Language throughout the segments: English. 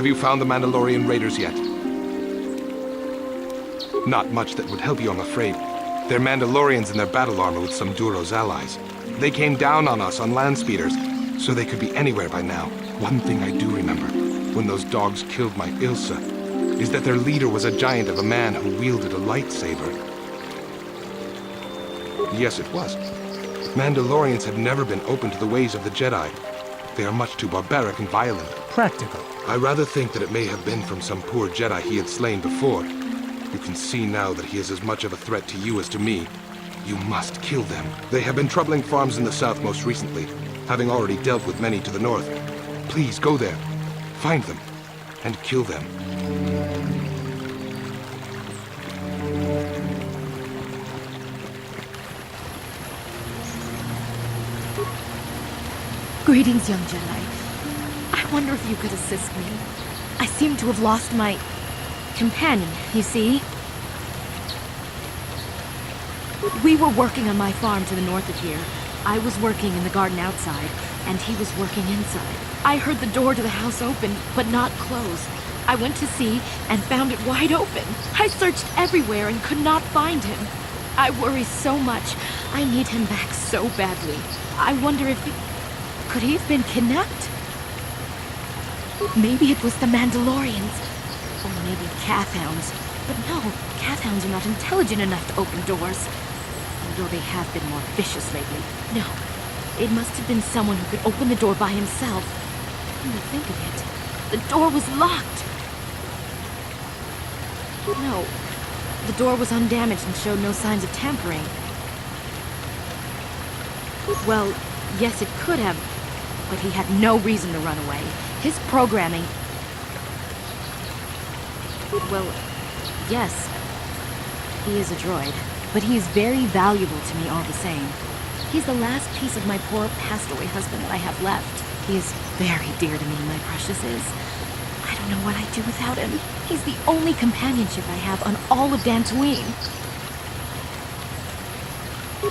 Have you found the Mandalorian raiders yet? Not much that would help you, I'm afraid. They're Mandalorians in their battle armor with some Duro's allies. They came down on us on land speeders, so they could be anywhere by now. One thing I do remember, when those dogs killed my Ilsa, is that their leader was a giant of a man who wielded a lightsaber. Yes, it was. Mandalorians have never been open to the ways of the Jedi. They are much too barbaric and violent. Practical. I rather think that it may have been from some poor Jedi he had slain before. You can see now that he is as much of a threat to you as to me. You must kill them. They have been troubling farms in the south most recently, having already dealt with many to the north. Please go there, find them, and kill them. Greetings, young Jedi. I wonder if you could assist me. I seem to have lost my companion, you see? We were working on my farm to the north of here. I was working in the garden outside, and he was working inside. I heard the door to the house open, but not close. I went to see and found it wide open. I searched everywhere and could not find him. I worry so much. I need him back so badly. I wonder if he... Could he have been kidnapped? Maybe it was the Mandalorians. Or maybe Cathhounds. But no, Cathhounds are not intelligent enough to open doors. Although they have been more vicious lately. No, it must have been someone who could open the door by himself. Come to think of it, the door was locked. No, the door was undamaged and showed no signs of tampering. Well, yes, it could have, but he had no reason to run away. His programming... Well, yes, he is a droid, but he is very valuable to me all the same. He's the last piece of my poor passed-away husband that I have left. He is very dear to me, my precious is. I don't know what I'd do without him. He's the only companionship I have on all of Dantooine.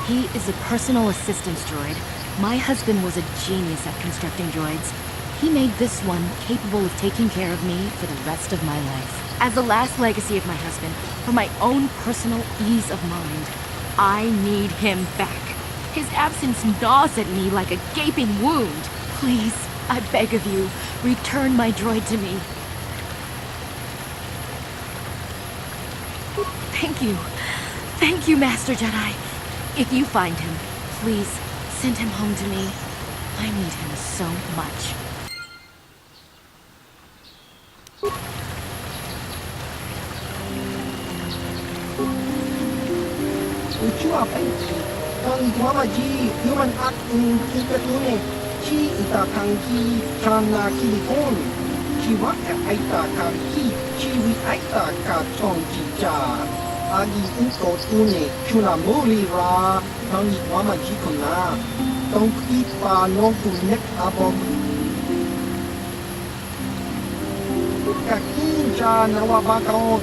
He is a personal assistance droid. My husband was a genius at constructing droids. He made this one capable of taking care of me for the rest of my life. As the last legacy of my husband, for my own personal ease of mind, I need him back. His absence gnaws at me like a gaping wound. Please, I beg of you, return my droid to me. Thank you. Thank you, Master Jedi. If you find him, please send him home to me. I need him so much. Ucua penki, tang tuamaji, human acting kikatune, chi ita kanki, chana kilikon, chi wak aita kanki, chi wi aita ka chong chicha, agi uko tune, chuna muli ra, tang tuamaji kona, tong ipa no kunek abog. Kakinja nawabakaon,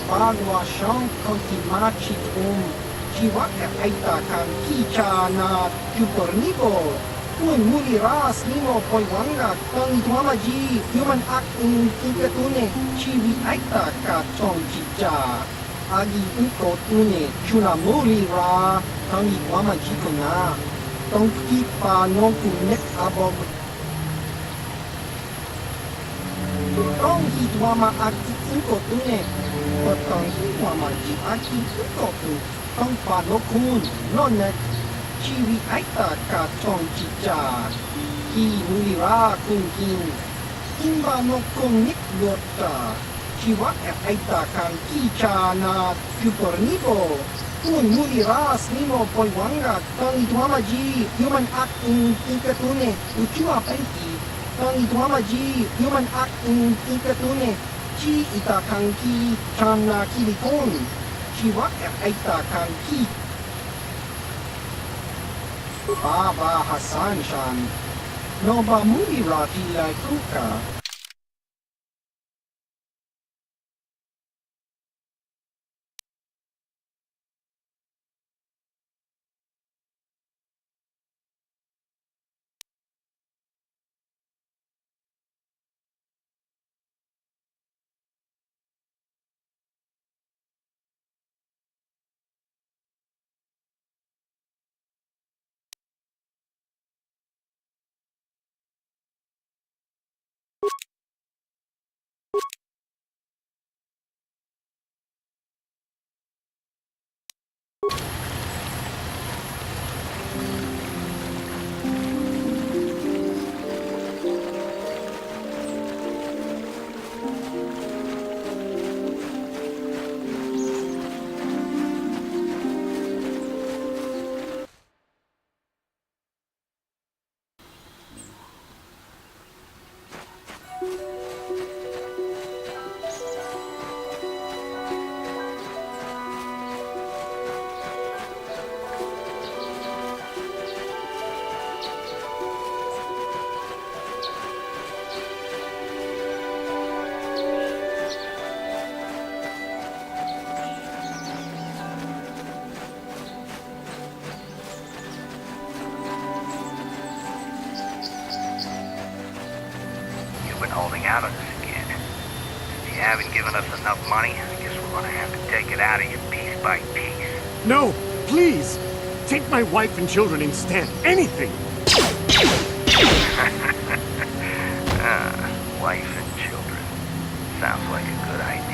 bagwa shang konti machi Chiwaka aita kan kicha na kupornibo. Un muli ras nimo poiwanga tang tuamaji human acting kikatune chiwi aita ka chong chicha. Agi uko tune chuna muli ra tang tuamaji kona. Tong kipa no kunek abog. Tong hituama aki uko tune. Tong hituamaji aki uko tune. Tong panokun, nonek, chiwi aita ka chong chicha, ki mulira kungkin, imba no kongnik lota, chiwa aita kan kicha na kupornibo, un muliras nimo poiwanga, tang ituamaji, human acting ikatune, uchua penki, tang ituamaji, human acting ikatune, chi ita kanki, chana kilikon, Chiwak aita kan ki Baba Hassan Shan No ba muli rati lai kuka You've been holding out on us again. If you haven't given us enough money, I guess we're gonna have to take it out of you piece by piece. No, please! Take my wife and children instead. Anything! Wife and children. Sounds like a good idea.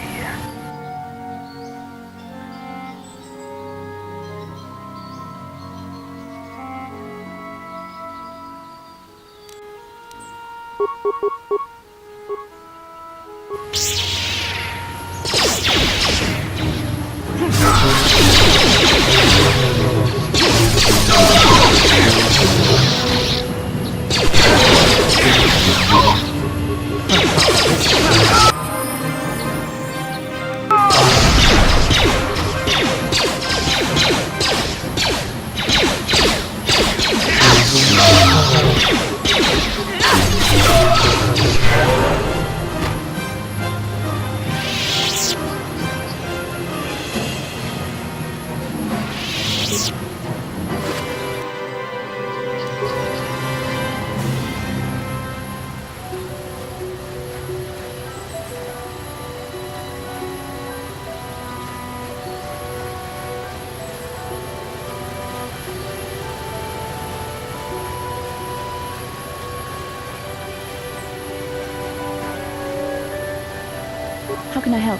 How can I help?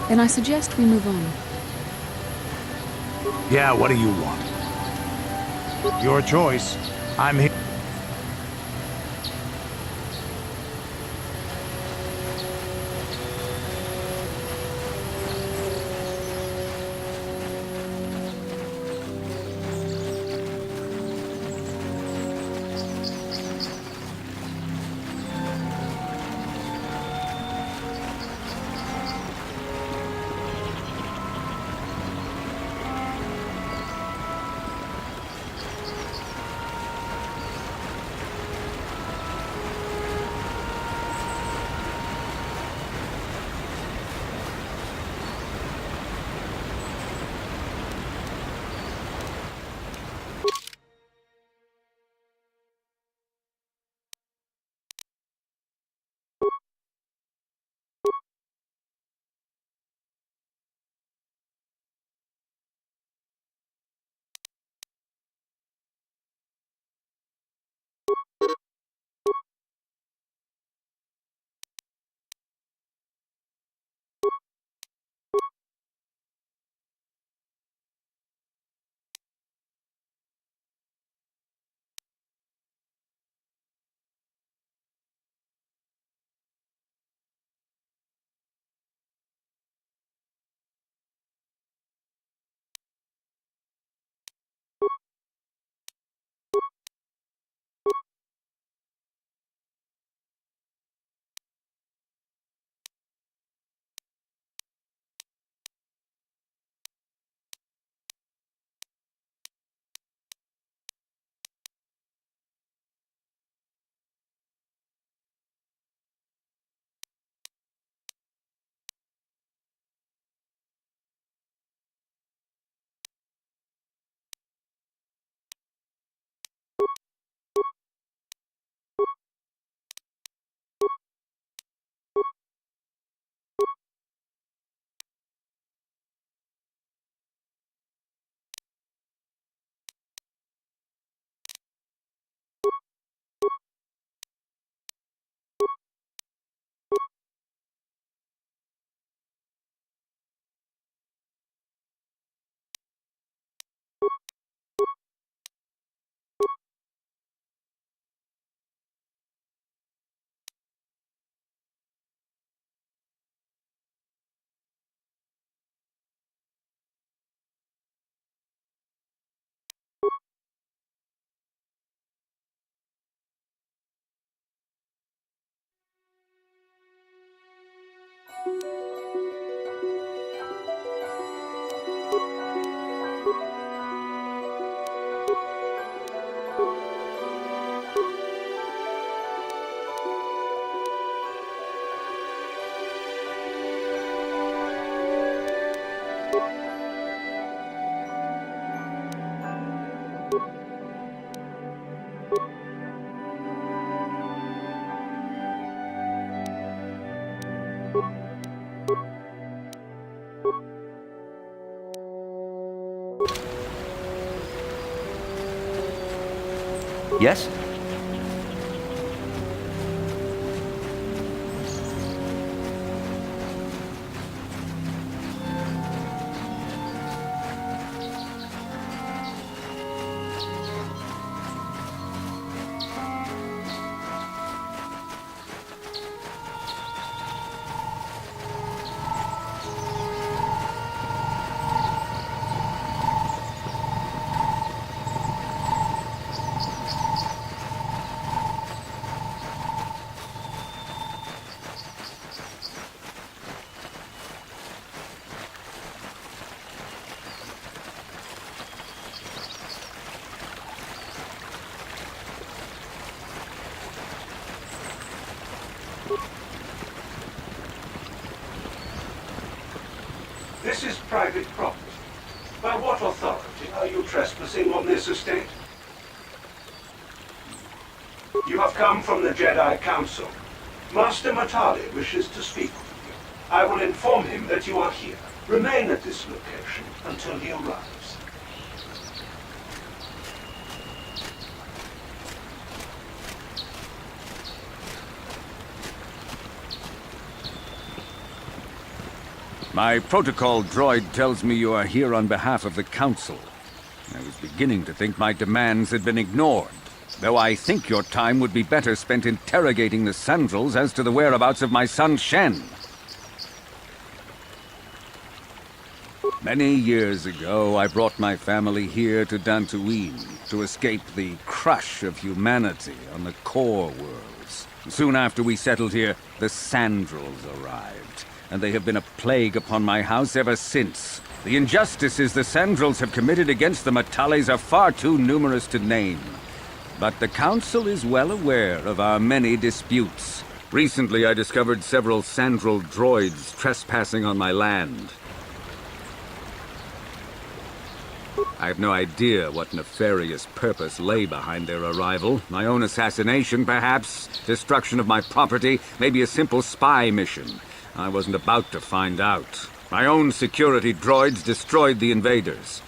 Then I suggest we move on. Yeah, what do you want? Your choice. I'm here. Yes? This is private property. By what authority are you trespassing on this estate? You have come from the Jedi Council. Master Matali wishes to speak with you. I will inform him that you are here. Remain at this location until he arrives. My protocol droid tells me you are here on behalf of the Council. I was beginning to think my demands had been ignored, though I think your time would be better spent interrogating the Sandrels as to the whereabouts of my son Shen. Many years ago, I brought my family here to Dantooine to escape the crush of humanity on the core worlds. Soon after we settled here, the Sandrels arrived, and they have been a plague upon my house ever since. The injustices the Sandrels have committed against the Matales are far too numerous to name. But the Council is well aware of our many disputes. Recently, I discovered several Sandrel droids trespassing on my land. I have no idea what nefarious purpose lay behind their arrival. My own assassination, perhaps? Destruction of my property? Maybe a simple spy mission? I wasn't about to find out. My own security droids destroyed the invaders.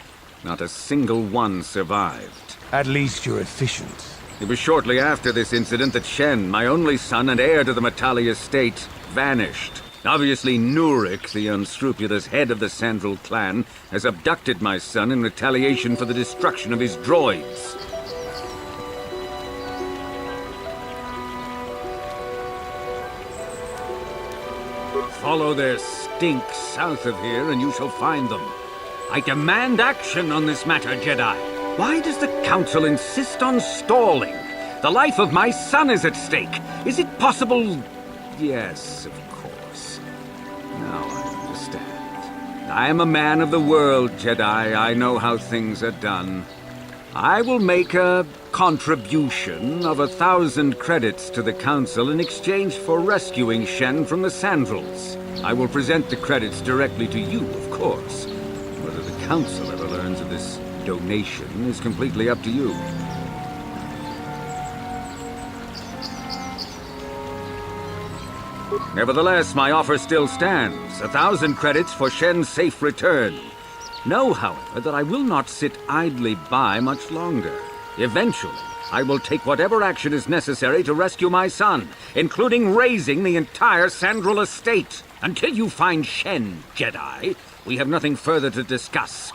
Not a single one survived. At least you're efficient. It was shortly after this incident that Shen, my only son and heir to the Matali estate, vanished. Obviously, Nurik, the unscrupulous head of the Sandrel clan, has abducted my son in retaliation for the destruction of his droids. Follow their stink south of here and you shall find them. I demand action on this matter, Jedi. Why does the Council insist on stalling? The life of my son is at stake. Is it possible? Yes, of course. Now I understand. I am a man of the world, Jedi. I know how things are done. I will make a contribution of 1,000 credits to the Council in exchange for rescuing Shen from the Sandrels. I will present the credits directly to you, of course. Whether the Council ever learns of this donation is completely up to you. Nevertheless, my offer still stands. 1,000 credits for Shen's safe return. Know, however, that I will not sit idly by much longer. Eventually, I will take whatever action is necessary to rescue my son, including razing the entire Sandrel estate. Until you find Shen, Jedi, we have nothing further to discuss.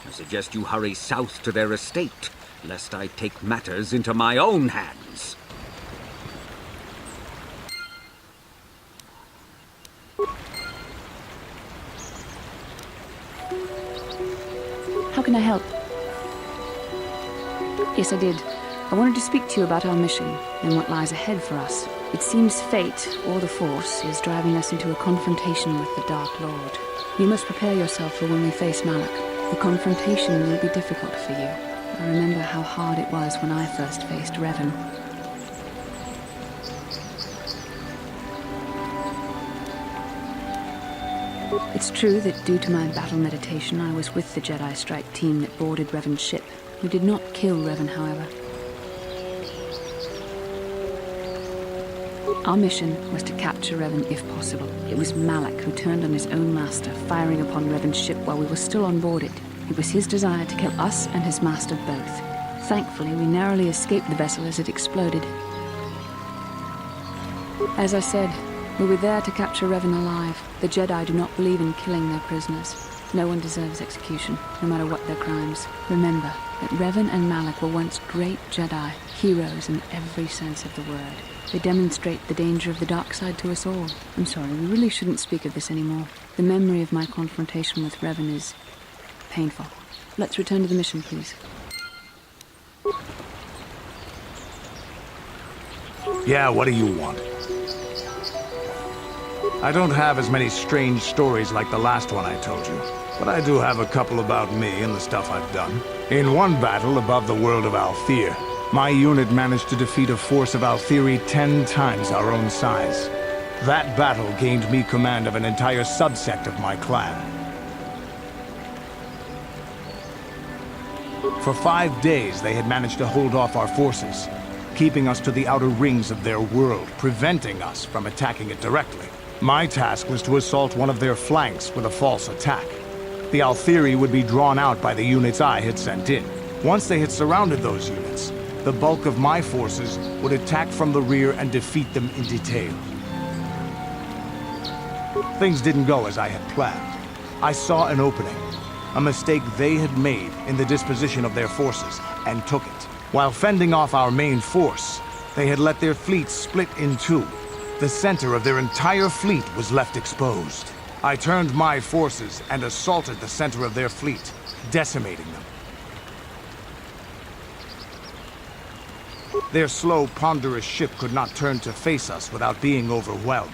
I suggest you hurry south to their estate, lest I take matters into my own hands. How can I help? Yes, I did. I wanted to speak to you about our mission and what lies ahead for us. It seems fate, or the Force, is driving us into a confrontation with the Dark Lord. You must prepare yourself for when we face Malak. The confrontation will be difficult for you. I remember how hard it was when I first faced Revan. It's true that due to my battle meditation, I was with the Jedi Strike team that boarded Revan's ship. We did not kill Revan, however. Our mission was to capture Revan if possible. It was Malak who turned on his own master, firing upon Revan's ship while we were still on board it. It was his desire to kill us and his master both. Thankfully, we narrowly escaped the vessel as it exploded. As I said, we were there to capture Revan alive. The Jedi do not believe in killing their prisoners. No one deserves execution, no matter what their crimes. Remember that Revan and Malak were once great Jedi, heroes in every sense of the word. They demonstrate the danger of the dark side to us all. I'm sorry, we really shouldn't speak of this anymore. The memory of my confrontation with Revan is painful. Let's return to the mission, please. Yeah, what do you want? I don't have as many strange stories like the last one I told you, but I do have a couple about me and the stuff I've done. In one battle above the world of Althir, my unit managed to defeat a force of Althiri 10 times our own size. That battle gained me command of an entire subsect of my clan. For 5 days, they had managed to hold off our forces, keeping us to the outer rings of their world, preventing us from attacking it directly. My task was to assault one of their flanks with a false attack. The Althiri would be drawn out by the units I had sent in. Once they had surrounded those units, the bulk of my forces would attack from the rear and defeat them in detail. Things didn't go as I had planned. I saw an opening, a mistake they had made in the disposition of their forces, and took it. While fending off our main force, they had let their fleet split in two. The center of their entire fleet was left exposed. I turned my forces and assaulted the center of their fleet, decimating them. Their slow, ponderous ship could not turn to face us without being overwhelmed.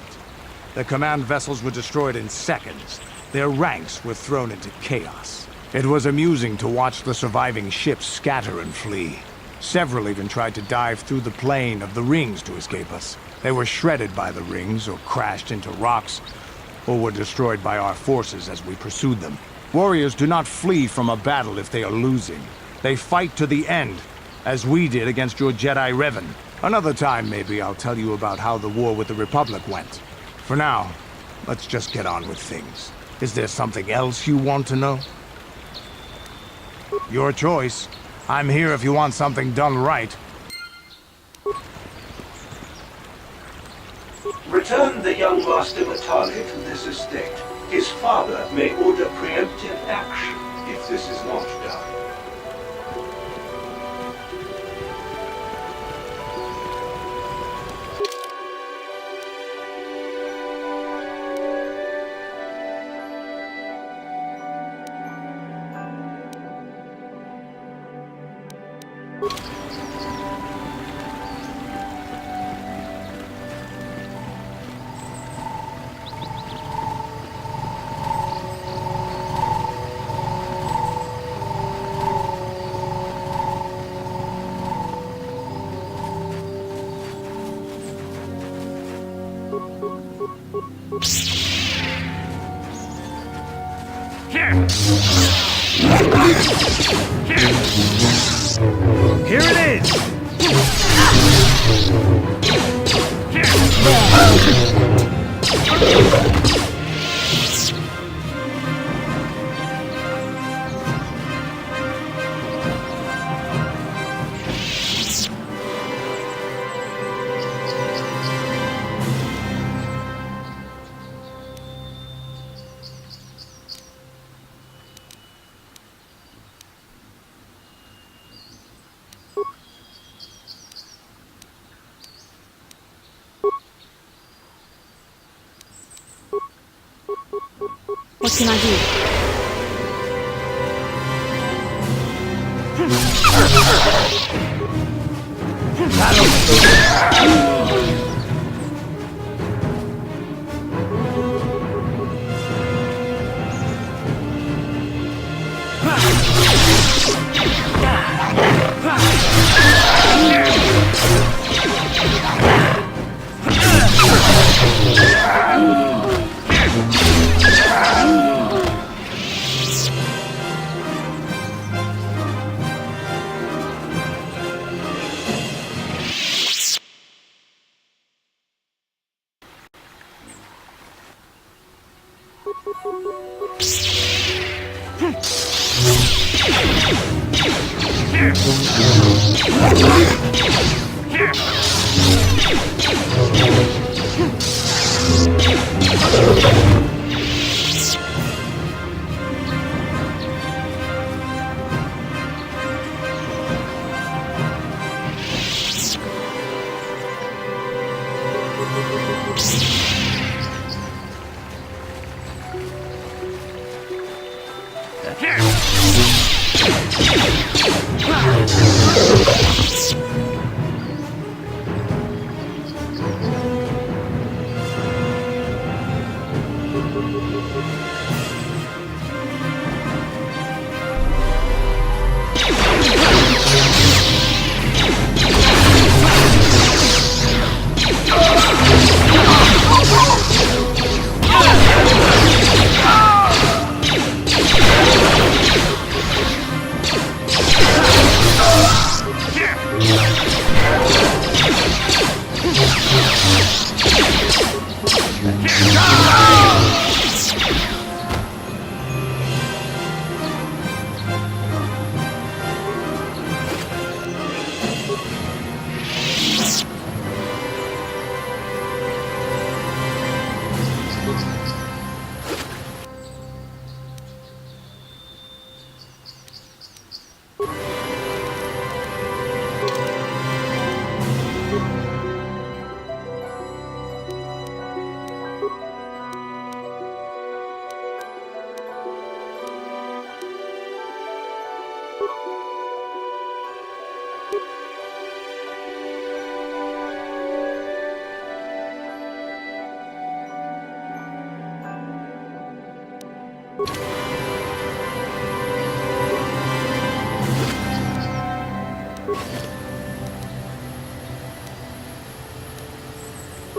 The command vessels were destroyed in seconds. Their ranks were thrown into chaos. It was amusing to watch the surviving ships scatter and flee. Several even tried to dive through the plane of the rings to escape us. They were shredded by the rings, or crashed into rocks, or were destroyed by our forces as we pursued them. Warriors do not flee from a battle if they are losing. They fight to the end, as we did against your Jedi Revan. Another time, maybe, I'll tell you about how the war with the Republic went. For now, let's just get on with things. Is there something else you want to know? Your choice. I'm here if you want something done right. Return the young Master Matali to this estate. His father may order preemptive action if this is not done. Here it is! What can I do?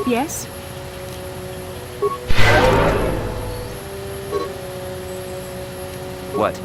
Yes? What?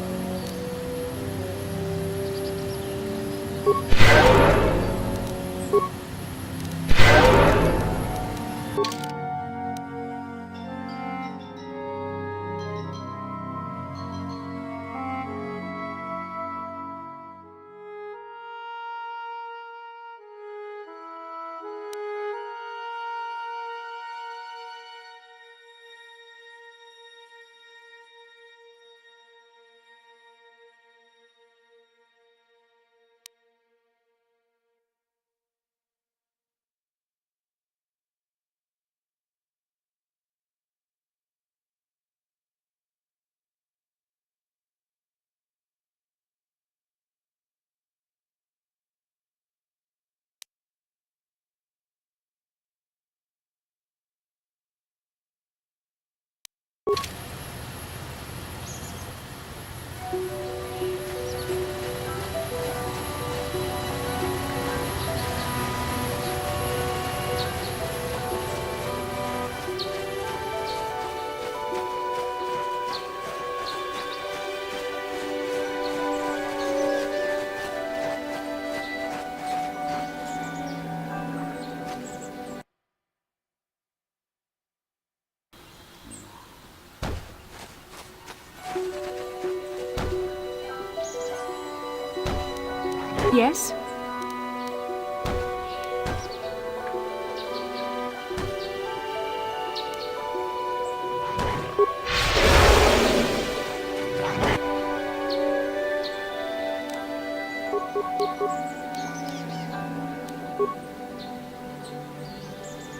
Yes?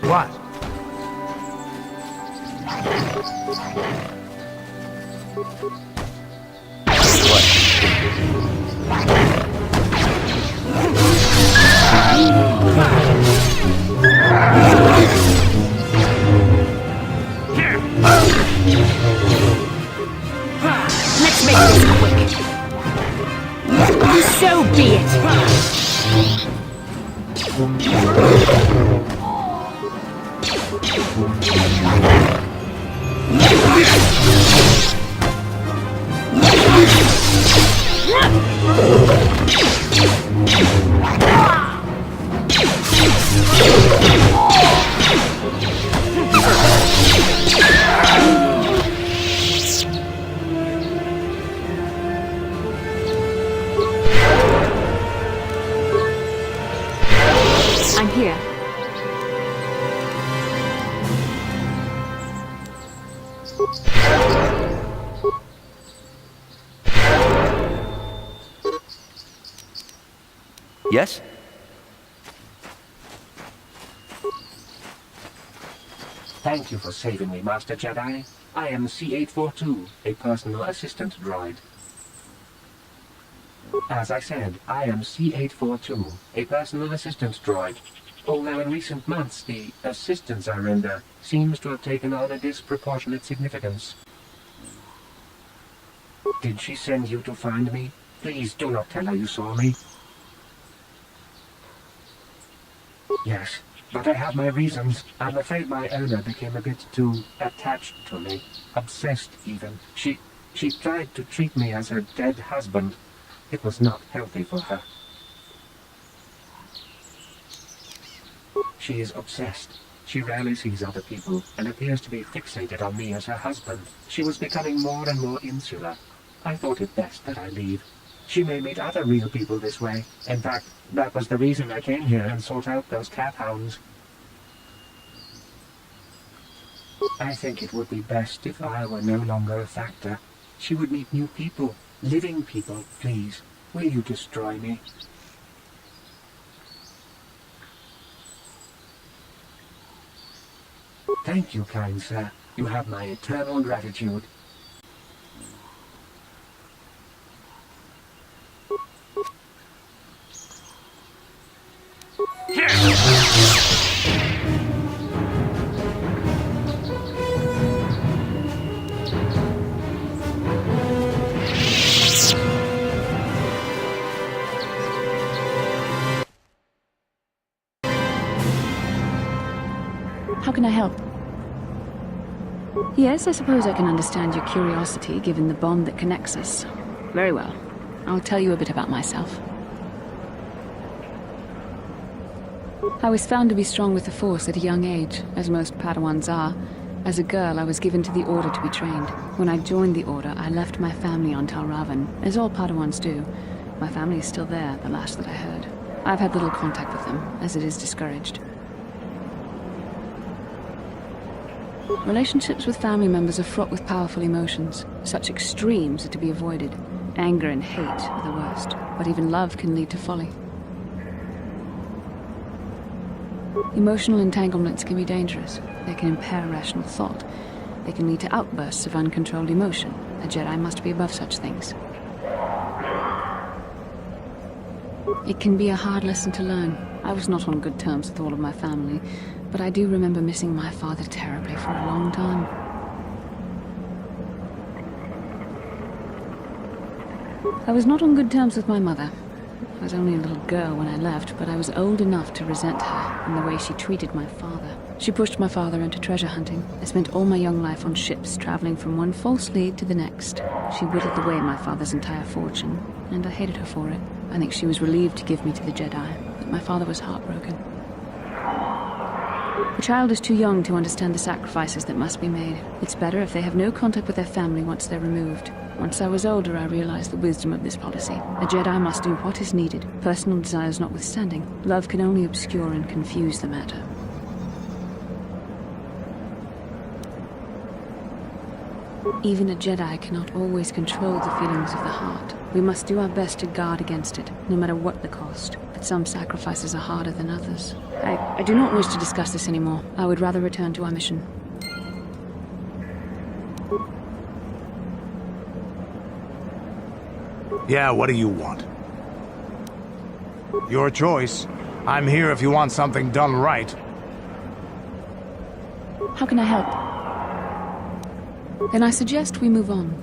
What? Let's make this quick. So be it. I'm here. Yes? Thank you for saving me, Master Jedi. I am C-842, a personal assistant droid. As I said, I am C-842, a personal assistant droid. Although in recent months the assistance I render seems to have taken on a disproportionate significance. Did she send you to find me? Please do not tell her you saw me. Yes, but I have my reasons. I'm afraid my owner became a bit too attached to me. Obsessed, even. She tried to treat me as her dead husband. It was not healthy for her. She is obsessed. She rarely sees other people and appears to be fixated on me as her husband. She was becoming more and more insular. I thought it best that I leave. She may meet other real people this way. In fact, that was the reason I came here and sought out those cat hounds. I think it would be best if I were no longer a factor. She would meet new people, living people, please. Will you destroy me? Thank you, kind sir. You have my eternal gratitude. How can I help? Yes, I suppose I can understand your curiosity, given the bond that connects us. Very well. I'll tell you a bit about myself. I was found to be strong with the Force at a young age, as most Padawans are. As a girl, I was given to the Order to be trained. When I joined the Order, I left my family on Talravan, as all Padawans do. My family is still there, the last that I heard. I've had little contact with them, as it is discouraged. Relationships with family members are fraught with powerful emotions. Such extremes are to be avoided. Anger and hate are the worst, but even love can lead to folly. Emotional entanglements can be dangerous. They can impair rational thought. They can lead to outbursts of uncontrolled emotion. A Jedi must be above such things. It can be a hard lesson to learn. I was not on good terms with all of my family, but I do remember missing my father terribly for a long time. I was not on good terms with my mother. I was only a little girl when I left, but I was old enough to resent her and the way she treated my father. She pushed my father into treasure hunting. I spent all my young life on ships, traveling from one false lead to the next. She whittled away my father's entire fortune, and I hated her for it. I think she was relieved to give me to the Jedi, but my father was heartbroken. The child is too young to understand the sacrifices that must be made. It's better if they have no contact with their family once they're removed. Once I was older, I realized the wisdom of this policy. A Jedi must do what is needed, personal desires notwithstanding. Love can only obscure and confuse the matter. Even a Jedi cannot always control the feelings of the heart. We must do our best to guard against it, no matter what the cost. But some sacrifices are harder than others. I do not wish to discuss this anymore. I would rather return to our mission. Yeah, what do you want? Your choice. I'm here if you want something done right. How can I help? Then I suggest we move on.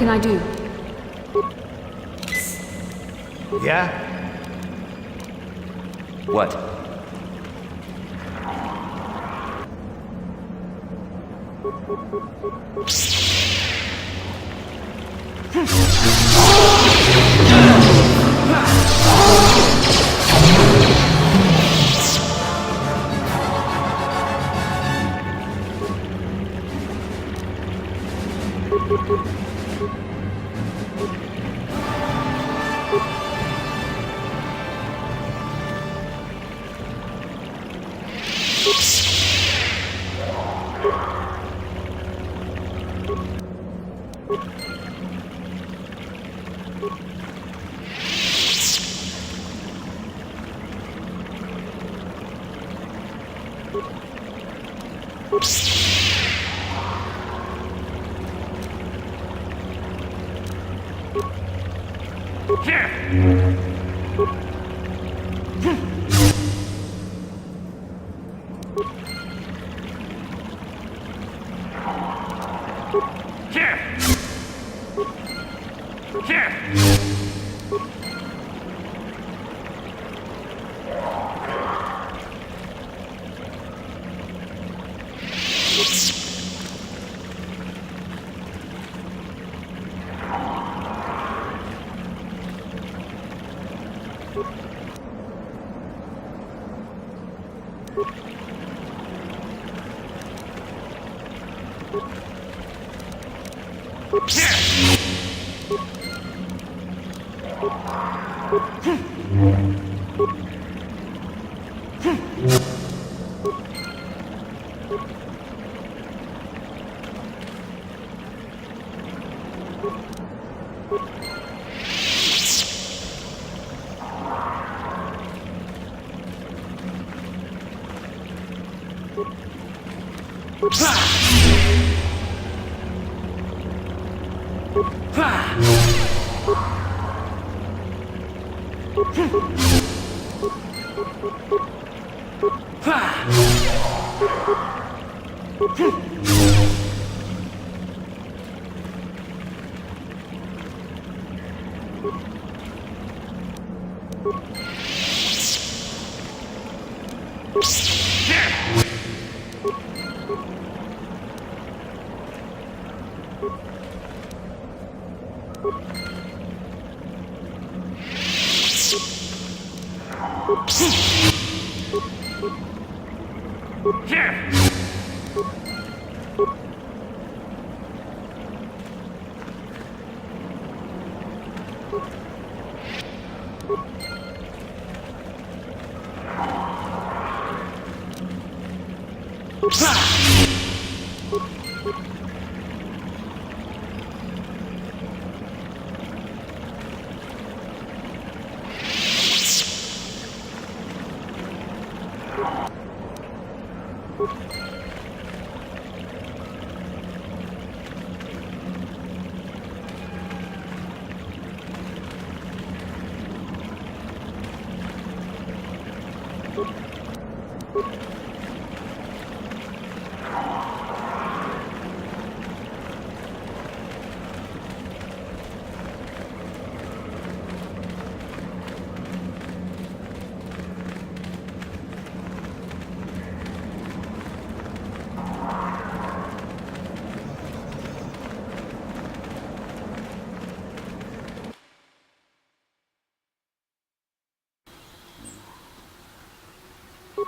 can I do? Yeah? What?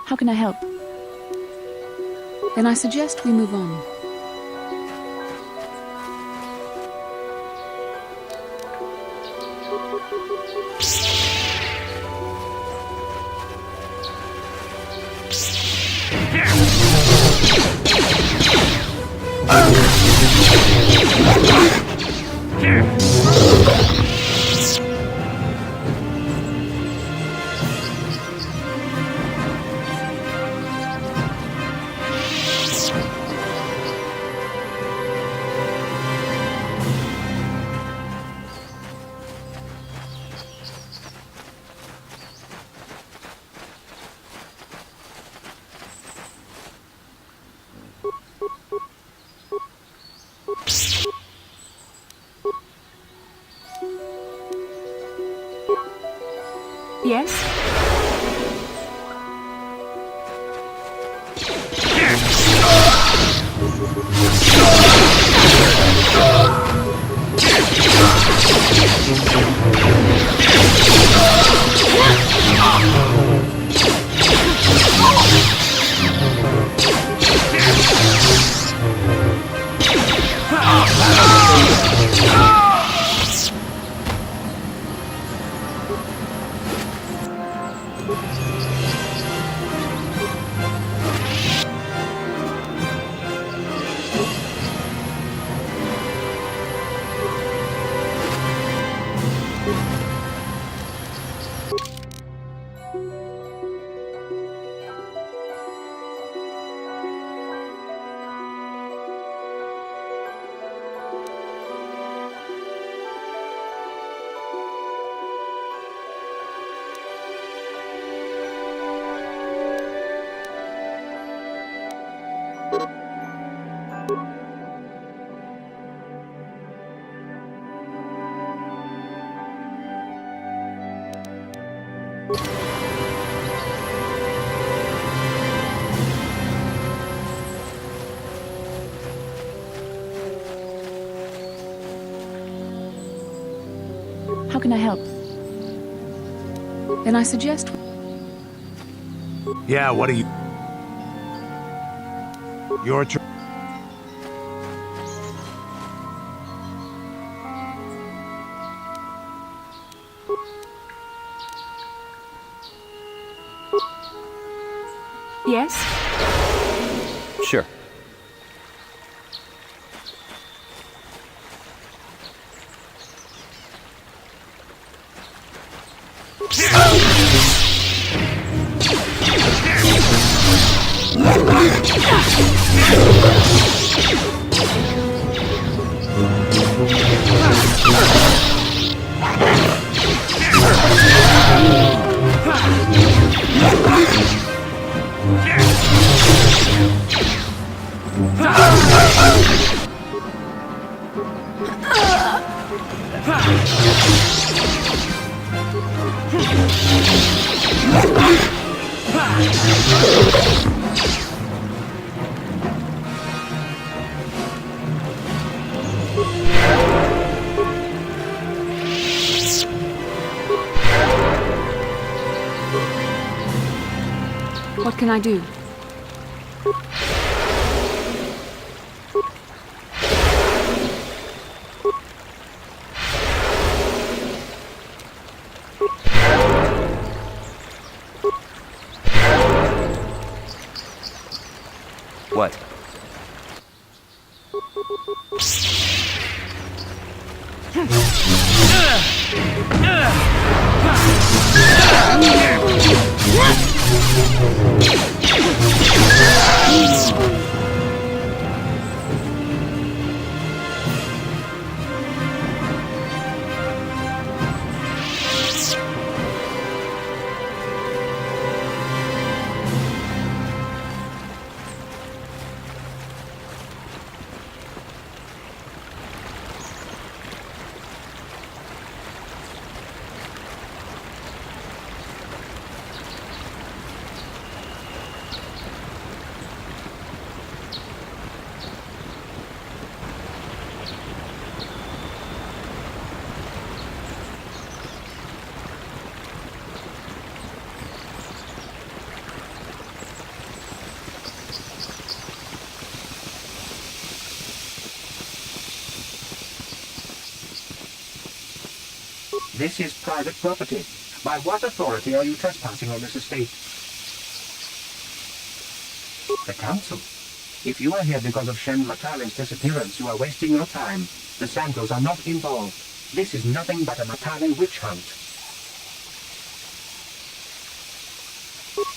How can I help? Then I suggest we move on. Yes? How can I help? Then I suggest... Yeah, what are you... Your turn. Yes? Sure. What can I do? What? This is private property. By what authority are you trespassing on this estate? The council. If you are here because of Shen Matale's disappearance, you are wasting your time. The Santos are not involved. This is nothing but a Matale witch hunt.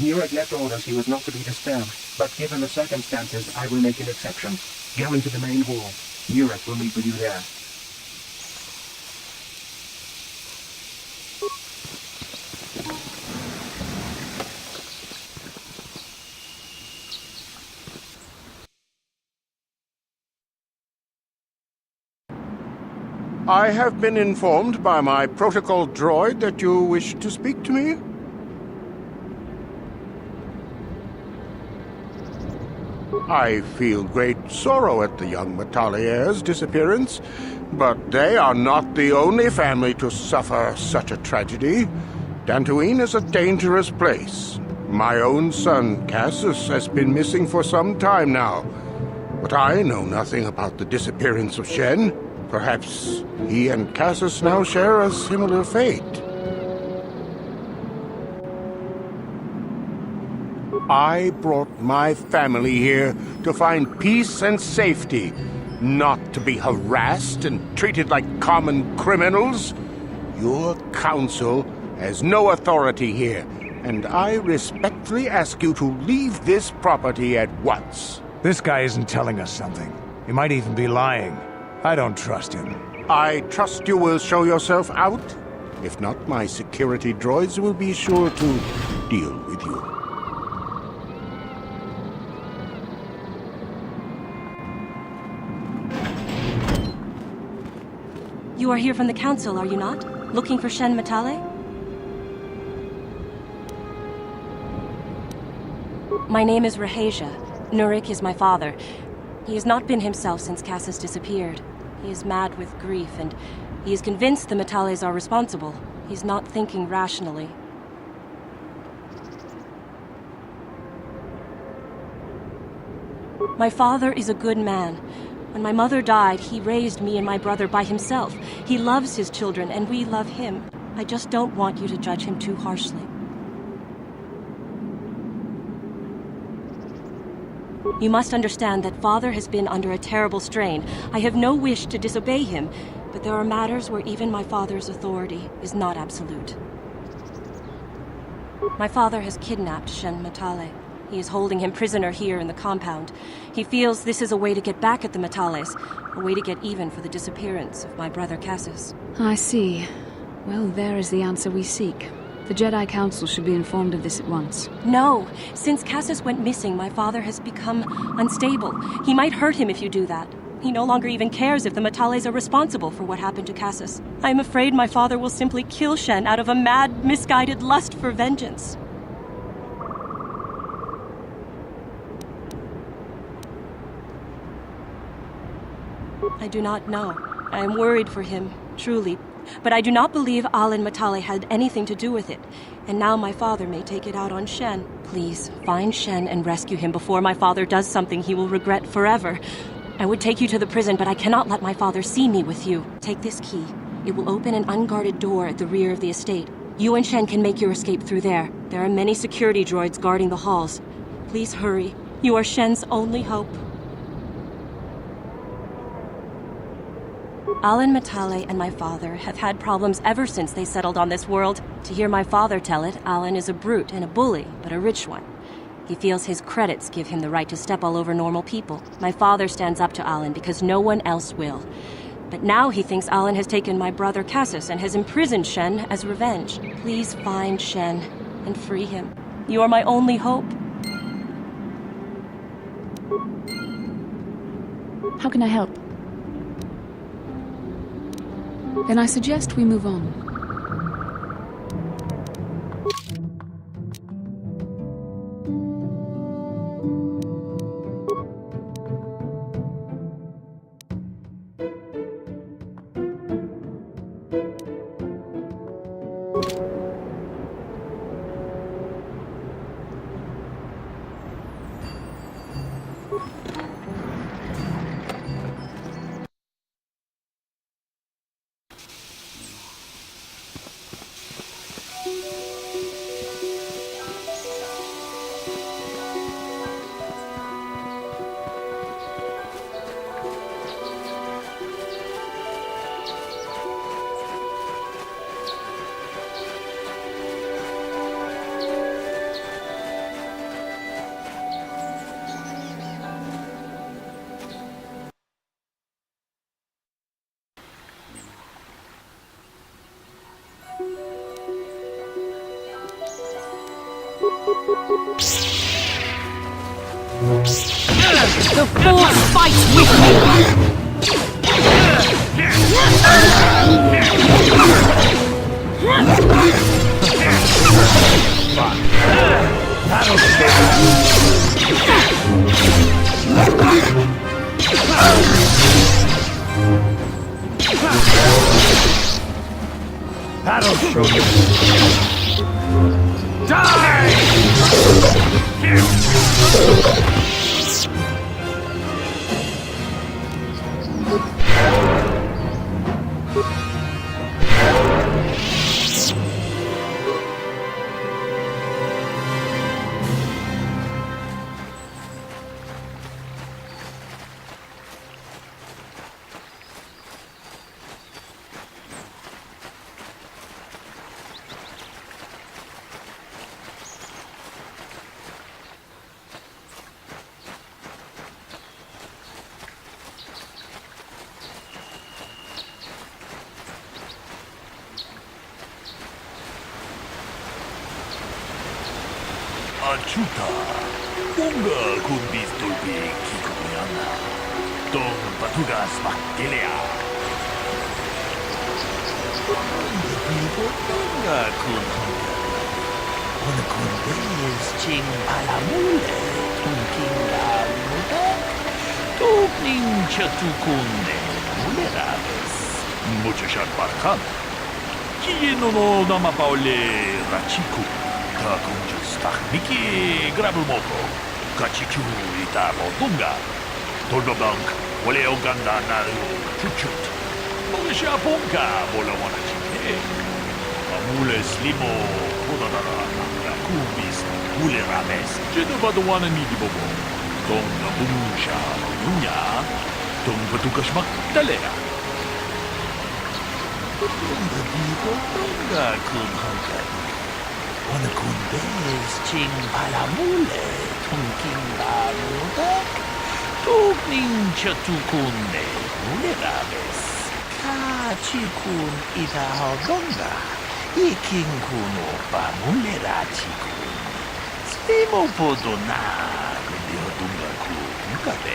Nurek left orders he was not to be disturbed, but given the circumstances, I will make an exception. Go into the main hall. Nurek will meet with you there. I have been informed by my protocol droid that you wish to speak to me. I feel great sorrow at the young Metalliers' disappearance, but they are not the only family to suffer such a tragedy. Dantooine is a dangerous place. My own son, Cassius, has been missing for some time now, but I know nothing about the disappearance of Shen. Perhaps he and Cassius now share a similar fate. I brought my family here to find peace and safety, not to be harassed and treated like common criminals. Your council has no authority here, and I respectfully ask you to leave this property at once. This guy isn't telling us something. He might even be lying. I don't trust him. I trust you will show yourself out. If not, my security droids will be sure to deal with you. You are here from the Council, are you not? Looking for Shen Matale? My name is Rahasia. Nurik is my father. He has not been himself since Cassius disappeared. He is mad with grief, and he is convinced the Metales are responsible. He's not thinking rationally. My father is a good man. When my mother died, he raised me and my brother by himself. He loves his children, and we love him. I just don't want you to judge him too harshly. You must understand that Father has been under a terrible strain. I have no wish to disobey him, but there are matters where even my father's authority is not absolute. My father has kidnapped Shen Matale. He is holding him prisoner here in the compound. He feels this is a way to get back at the Metales, a way to get even for the disappearance of my brother Cassius. I see. Well, there is the answer we seek. The Jedi Council should be informed of this at once. No! Since Cassius went missing, my father has become unstable. He might hurt him if you do that. He no longer even cares if the Metales are responsible for what happened to Cassius. I am afraid my father will simply kill Shen out of a mad, misguided lust for vengeance. I do not know. I am worried for him, truly. But I do not believe Alin Matale had anything to do with it. And now my father may take it out on Shen. Please, find Shen and rescue him before my father does something he will regret forever. I would take you to the prison, but I cannot let my father see me with you. Take this key. It will open an unguarded door at the rear of the estate. You and Shen can make your escape through there. There are many security droids guarding the halls. Please hurry. You are Shen's only hope. Alin Matale and my father have had problems ever since they settled on this world. To hear my father tell it, Alin is a brute and a bully, but a rich one. He feels his credits give him the right to step all over normal people. My father stands up to Alin because no one else will. But now he thinks Alin has taken my brother Cassius and has imprisoned Shen as revenge. Please find Shen and free him. You are my only hope. How can I help? Then I suggest we move on. The Force fights with me! That'll show you. Die! Achuta, unga kun bistolpi kikuyana, tong patugas maktilea. Unga kun hunga, una kun bez ching palamule, tunking la muda, tupning chatukunde, muleraves. Muchashat barkan, kiyeno no namapaule rachiku. Takunjus Miki Grabumoto, Kachichu Ita Motunga, Tolbablank, Waleo Ganda Naru, Chuchut, Molisha Punka, Bolawana Chike, Amules Limo, Podadara, Yakubis, Mule Rames, Jedovadawana Nidibobo, Tonga Bumusha, Nunya, Tung Patukashmak Talea. Tonga Digo, Tonga Kunhanka. Una kundes ching palamule, tunking bamuda, tukning chatukunde, muleraves. Kachikun ita hodonga, iking kuno bamulera chikun. Stimo podona, kundi hodunga kunkabe.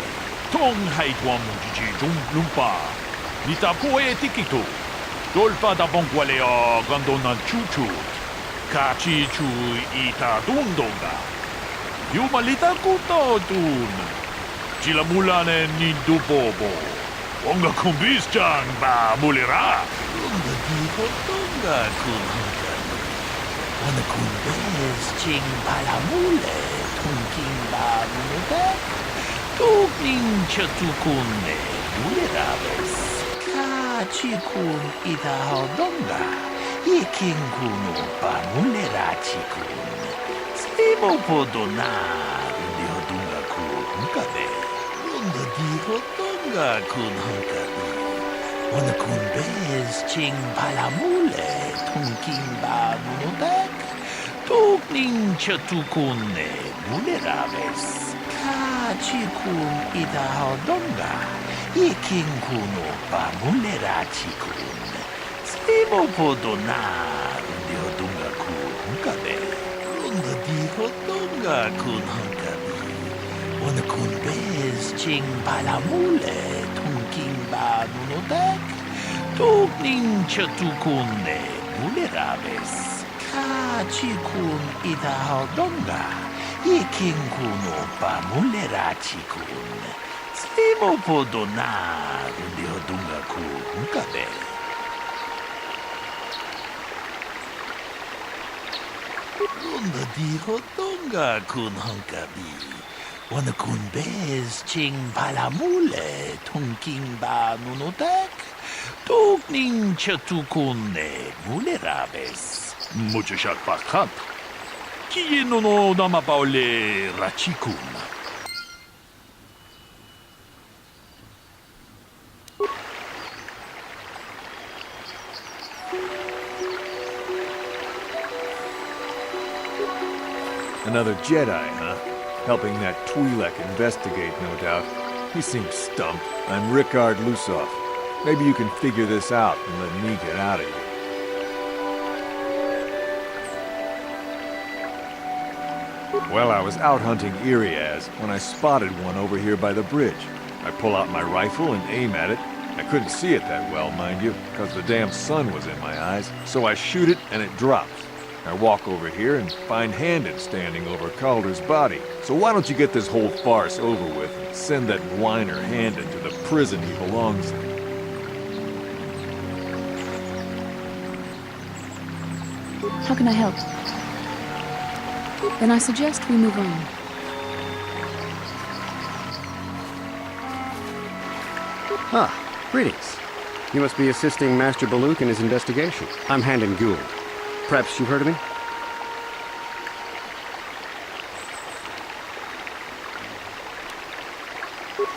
Tong haitwam jiji jung lumpa, nita poe tikitu, dolpa da bonkwalea gandona chuchu. Kachichu ita dundonga. Yumalita kuto dun. Chilamulane nindubobo. Onga kumbis chan ba mulira. Unga diho donga kunhunga. Wana kumbes ching palamule. Tunking ba munuda. Tukning chatukunde. Muliraves. Kachikun ita hodonga. Iking kuno pamulera chikun. Stimo podona, undi hodunga kun hunkabe. Unda di hodunga kun hunkabe. Wana kun bez ching palamule, tunking ba munodek. Tukning chatukunne, muleraves. Kachikun ita hodunga. Iking kuno pamulera chikun. Stimo podona, undi hodunga kun hunkabe. Unda di hodunga kun hunkabe. Wana kun bez ching palamule, tunking ba munodek. Tukning chatukunne, muleraves. Kachikun ita hodunga. Iking kuno pa mulera chikun. Stimo podona, undi hodunga kun hunkabe. Unda di hodunga kun hunkabi. Wana kun bez ching palamule, tunking ba nunodek. Tukning chatukunne, muleraves. Muchashat bakhat. Kiyeno no namapaule rachikun. Another Jedi, huh? Helping that Twi'lek investigate, no doubt. He seems stumped. I'm Rickard Lusoff. Maybe you can figure this out and let me get out of here. Well, I was out hunting Iriaz when I spotted one over here by the bridge. I pull out my rifle and aim at it, I couldn't see it that well, mind you, because the damn sun was in my eyes. So I shoot it and it drops. I walk over here and find Handon standing over Calder's body. So why don't you get this whole farce over with and send that whiner Handon to the prison he belongs in? How can I help? Then I suggest we move on. Ah, greetings. You must be assisting Master Baluk in his investigation. I'm Handon Gould. Perhaps you've heard of me?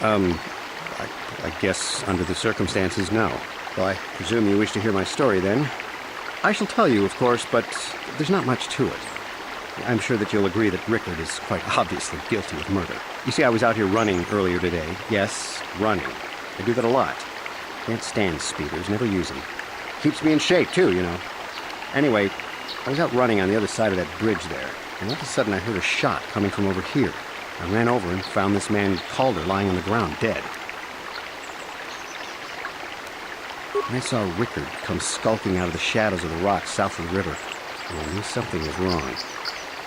I guess under the circumstances, no. Well, I presume you wish to hear my story, then. I shall tell you, of course, but there's not much to it. I'm sure that you'll agree that Rickard is quite obviously guilty of murder. You see, I was out here running earlier today. Yes, running. I do that a lot. Can't stand speeders, never use them. Keeps me in shape, too, you know. Anyway, I was out running on the other side of that bridge there, and all of a sudden I heard a shot coming from over here. I ran over and found this man Calder lying on the ground, dead. And I saw Rickard come skulking out of the shadows of the rocks south of the river, and I knew something was wrong.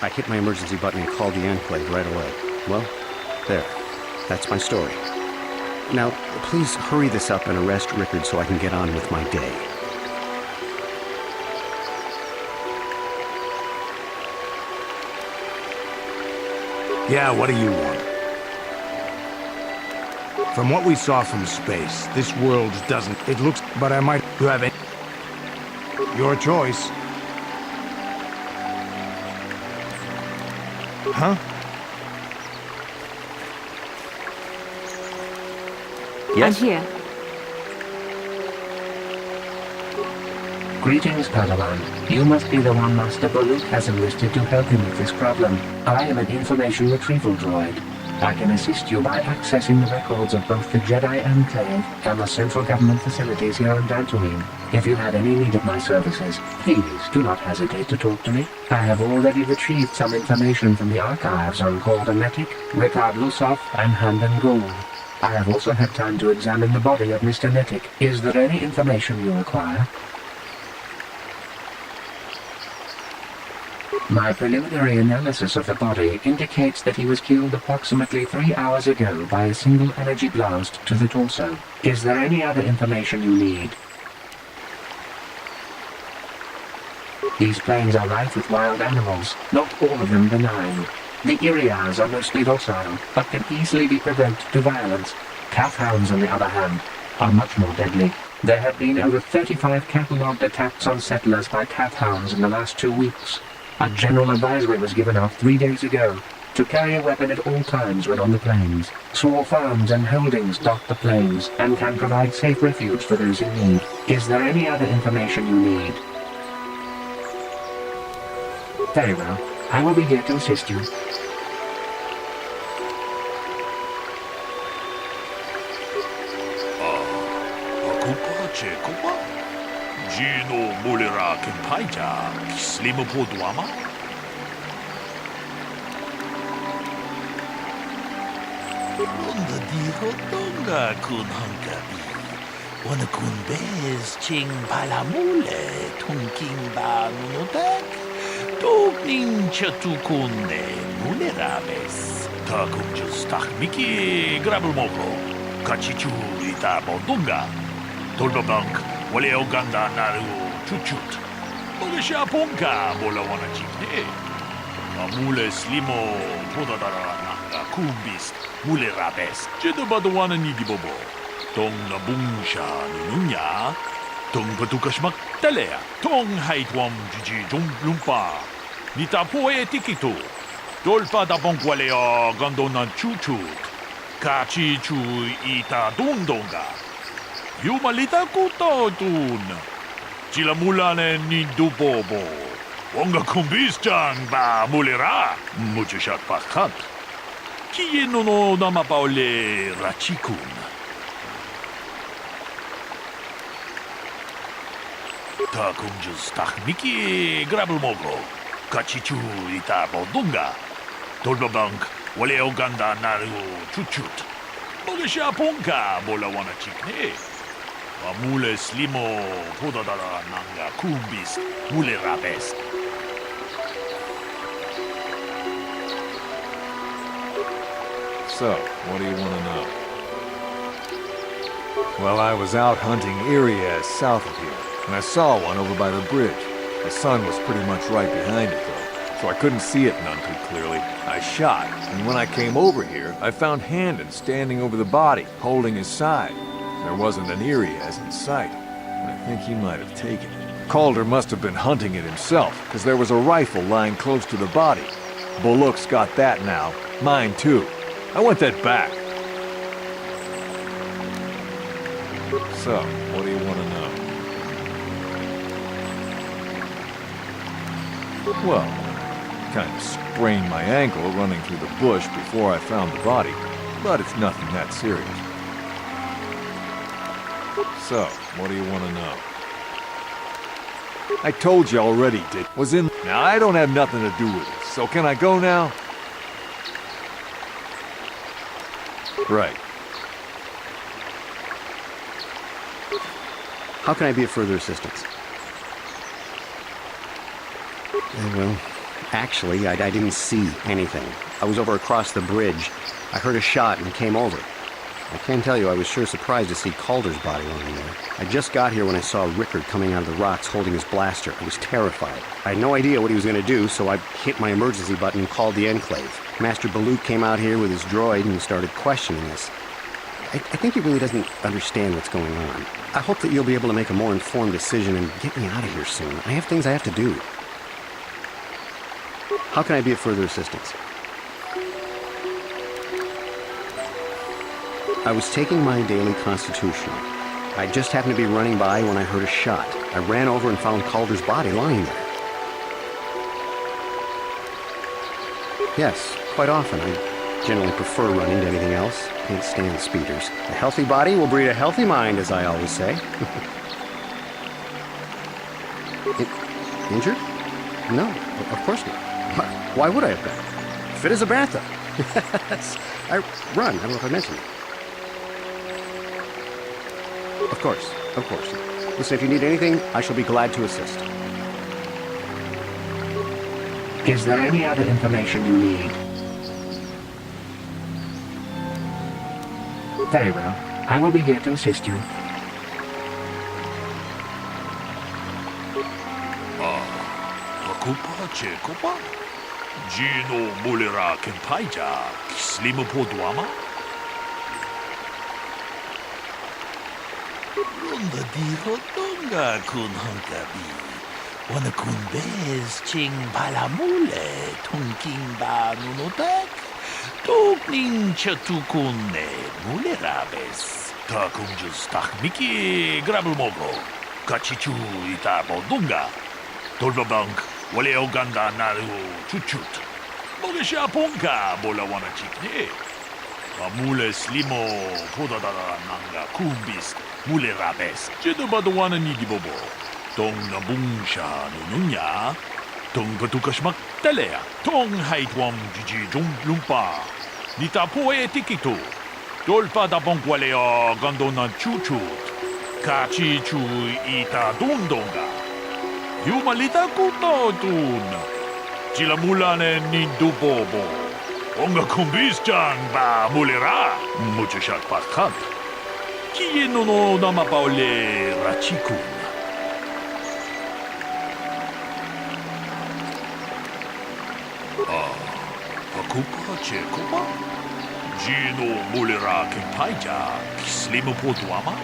I hit my emergency button and called the Enclave right away. Well, there. That's my story. Now, please hurry this up and arrest Rickard so I can get on with my day. Yeah, what do you want? From what we saw from space, this world doesn't... It looks... But I might... You have any... Your choice. Huh? Yes? I'm here. Greetings, Padawan. You must be the one Master Baluk has enlisted to help him with this problem. I am an information retrieval droid. I can assist you by accessing the records of both the Jedi Enclave and the central government facilities here on Dantooine. If you have any need of my services, please do not hesitate to talk to me. I have already retrieved some information from the archives on Calder Netic, Rickard Lusov, and Handon Gould. I have also had time to examine the body of Mr. Netic. Is there any information you require? My preliminary analysis of the body indicates that he was killed approximately 3 hours ago by a single energy blast to the torso. Is there any other information you need? These plains are rife with wild animals, not all of them benign. The Iriars are mostly docile, but can easily be provoked to violence. Calf hounds, on the other hand, are much more deadly. There have been over 35 catalogued attacks on settlers by calf hounds in the last 2 weeks. A general advisory was given out 3 days ago to carry a weapon at all times when on the plains. Small farms and holdings dot the plains and can provide safe refuge for those in need. Is there any other information you need? Very well. I will be here to assist you. Gino Mulira Kempaija, Slimu Poduama? Ronda diho donga kun hankabi. Wana kun bez ching palamule tunking ba nunotek. Topning chatukune mulerabes. Takum just miki grabumoko. Kachichu ita bondunga. Tolbabank. Wale Oganda Naru Chuchut. Molisha Ponka Bola Wana Chipne. Mule Slimo Podadara Nanga Kumbis Mule Rabes. Jedabadawana Nidibobo. Tong Nabungsha Nunya. Tong Patukashmak Telea. Tong Haitwam Jiji Lumpa. Nita Poe Tikito. Dolfa da Bonkwaleo Gandona Chuchut. Kachi Chu Ita Dundonga. Yumalita kutotun. Chila mulane ni dubobo. Wonga kumbis-chan ba mulera. Muchushat pakat. Kiye no namapaole rachikun. Ta kumjus tahmiki grabulmogo. Kachichu ita bodunga. Tolbabank wale oganda naru chuchut. Mogisha ponka bola wana chikne. Mule slimo podadara nanga kumbis mule rabes. So, what do you want to know? Well, I was out hunting Irias south of here, and I saw one over by the bridge. The sun was pretty much right behind it, though, so I couldn't see it none too clearly. I shot, and when I came over here, I found Handon standing over the body, holding his side. There wasn't an Irias in sight, but I think he might have taken it. Calder must have been hunting it himself, because there was a rifle lying close to the body. Bullock's got that now. Mine, too. I want that back. So, what do you want to know? Well, I kind of sprained my ankle running through the bush before I found the body, but it's nothing that serious. So, what do you want to know? I told you already, Dick. Was in... Now, I don't have nothing to do with it, so can I go now? Right. How can I be of further assistance? Well, actually, I didn't see anything. I was over across the bridge. I heard a shot and came over. I can tell you I was sure surprised to see Calder's body lying there. I just got here when I saw Rickard coming out of the rocks holding his blaster. I was terrified. I had no idea what he was going to do, so I hit my emergency button and called the Enclave. Master Balut came out here with his droid and started questioning us. I think he really doesn't understand what's going on. I hope that you'll be able to make a more informed decision and get me out of here soon. I have things I have to do. How can I be of further assistance? I was taking my daily constitutional. I just happened to be running by when I heard a shot. I ran over and found Calder's body lying there. Yes, quite often. I generally prefer running to anything else. Can't stand speeders. A healthy body will breed a healthy mind, as I always say. Injured? No, of course not. Why would I have been? Fit as a bathtub. I run. I don't know if I mentioned it. Of course, of course. Listen, if you need anything, I shall be glad to assist. Is there any other information you need? Very well. I will be here to assist you. Kupa Chekopa? Gino Mulera Kempaija, Slima Podwama? Runda di Hotonga kun Hunkabi. Wana kun bez ching palamule, tunking ba nunotek. Tokning chatukune mulerabes. Takunjus takmiki grabelmogo. Kachichu itabo dunga. Tolbabank. Wale Oganda naru chuchut. Mogesha ponka bola wana chikne. Mule slimo podadara nanga kumbis mule rabes. Jedubado wana nidibobo. Tong nabungsha nununya. Tong patukashmak telea. Tong haitwam jiji lumpa. Nita poe tikito. Dolpa da bonkwale o gandona chuchut. Kachi chu ita dundonga. Yumalita kutotun. Chila mulane nindubobo. Onga kumbis chan ba mulera. Muchashat paskat. Kie no namapaole rachikun. Akupa chekopa. Gino mulera kempaija. Slima podwama.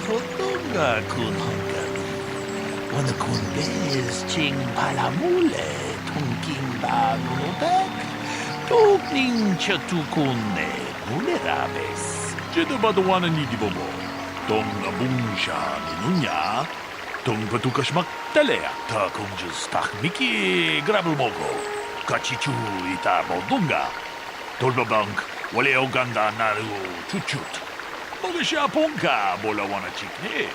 Hotonga kun Hunkabi. Wana kun bez ching palamule, tunking ba nunotek. Tokning chatukune mulerabes. Jedubado wana nidibobo. Tong nabungsha nununya. Tong patukashmak telea. Takunjus takmiki grabelmogo. Kachichu itabo dunga. Tolbabank wale Oganda naru chuchut. Mogesha ponka bola wana chikne.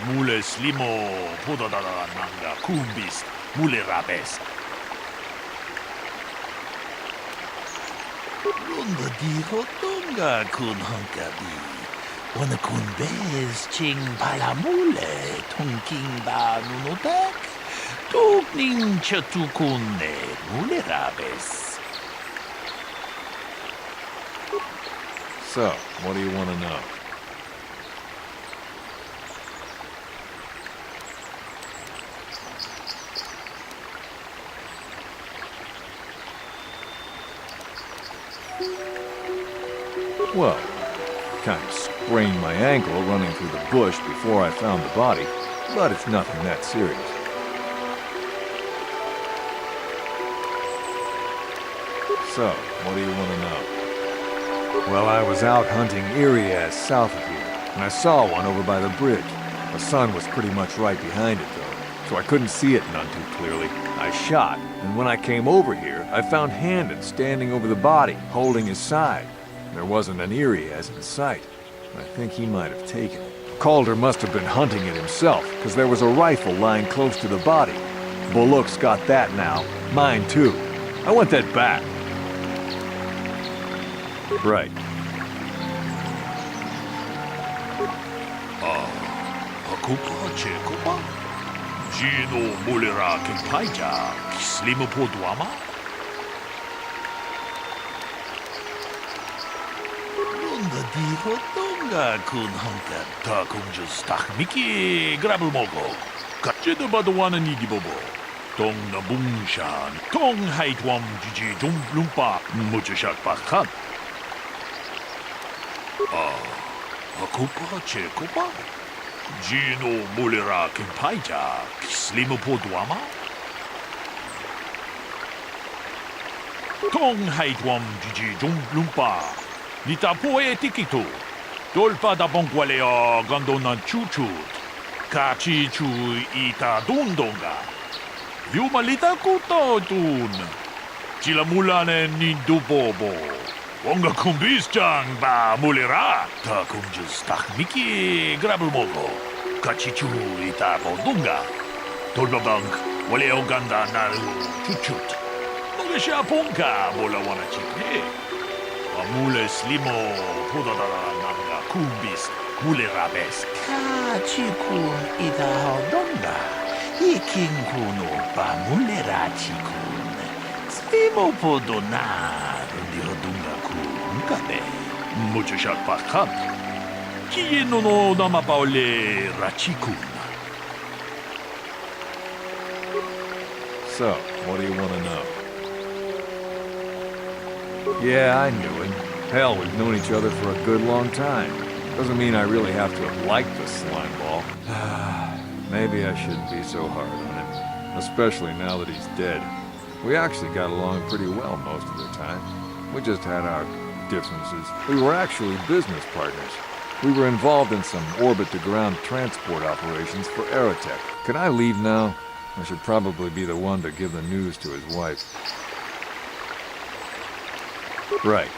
Mule slimo podadara nanga kumbis mule rabes. Lunda di hotonga kun hunkabi. Wana kun bez ching palamule tungking ba nunotek. Tukning chatukune mulerabes. So, what do you want to know? Well, kind of sprained my ankle running through the bush before I found the body, but it's nothing that serious. So, what do you want to know? Well, I was out hunting Irias south of here, and I saw one over by the bridge. The sun was pretty much right behind it, though, so I couldn't see it none too clearly. I shot, and when I came over here, I found Handon standing over the body, holding his side. There wasn't an Irias in sight. I think he might have taken it. Calder must have been hunting it himself, because there was a rifle lying close to the body. Bullock's got that now. Mine, too. I want that back. Right. Hakupa chekupa? Gino mulera kempaija, kislimu poduama? Lunda di hotonga kun hunka takunjus takmiki grabulmogo. Kachida baduana nidibobo. Tong na bungshan, tong haitwam jiji jumplumpa, muchashak pakat. Hakupa chekupa? Gino mulera kempaija, kislimu poduama? Tong haitwam jiji jumplumpa. Nita poe tikito. Dolpa da bonkwaleo gandonan chuchut. Kachi chu ita dundonga. Viumalita kuto tun. Chilamulane nindubobo. Wonga kumbis chang ba mulera. Ta kumjus takmiki grabulmogo. Kachi chu ita bondunga. Dolpa bank waleo ganda naru chuchut. Mogasha ponka bola wana chikne. Amule slimo podadara nanga kumbis mulerabes kachikun ida hodonga ikinkuno ba mulerachikun slimo podonar di hodonga kunkabe muchashak pakat kieno no namapaole rachikun. So, what do you want to know? Yeah, I knew it. Hell, we've known each other for a good long time. Doesn't mean I really have to have liked the slime ball. Maybe I shouldn't be so hard on him. Especially now that he's dead. We actually got along pretty well most of the time. We just had our differences. We were actually business partners. We were involved in some orbit-to-ground transport operations for Aerotech. Can I leave now? I should probably be the one to give the news to his wife. Right.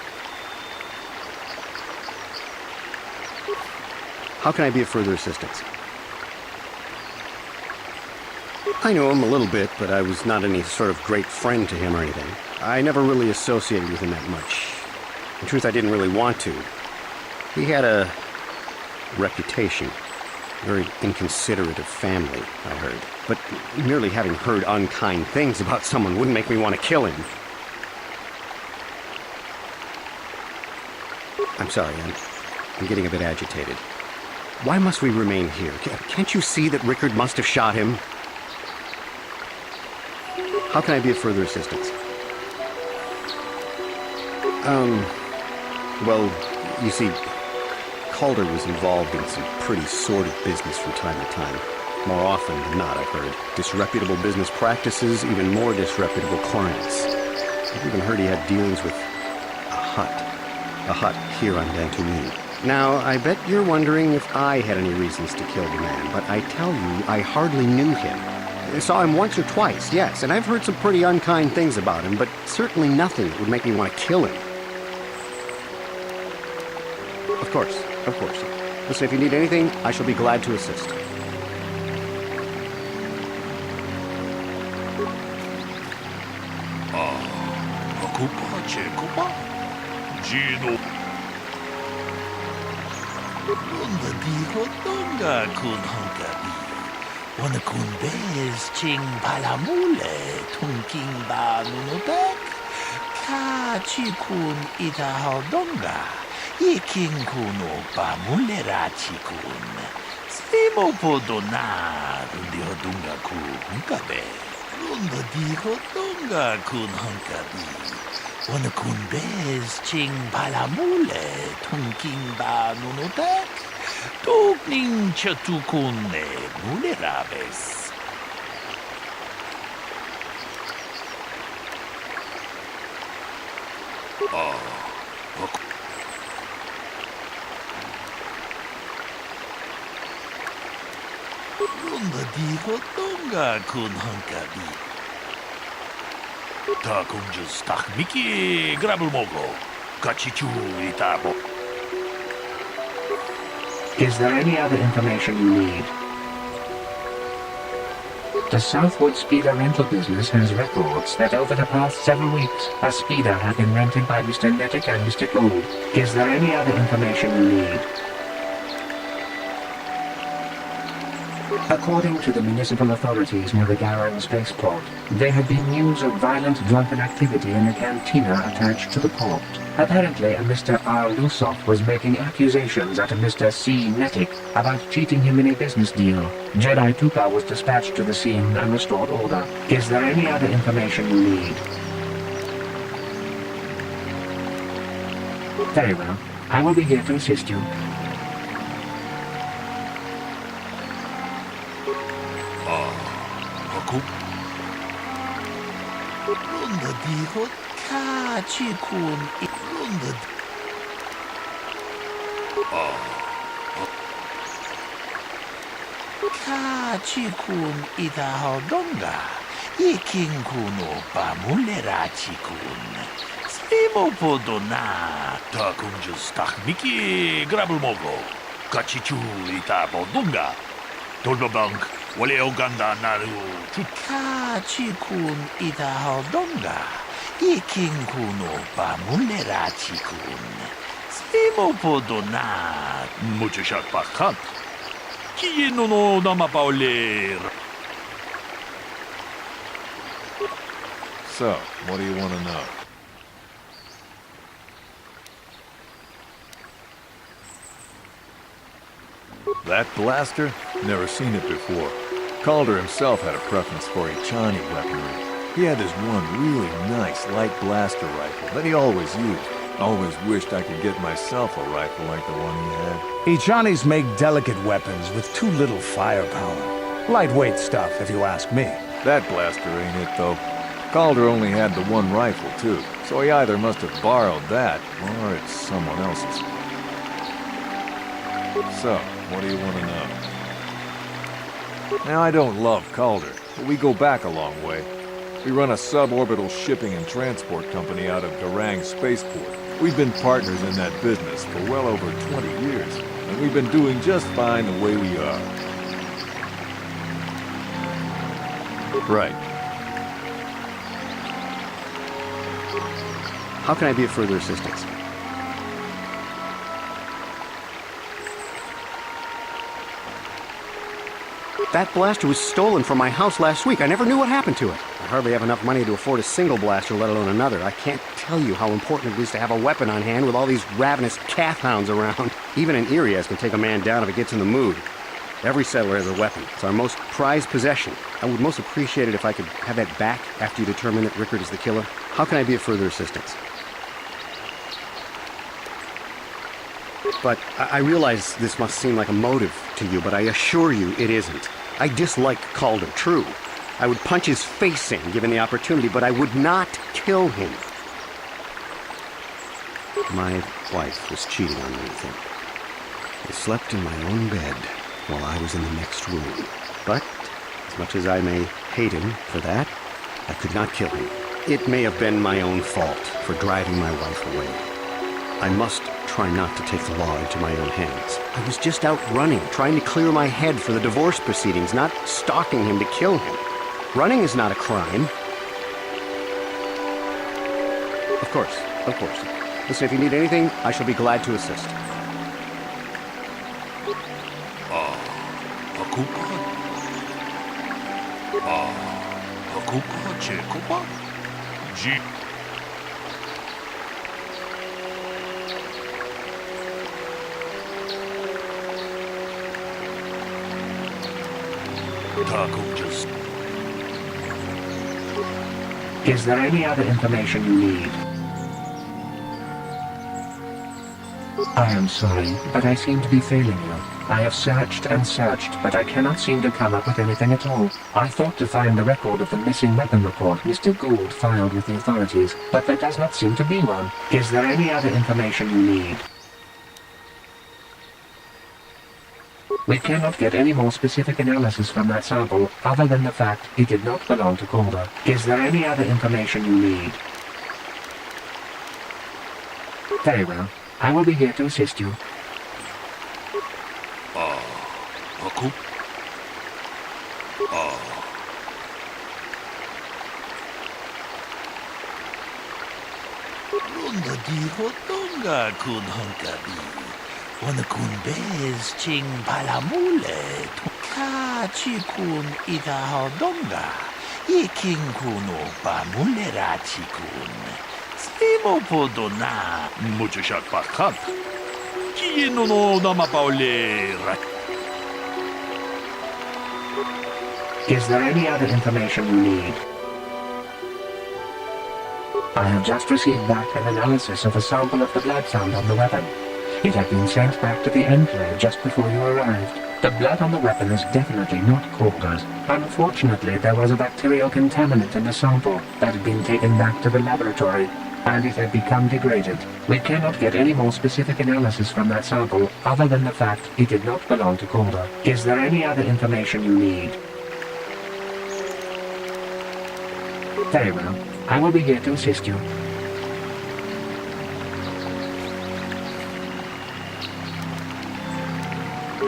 How can I be of further assistance? I know him a little bit, but I was not any sort of great friend to him or anything. I never really associated with him that much. In truth, I didn't really want to. He had a reputation. Very inconsiderate of family, I heard. But merely having heard unkind things about someone wouldn't make me want to kill him. I'm sorry, I'm getting a bit agitated. Why must we remain here? Can't you see that Rickard must have shot him? How can I be of further assistance? Well, you see, Calder was involved in some pretty sordid business from time to time. More often than not, I've heard. Disreputable business practices, even more disreputable clients. I've even heard he had dealings with a hut here on Dantooine. Now, I bet you're wondering if I had any reasons to kill the man, but I tell you, I hardly knew him. I saw him once or twice, yes, and I've heard some pretty unkind things about him, but certainly nothing that would make me want to kill him. Of course, of course. Listen, if you need anything, I shall be glad to assist. Gino. Lunga dijo donga kun honkabi. Wana kun bez ching palamule tunking ba nunutek. Ka chikun itaho donga. Iking kuno pa mulera chikun. Spimo podona rundiho dunga ku honkabe. Lunga dijo donga kun honkabi. Wana kun bez ching palamule tunking ba nunutek. Tugning chatukune mulerabes. Lunga dijo donga kun honkabi. Ta kunjus tak miki grabul mogo. Kachichu itabo. Is there any other information you need? The Southwood Speeder rental business has records that over the past several weeks, a speeder had been rented by Mr. Nettick and Mr. Gould. Is there any other information you need? According to the municipal authorities near the Garan spaceport, there had been news of violent drunken activity in the cantina attached to the port. Apparently, a Mr. R. Lusov was making accusations at a Mr. C. Nettick about cheating him in a business deal. Jedi Tuka was dispatched to the scene and restored order. Is there any other information you need? Very well. I will be here to assist you. Lunga dijo ka chikun lunga. Ka chikun itaho donga. Iking kuno pa mulera chikun. Spimo podona. Ta kunjus tak miki grabul mogo. Kachichu itabo dunga. Tolbabank. Wale Oganda naru. Ka chikun itaho donga. Iking kuno pa mulera chikun. Spimo podona. Muchishak pakat. Kieno no namapaoler. So, what do you want to know? That blaster? Never seen it before. Calder himself had a preference for Ichani weaponry. He had this one really nice light blaster rifle that he always used. Always wished I could get myself a rifle like the one he had. Ichanis make delicate weapons with too little firepower. Lightweight stuff, if you ask me. That blaster ain't it, though. Calder only had the one rifle, too, so he either must have borrowed that, or it's someone else's. So, what do you want to know? Now, I don't love Calder, but we go back a long way. We run a suborbital shipping and transport company out of Garang Spaceport. We've been partners in that business for well over 20 years, and we've been doing just fine the way we are. Right. How can I be of further assistance? That blaster was stolen from my house last week. I never knew what happened to it. I hardly have enough money to afford a single blaster, let alone another. I can't tell you how important it is to have a weapon on hand with all these ravenous cath hounds around. Even an Irias can take a man down if it gets in the mood. Every settler has a weapon. It's our most prized possession. I would most appreciate it if I could have that back after you determine that Rickard is the killer. How can I be of further assistance? But I realize this must seem like a motive to you, but I assure you it isn't. I dislike Calder, true. I would punch his face in, given the opportunity, but I would not kill him. My wife was cheating on me with him. They slept in my own bed while I was in the next room. But, as much as I may hate him for that, I could not kill him. It may have been my own fault for driving my wife away. I must try not to take the law into my own hands. I was just out running, trying to clear my head for the divorce proceedings, not stalking him to kill him. Running is not a crime. Of course. Listen, if you need anything, I shall be glad to assist. Akupa, Chekopa, G. just. Is there any other information you need? I am sorry, but I seem to be failing you. I have searched and searched, but I cannot seem to come up with anything at all. I thought to find the record of the missing weapon report Mr. Gould filed with the authorities, but there does not seem to be one. Is there any other information you need? We cannot get any more specific analysis from that sample, other than the fact it did not belong to Calder. Is there any other information you need? Very well. I will be here to assist you. Aku? Runda di hotonga kun honkabi. Wana kun bez ching palamule. Ka chikun ita hodonga. Iking kuno pamulera chikun. Simo podona. Mucho shak pakat. Chino no namapaulera. Is there any other information you need? I have just received back an analysis of a sample of the blood found on the weapon. It had been sent back to the Enclave just before you arrived. The blood on the weapon is definitely not Calder's. Unfortunately, there was a bacterial contaminant in the sample that had been taken back to the laboratory, and it had become degraded. We cannot get any more specific analysis from that sample, other than the fact it did not belong to Calder. Is there any other information you need? Very well. I will be here to assist you.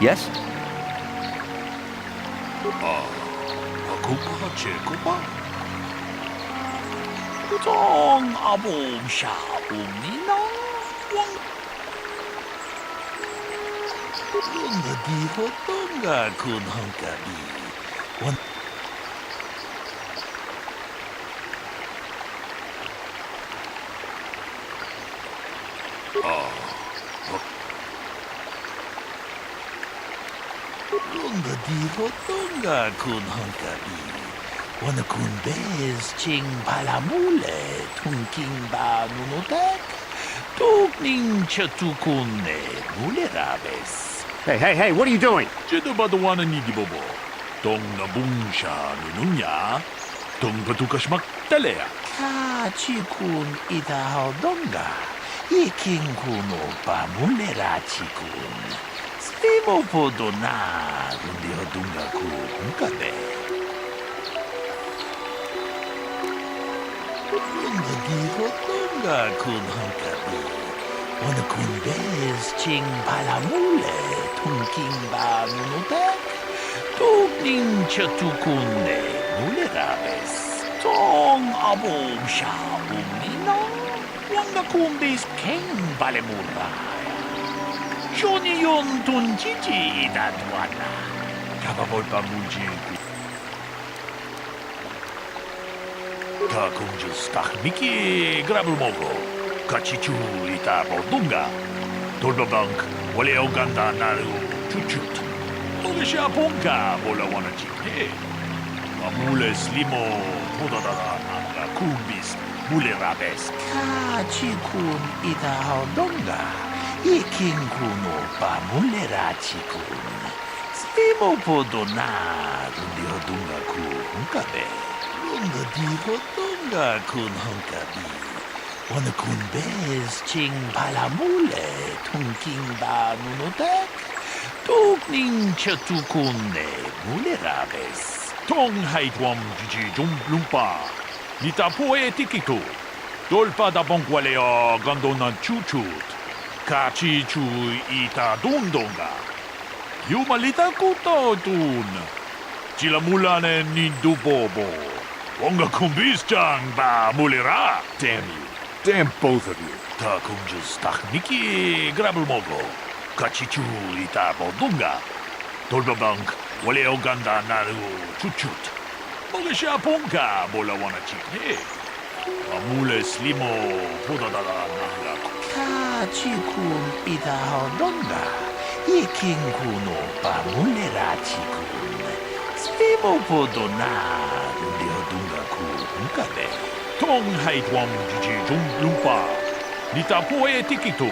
Yes? Akupa, Chekopa? Tong abom sha umnina wang. Runda di hotonga kun honkabi. Runda di hotonga kun honkabi. Wana kun bez ching palamule tunking ba nunotek. Tukning chatukune mulerabes. Hey, what are you doing? Chedo badawana nigi bobo. Tong nabungsha nununya. Tong patukashmak talea. Ka chikun ita hodonga. Iking kuno pa mulera chikun. Simo podona rundi hodunga ku hunkabe. Runda di hodunga kun hunkabe. Wana kun bez ching palamule tunking ba nunotek. Tukning chatukune mulerabes. Tong abom sha umnina. Wanga kumbis king balemuraya. Johnny yon tunjiji idadwana. Kababol pamuji. Kakunjus tahmiki grabulmogo. Kachichu ita bodunga. Tolbabank wale oganda naru chuchut. Ogesha ponka bola wana chikne. Amule slimo podadada nanga kumbis. Mulerabes. Ka chikun ita hodonga. Iking kuno pa mulera chikun. Simo podona rundi hodunga ku hunkabe. Runda di hodunga kun hunkabi. Wana kun bez ching palamule tunking ba nunotek. Tukning chatukune mulerabes. Tong haitwam jiji jumplumpa. Lita poe tikito. Dolpa da bonkwalea gandona chuchut. Kachi chu ita dundonga. Yumalita kuto tun. Chilamulane nindu bobo. Onga kumbis chang ba mulira. Damn you. Damn both of you. Ta kunjus takniki grabulmogo. Kachichu ita bodunga. Tolbabank wale oganda naru chuchut. Mogesha ponka bola wana chikne. Amule slimo podadala nanga. Kachikun ita hodonga. Ikinkuno pamulera chikun. Slimo podona. Ndiodunga ku unkane. Tong haitwam jiji jung lumpa. Nita poe tikito.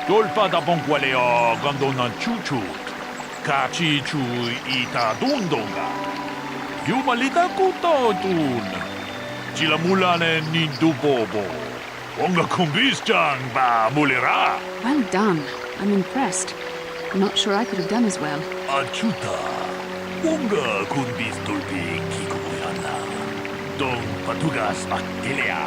Dolpa da bonkwaleo gandona chuchut. Kachi chu ita dundonga. Yumalita kuto dun. Chilamulane nindu bobo. Onga kumbis jang ba mulera. Well done. I'm impressed. I'm not sure I could have done as well. Achuta. Onga kumbis dolpi kikuyana. Don patugas akilea.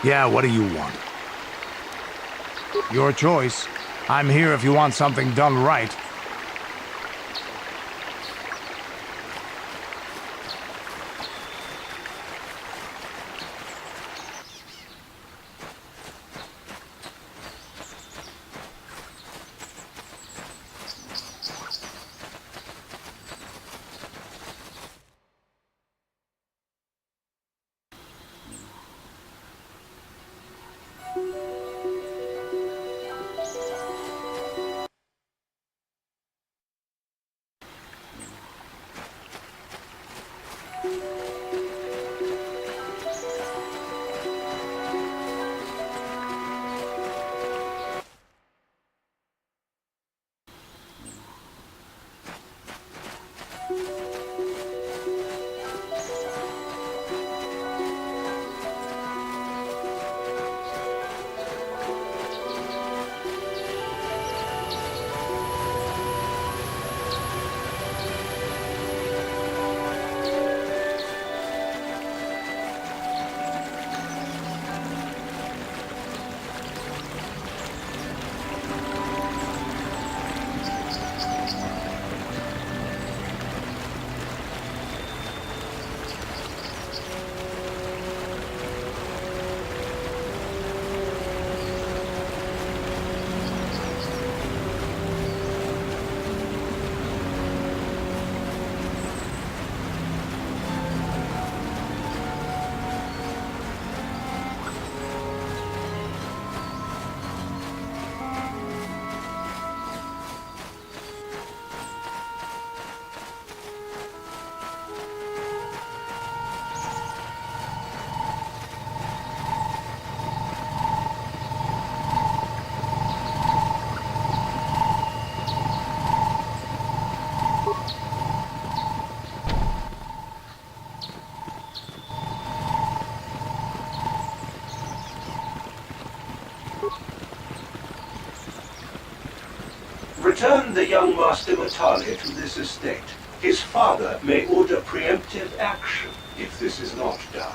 Yeah, what do you want? Your choice. I'm here if you want something done right. Return the young Master Matale to this estate. His father may order preemptive action if this is not done.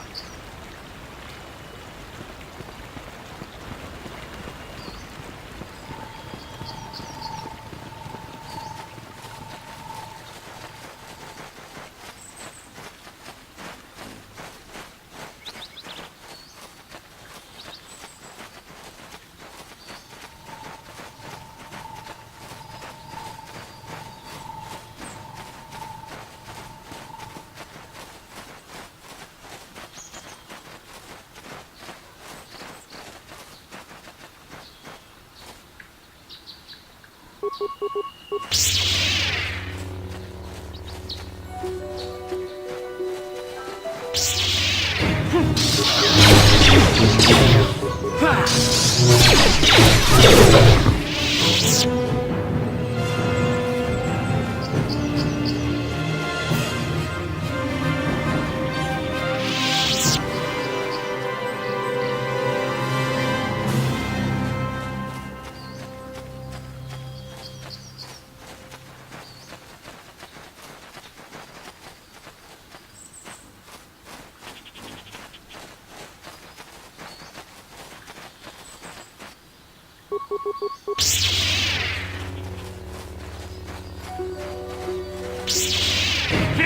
So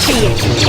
be it!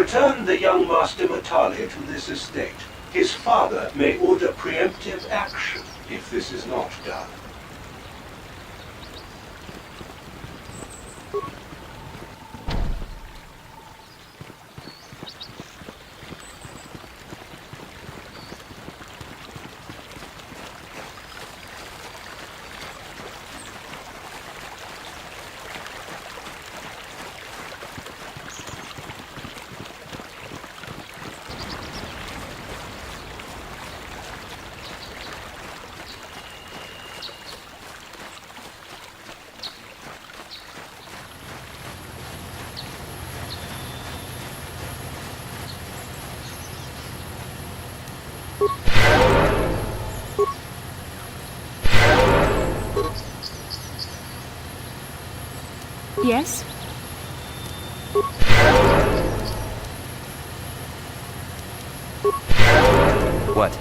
Return the young Master Matale to this estate. His father may order preemptive action if this is not done. Yes? What?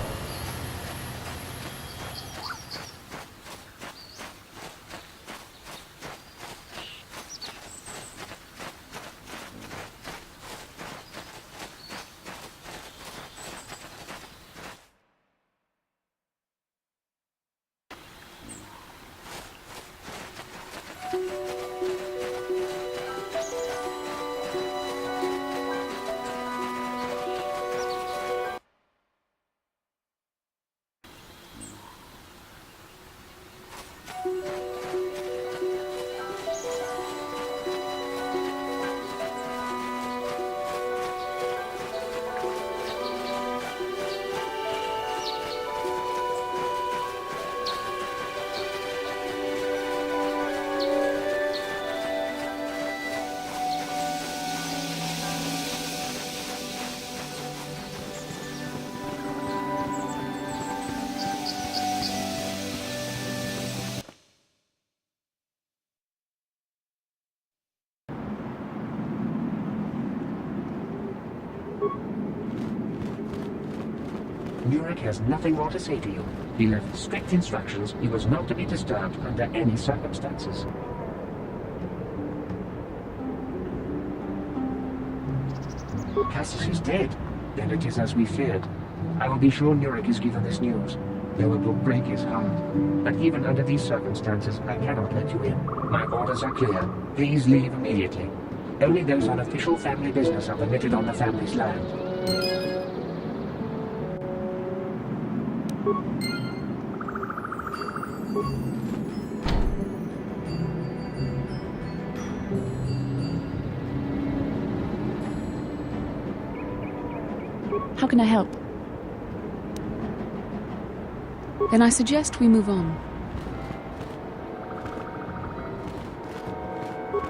Nurek has nothing more to say to you. He left strict instructions he was not to be disturbed under any circumstances. Cassius is dead. Then it is as we feared. I will be sure Nurik is given this news, though it will break his heart. But even under these circumstances, I cannot let you in. My orders are clear. Please leave immediately. Only those on official family business are permitted on the family's land. How can I help? Then I suggest we move on.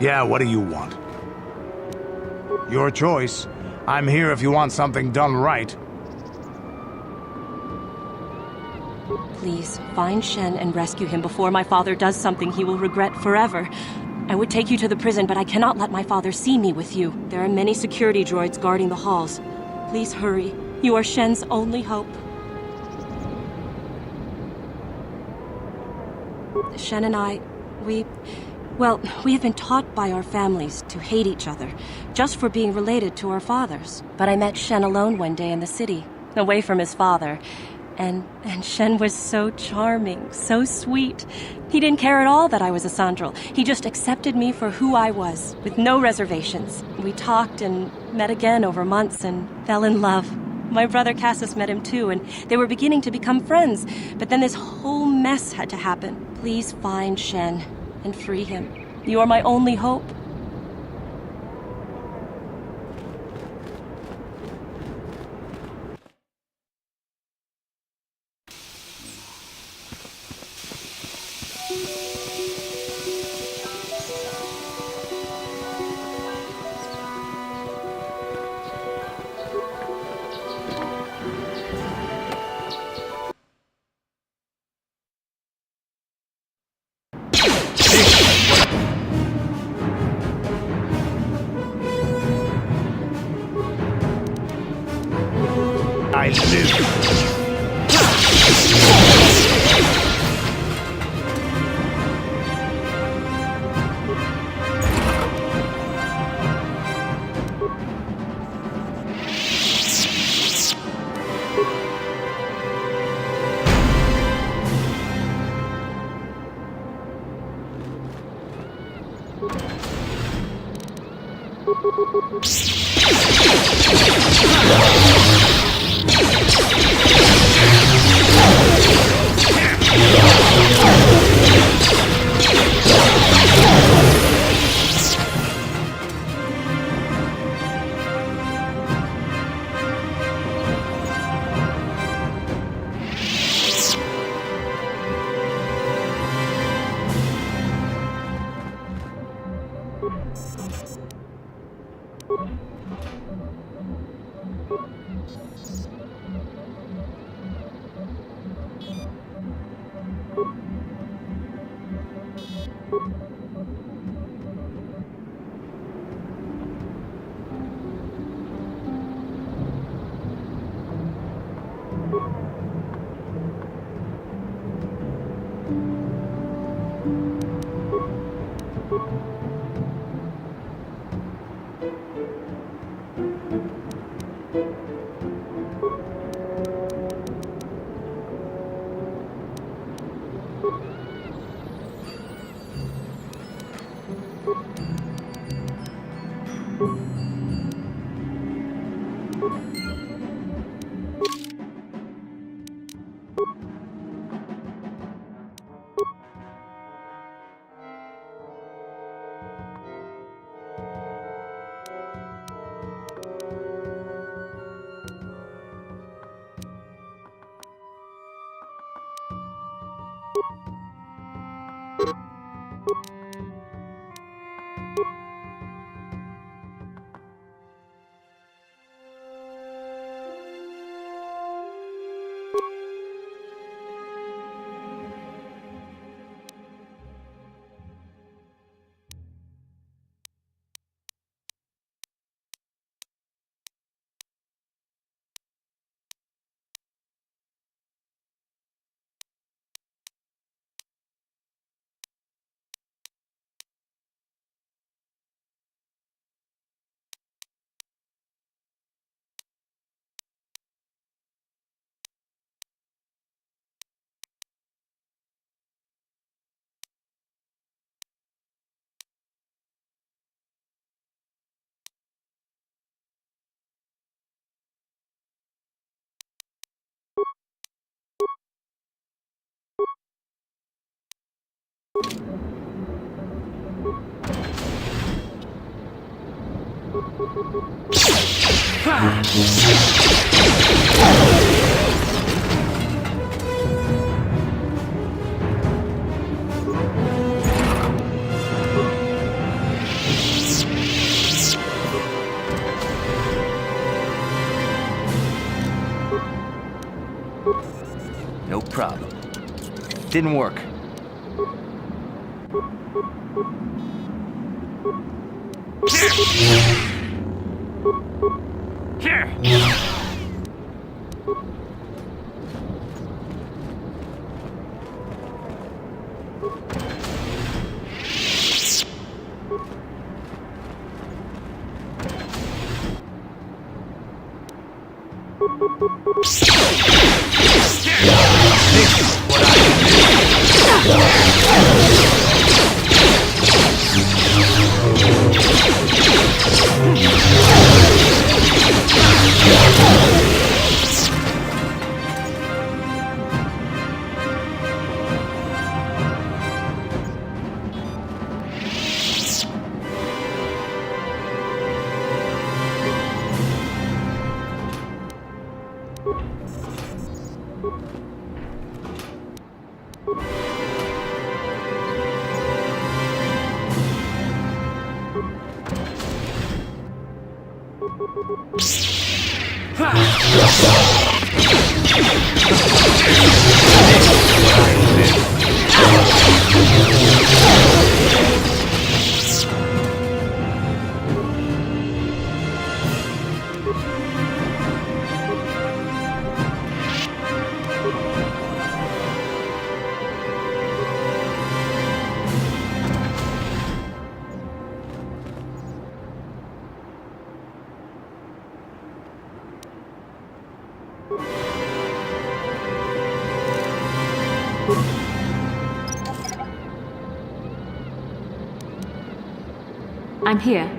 Yeah, what do you want? Your choice. I'm here if you want something done right. Please, find Shen and rescue him before my father does something he will regret forever. I would take you to the prison, but I cannot let my father see me with you. There are many security droids guarding the halls. Please hurry. You are Shen's only hope. Shen and I, we have been taught by our families to hate each other, just for being related to our fathers. But I met Shen alone one day in the city, away from his father. And Shen was so charming, so sweet. He didn't care at all that I was a Sandral. He just accepted me for who I was, with no reservations. We talked and met again over months and fell in love. My brother Cassius met him too, and they were beginning to become friends. But then this whole mess had to happen. Please find Shen and free him. You are my only hope. I live. No problem. Didn't work. I'm here.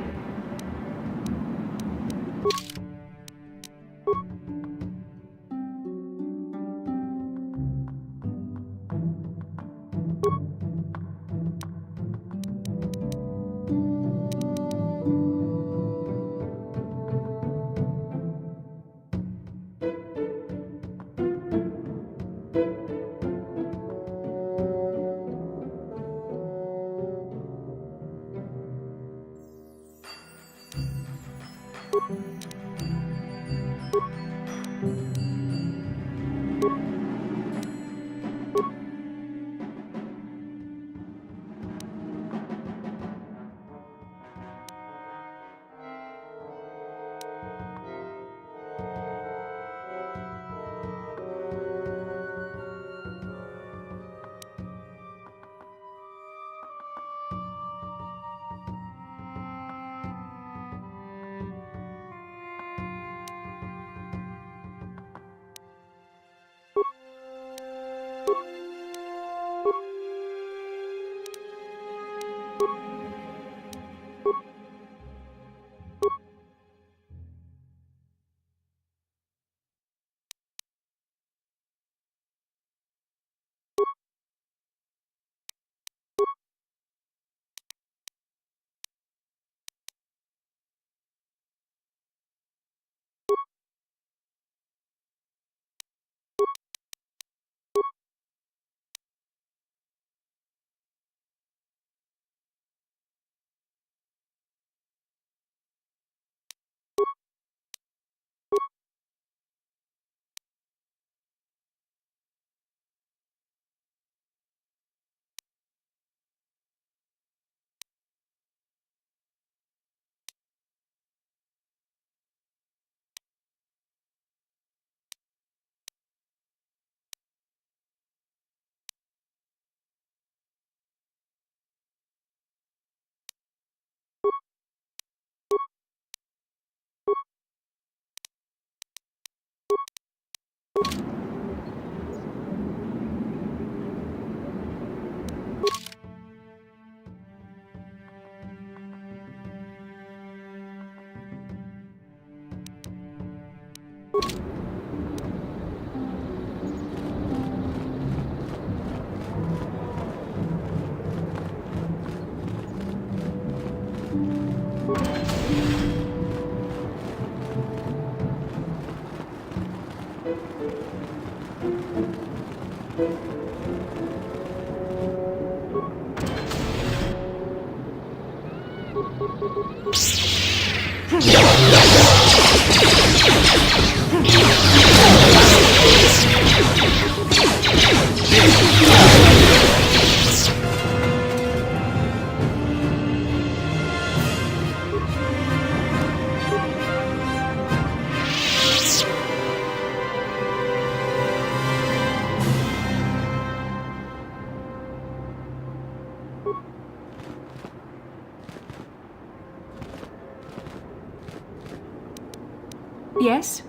Yes?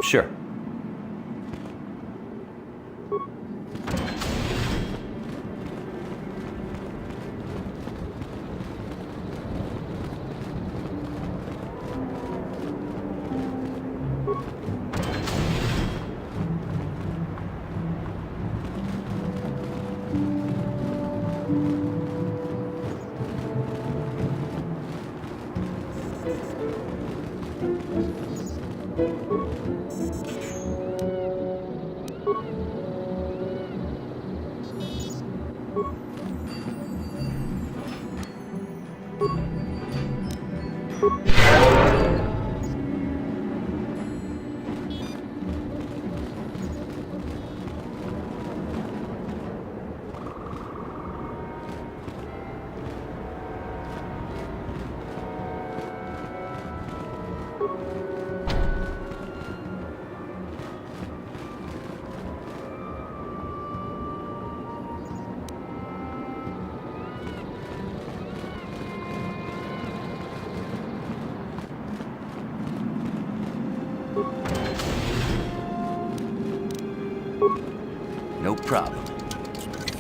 Sure. No problem.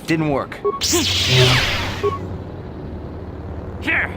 Didn't work. Here!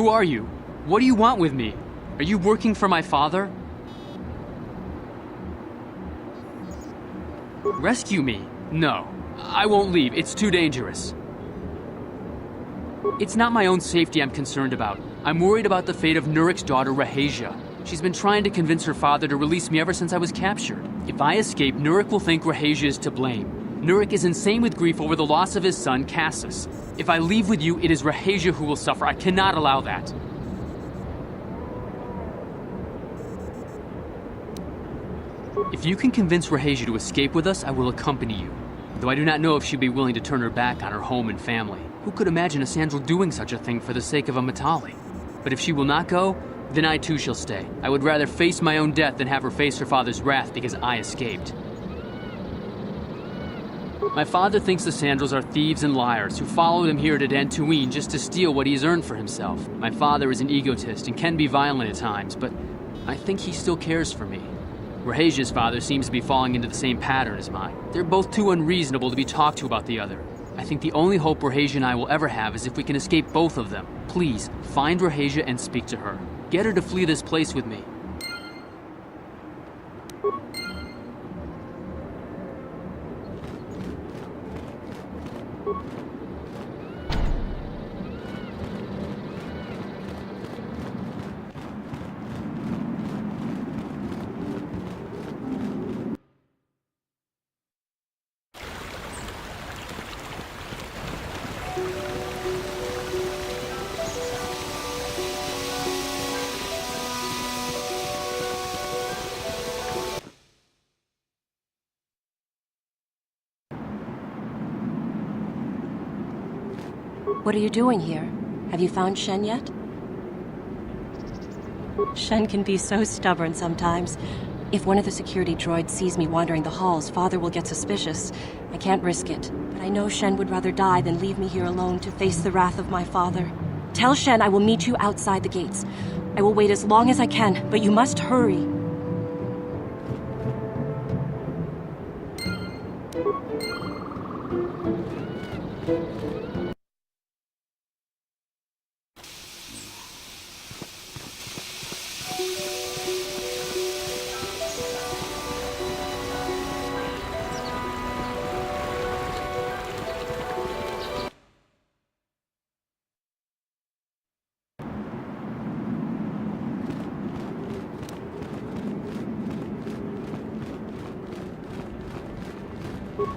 Who are you? What do you want with me? Are you working for my father? Rescue me? No. I won't leave. It's too dangerous. It's not my own safety I'm concerned about. I'm worried about the fate of Nurik's daughter, Rahasia. She's been trying to convince her father to release me ever since I was captured. If I escape, Nurik will think Rahasia is to blame. Nurik is insane with grief over the loss of his son, Cassus. If I leave with you, it is Rahasia who will suffer. I cannot allow that. If you can convince Rahasia to escape with us, I will accompany you. Though I do not know if she'd be willing to turn her back on her home and family. Who could imagine a Sandral doing such a thing for the sake of a Matali? But if she will not go, then I too shall stay. I would rather face my own death than have her face her father's wrath because I escaped. My father thinks the Sandrals are thieves and liars who followed him here to Dantooine just to steal what he has earned for himself. My father is an egotist and can be violent at times, but I think he still cares for me. Rahasia's father seems to be falling into the same pattern as mine. They're both too unreasonable to be talked to about the other. I think the only hope Rahasia and I will ever have is if we can escape both of them. Please, find Rahasia and speak to her. Get her to flee this place with me. What are you doing here? Have you found Shen yet? Shen can be so stubborn sometimes. If one of the security droids sees me wandering the halls, Father will get suspicious. I can't risk it, but I know Shen would rather die than leave me here alone to face the wrath of my father. Tell Shen I will meet you outside the gates. I will wait as long as I can, but you must hurry.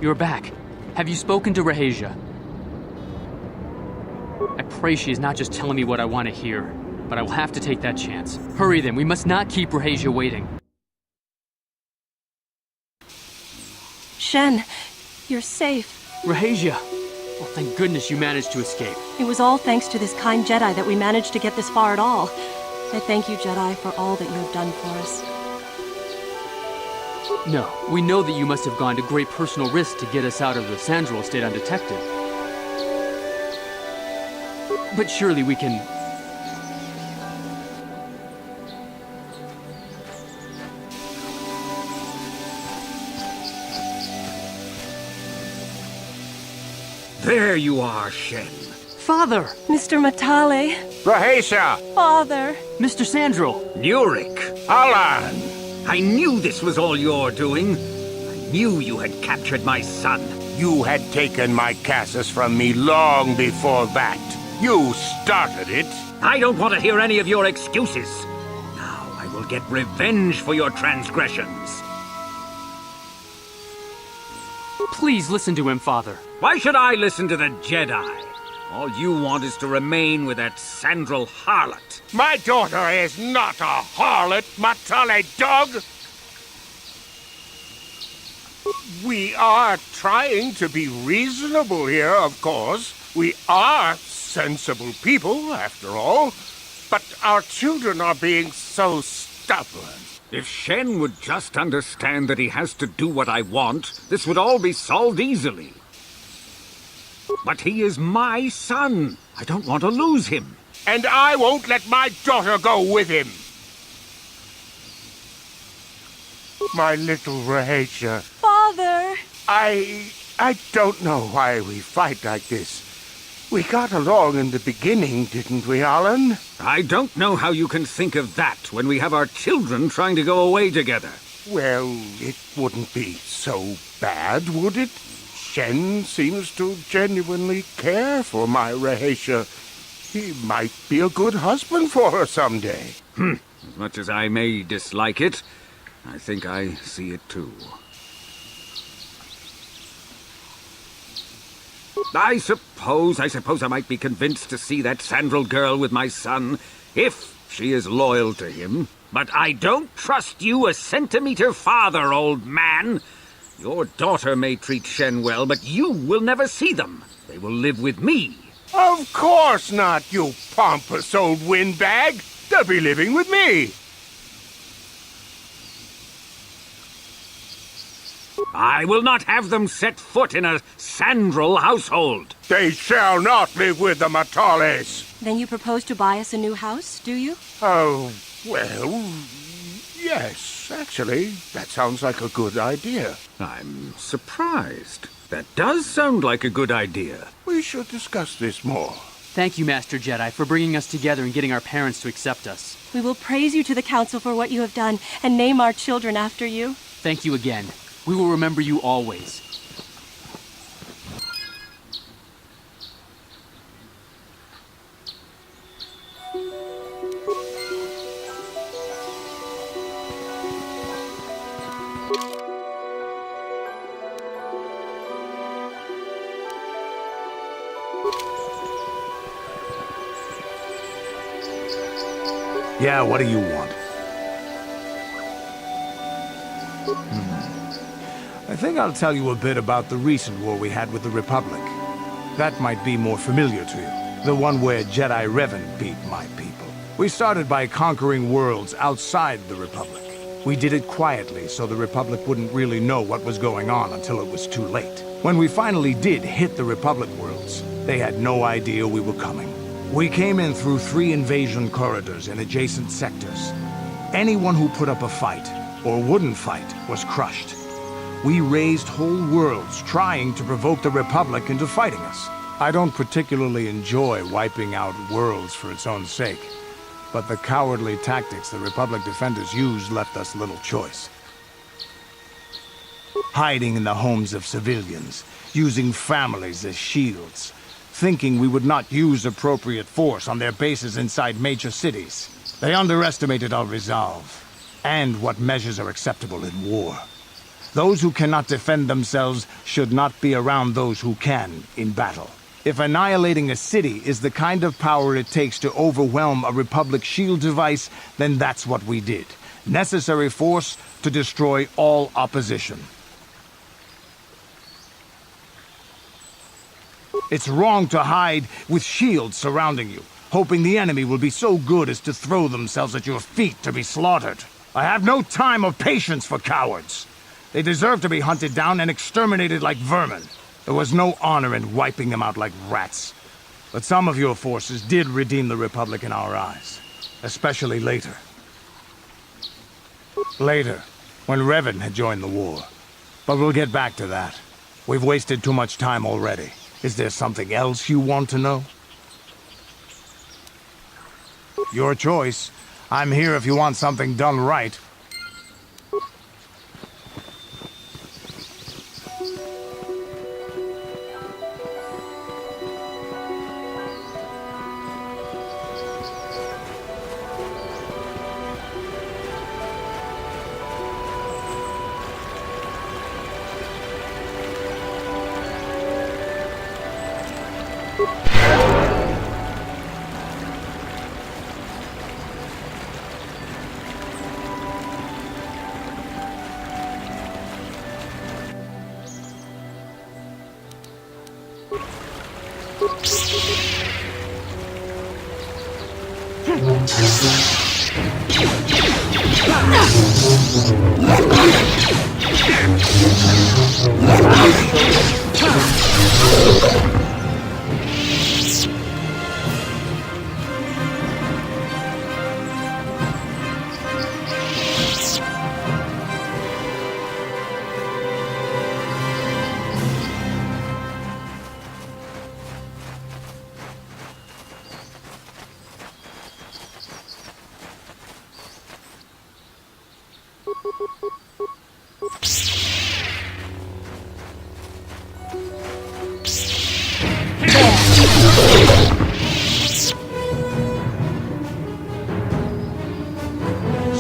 You're back. Have you spoken to Rahasia? I pray she is not just telling me what I want to hear, but I will have to take that chance. Hurry then, we must not keep Rahasia waiting. Shen, you're safe. Rahasia! Well, thank goodness you managed to escape. It was all thanks to this kind Jedi that we managed to get this far at all. I thank you, Jedi, for all that you have done for us. No, we know that you must have gone to great personal risk to get us out of the Sandral estate undetected. But surely we can... There you are, Shen. Father! Mr. Matale. Rahasia! Father! Mr. Sandral! Nurik! Alan! I knew this was all your doing. I knew you had captured my son. You had taken my Cassus from me long before that. You started it. I don't want to hear any of your excuses. Now I will get revenge for your transgressions. Please listen to him, Father. Why should I listen to the Jedi? All you want is to remain with that Sandral harlot. My daughter is not a harlot, Matale dog! We are trying to be reasonable here, of course. We are sensible people, after all. But our children are being so stubborn. If Shen would just understand that he has to do what I want, this would all be solved easily. But he is my son. I don't want to lose him. And I won't let my daughter go with him. My little Rahasia. Father! I don't know why we fight like this. We got along in the beginning, didn't we, Alan? I don't know how you can think of that when we have our children trying to go away together. Well, it wouldn't be so bad, would it? Shen seems to genuinely care for my Rahasia. He might be a good husband for her someday. As much as I may dislike it, I think I see it too. I suppose I might be convinced to see that Sandral girl with my son, if she is loyal to him. But I don't trust you a centimeter farther, old man. Your daughter may treat Shen well, but you will never see them. They will live with me. Of course not, you pompous old windbag. They'll be living with me. I will not have them set foot in a Sandral household. They shall not live with the Matales. Then you propose to buy us a new house, do you? Oh, well, yes, actually. That sounds like a good idea. I'm surprised. That does sound like a good idea. We should discuss this more. Thank you, Master Jedi, for bringing us together and getting our parents to accept us. We will praise you to the Council for what you have done and name our children after you. Thank you again. We will remember you always. Yeah, what do you want? I think I'll tell you a bit about the recent war we had with the Republic. That might be more familiar to you. The one where Jedi Revan beat my people. We started by conquering worlds outside the Republic. We did it quietly so the Republic wouldn't really know what was going on until it was too late. When we finally did hit the Republic worlds, they had no idea we were coming. We came in through 3 invasion corridors in adjacent sectors. Anyone who put up a fight, or wouldn't fight, was crushed. We raised whole worlds trying to provoke the Republic into fighting us. I don't particularly enjoy wiping out worlds for its own sake, but the cowardly tactics the Republic defenders used left us little choice. Hiding in the homes of civilians, using families as shields, thinking we would not use appropriate force on their bases inside major cities. They underestimated our resolve, and what measures are acceptable in war. Those who cannot defend themselves should not be around those who can in battle. If annihilating a city is the kind of power it takes to overwhelm a Republic shield device, then that's what we did. Necessary force to destroy all opposition. It's wrong to hide with shields surrounding you, hoping the enemy will be so good as to throw themselves at your feet to be slaughtered. I have no time or patience for cowards. They deserve to be hunted down and exterminated like vermin. There was no honor in wiping them out like rats. But some of your forces did redeem the Republic in our eyes, especially later. Later, when Revan had joined the war. But we'll get back to that. We've wasted too much time already. Is there something else you want to know? Your choice. I'm here if you want something done right.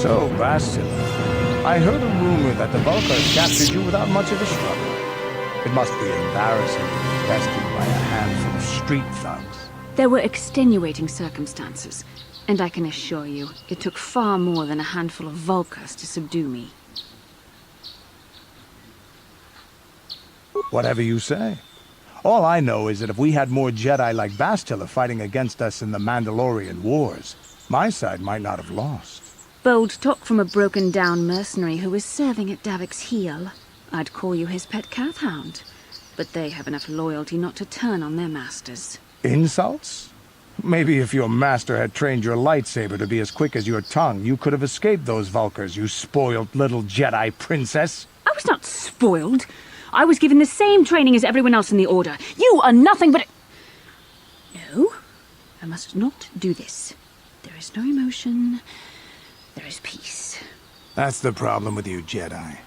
So, Bastila, I heard a rumor that the Vulkars captured you without much of a struggle. It must be embarrassing to be bested by a handful of street thugs. There were extenuating circumstances, and I can assure you, it took far more than a handful of Vulkars to subdue me. Whatever you say. All I know is that if we had more Jedi like Bastila fighting against us in the Mandalorian Wars, my side might not have lost. Bold talk from a broken-down mercenary who is serving at Davik's heel. I'd call you his pet cat-hound, but they have enough loyalty not to turn on their masters. Insults? Maybe if your master had trained your lightsaber to be as quick as your tongue, you could have escaped those Vulkars, you spoiled little Jedi princess. I was not spoiled. I was given the same training as everyone else in the Order. You are nothing but... No, I must not do this. There is no emotion. There is peace. That's the problem with you Jedi.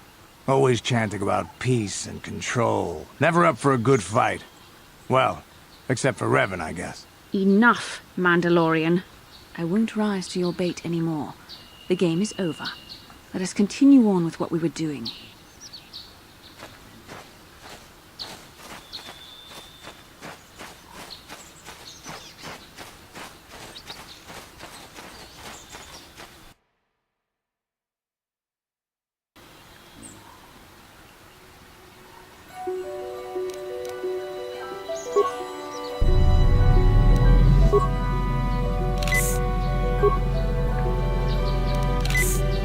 Always chanting about peace and control. Never up for a good fight. Well, except for Revan, I guess. Enough, Mandalorian. I won't rise to your bait anymore. The game is over. Let us continue on with what we were doing.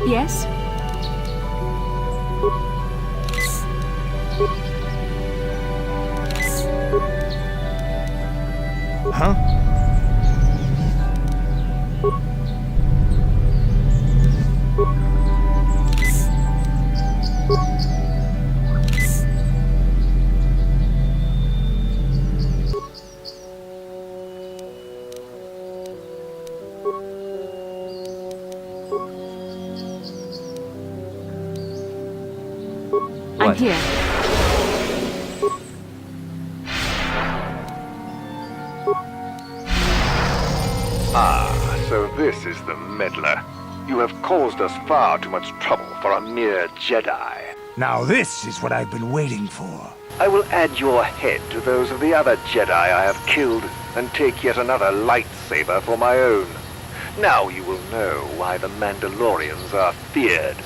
Yes? Huh? I'm here. Ah, so this is the meddler. You have caused us far too much trouble for a mere Jedi. Now this is what I've been waiting for. I will add your head to those of the other Jedi I have killed, and take yet another lightsaber for my own. Now you will know why the Mandalorians are feared.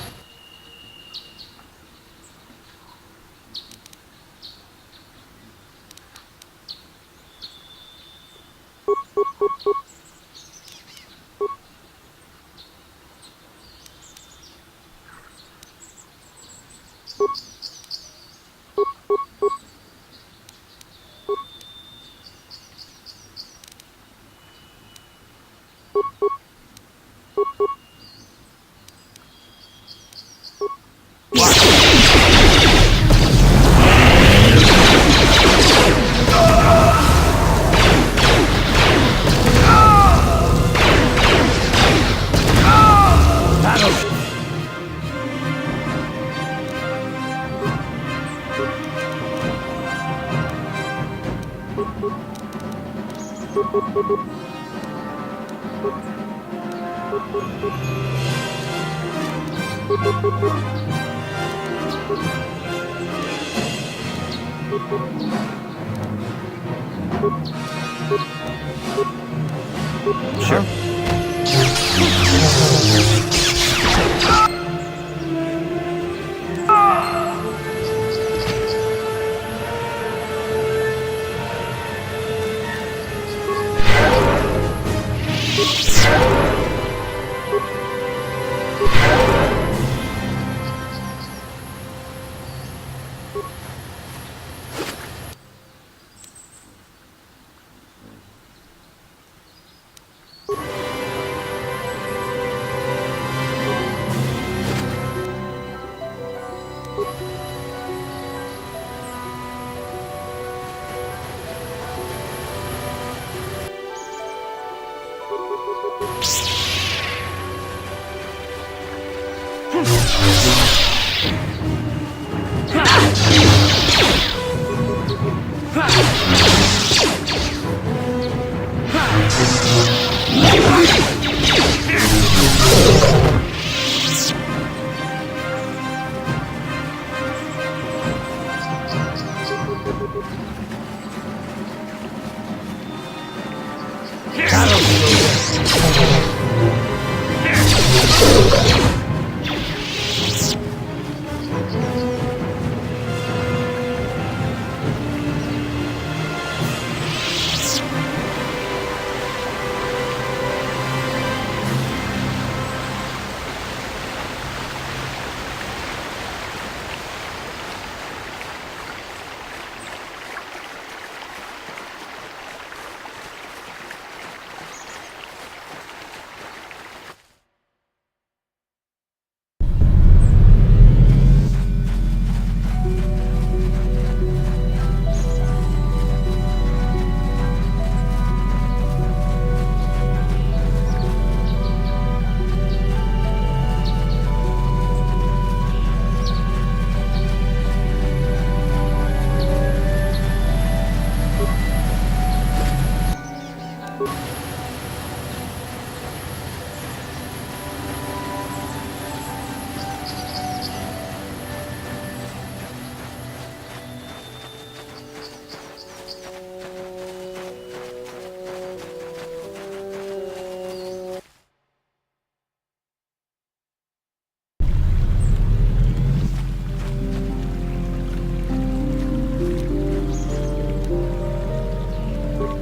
Sure.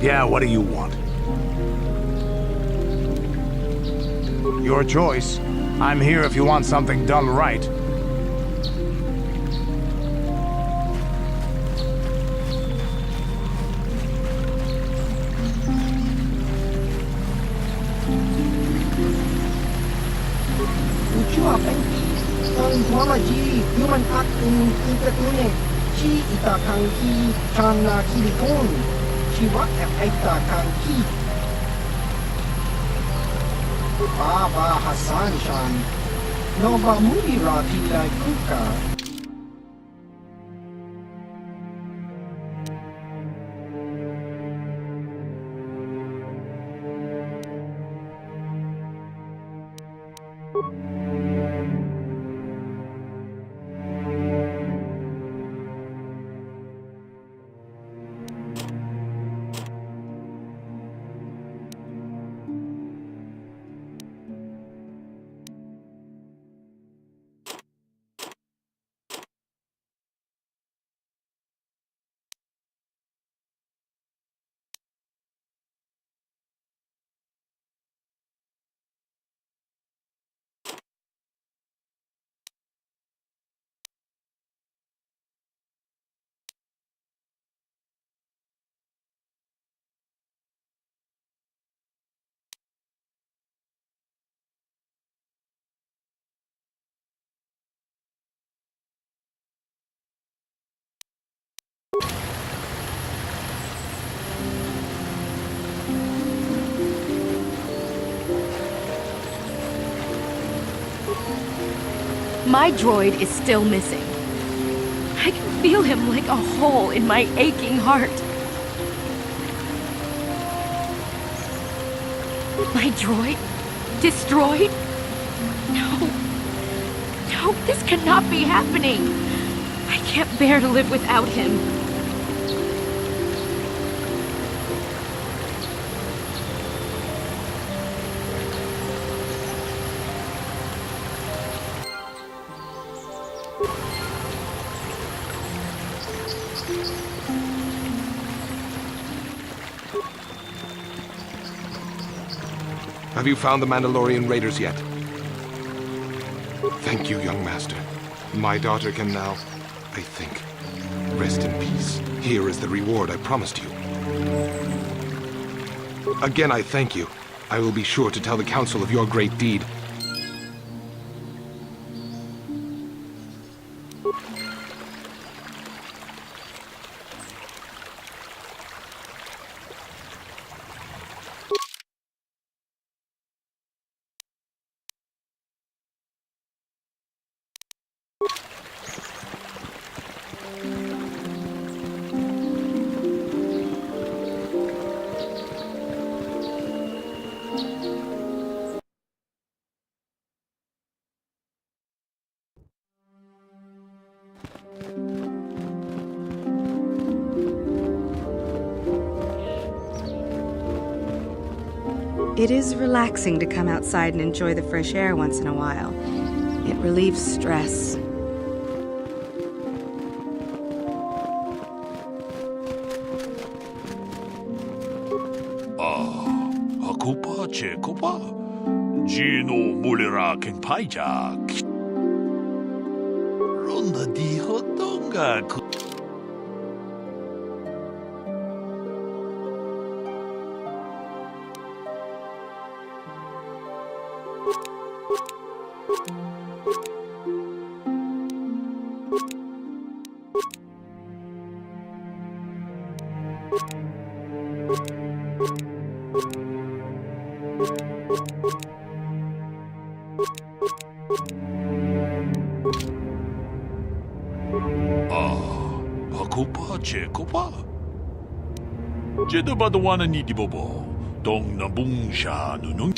Yeah, what do you want? Your choice. I'm here if you want something done right. Uchua penki, ang wamaji, human acting intatune, chi itakang ki chang na kilikon, chi wak aita kang ki. Baba Hassan Shan, Nova Murira Tilai Kuka. My droid is still missing. I can feel him like a hole in my aching heart. My droid? Destroyed? No. No, this cannot be happening. I can't bear to live without him. Have you found the Mandalorian raiders yet? Thank you, young master. My daughter can now, I think, rest in peace. Here is the reward I promised you. Again, I thank you. I will be sure to tell the Council of your great deed. It is relaxing to come outside and enjoy the fresh air once in a while. It relieves stress. Hakupa che kopa. Gino mulira king paija. Ronda di hotonga. Hakupa che kopa. Jeda badawana ni dibobo. Dong na bung sha nunung.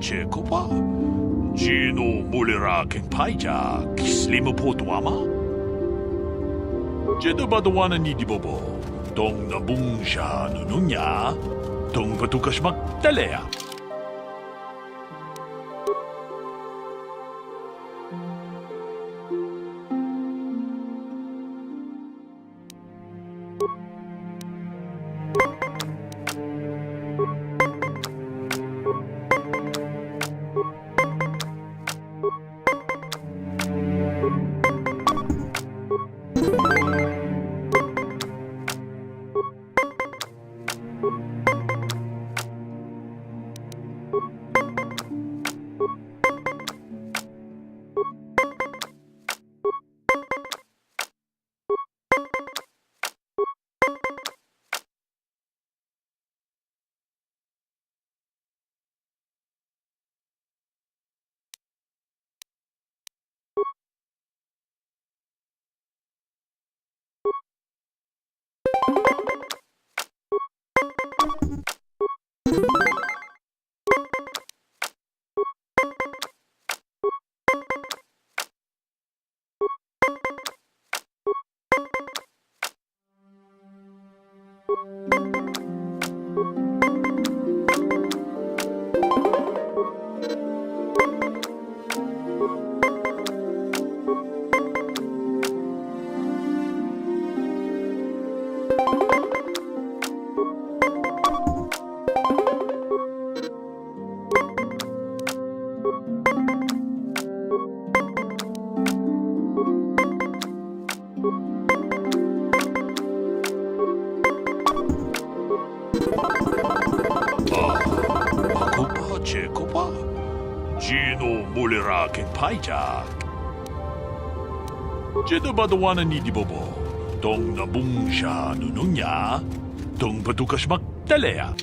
chekopa. Gino mulira king paija, kislimu potuama. Jeda badawana ni dibobo. Dong nabungsha nununya. Dong patukashmak talea. Chekopa. Gino mulira king paija. Jeda badawana ni dibobo. Dong nabungsha nununya. Dong patukashmak talea.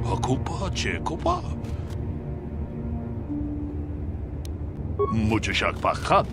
Hakupa chekopa. Mucho shak pakat.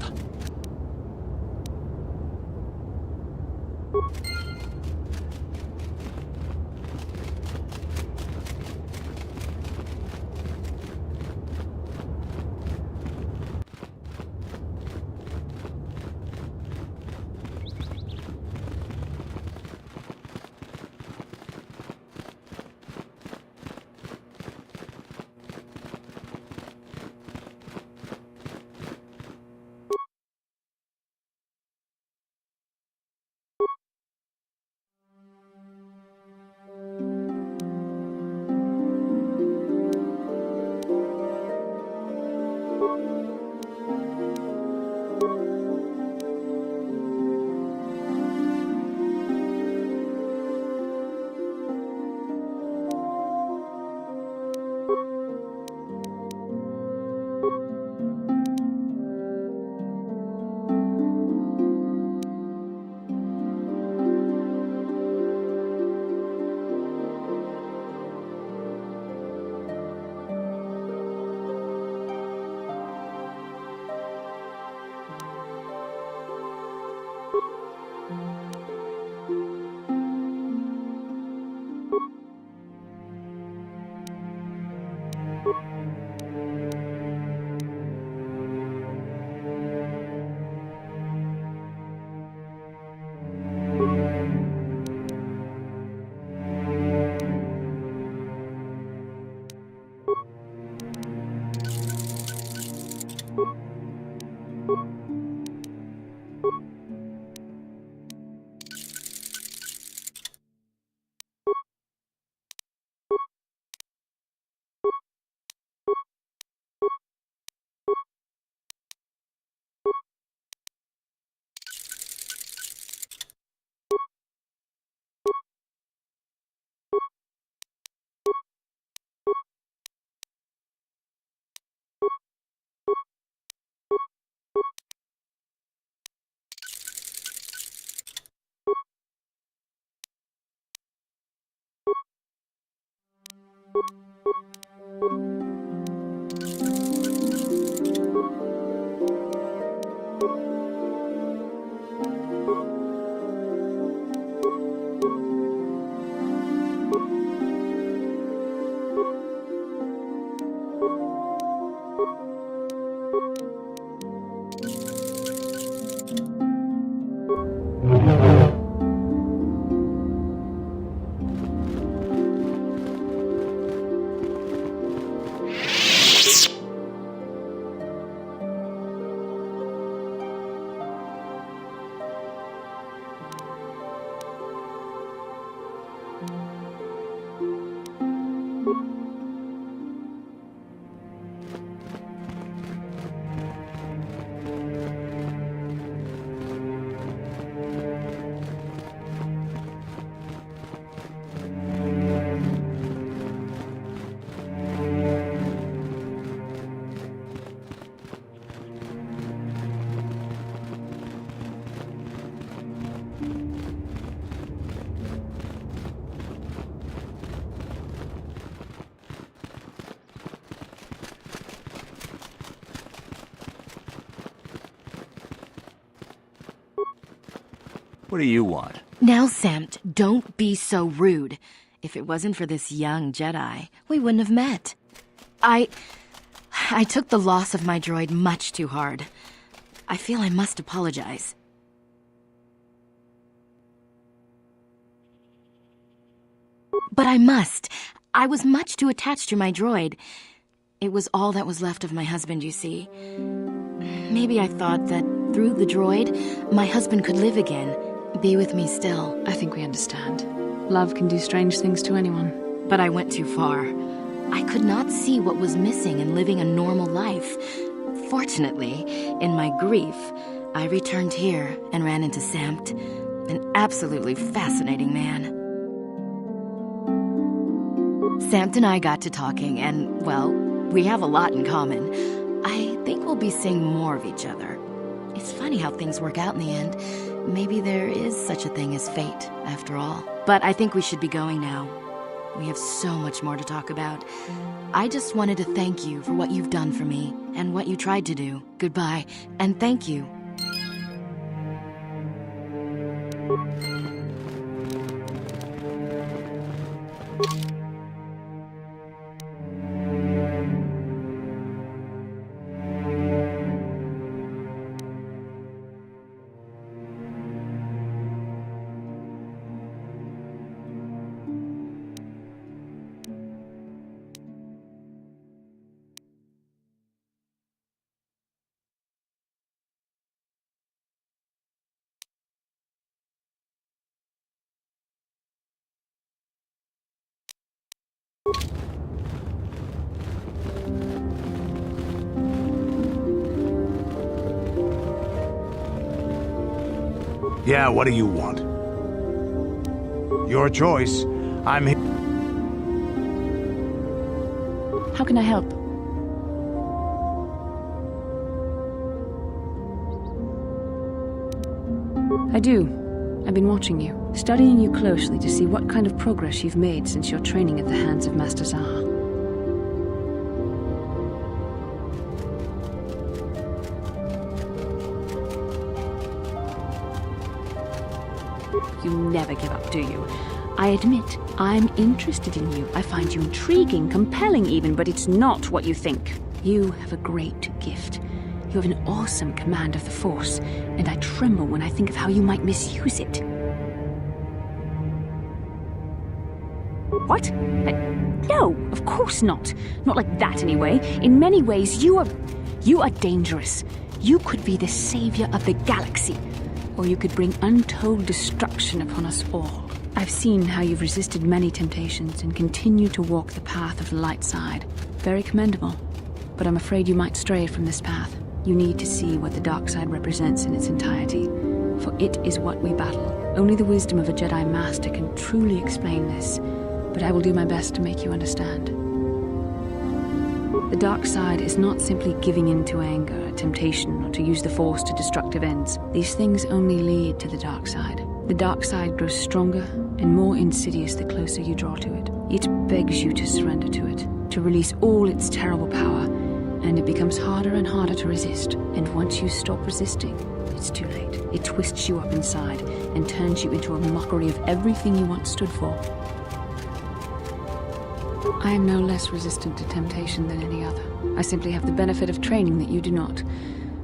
What do you want? Now, Samt, don't be so rude. If it wasn't for this young Jedi, we wouldn't have met. I took the loss of my droid much too hard. I feel I must apologize. But I must. I was much too attached to my droid. It was all that was left of my husband, you see. Maybe I thought that through the droid, my husband could live again, be with me still. I think we understand. Love can do strange things to anyone. But I went too far. I could not see what was missing in living a normal life. Fortunately, in my grief, I returned here and ran into Samt, an absolutely fascinating man. Samt and I got to talking, and, well, we have a lot in common. I think we'll be seeing more of each other. It's funny how things work out in the end. Maybe there is such a thing as fate, after all. But I think we should be going now. We have so much more to talk about. I just wanted to thank you for what you've done for me, and what you tried to do. Goodbye, and thank you. Yeah, what do you want? Your choice. I'm here. How can I help? I do. I've been watching you, studying you closely to see what kind of progress you've made since your training at the hands of Master Zaha. You never give up, do you? I admit, I'm interested in you. I find you intriguing, compelling even, but it's not what you think. You have a great gift. You have an awesome command of the Force, and I tremble when I think of how you might misuse it. What? No, of course not. Not like that, anyway. In many ways, you are dangerous. You could be the savior of the galaxy, or you could bring untold destruction upon us all. I've seen how you've resisted many temptations and continue to walk the path of the light side. Very commendable. But I'm afraid you might stray from this path. You need to see what the dark side represents in its entirety, for it is what we battle. Only the wisdom of a Jedi Master can truly explain this, but I will do my best to make you understand. The dark side is not simply giving in to anger, temptation, or to use the Force to destructive ends. These things only lead to the dark side. The dark side grows stronger and more insidious the closer you draw to it. It begs you to surrender to it, to release all its terrible power, and it becomes harder and harder to resist. And once you stop resisting, it's too late. It twists you up inside and turns you into a mockery of everything you once stood for. I am no less resistant to temptation than any other. I simply have the benefit of training that you do not.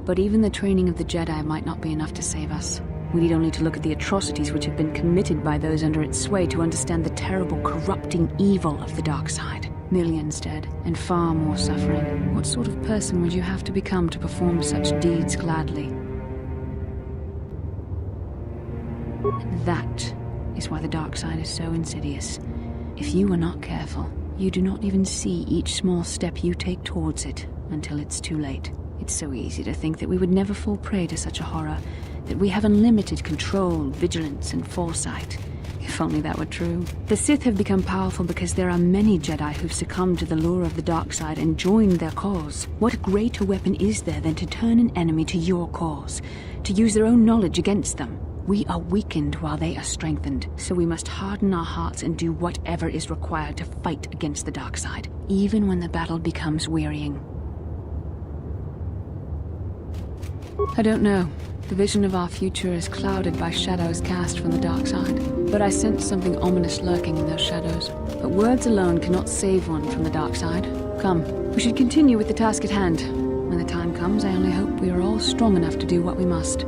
But even the training of the Jedi might not be enough to save us. We need only to look at the atrocities which have been committed by those under its sway to understand the terrible, corrupting evil of the dark side. Millions dead, and far more suffering. What sort of person would you have to become to perform such deeds gladly? That is why the dark side is so insidious. If you are not careful, you do not even see each small step you take towards it until it's too late. It's so easy to think that we would never fall prey to such a horror, that we have unlimited control, vigilance, and foresight. If only that were true. The Sith have become powerful because there are many Jedi who've succumbed to the lure of the dark side and joined their cause. What greater weapon is there than to turn an enemy to your cause, to use their own knowledge against them? We are weakened while they are strengthened, so we must harden our hearts and do whatever is required to fight against the dark side, even when the battle becomes wearying. I don't know. The vision of our future is clouded by shadows cast from the dark side. But I sense something ominous lurking in those shadows. But words alone cannot save one from the dark side. Come, we should continue with the task at hand. When the time comes, I only hope we are all strong enough to do what we must.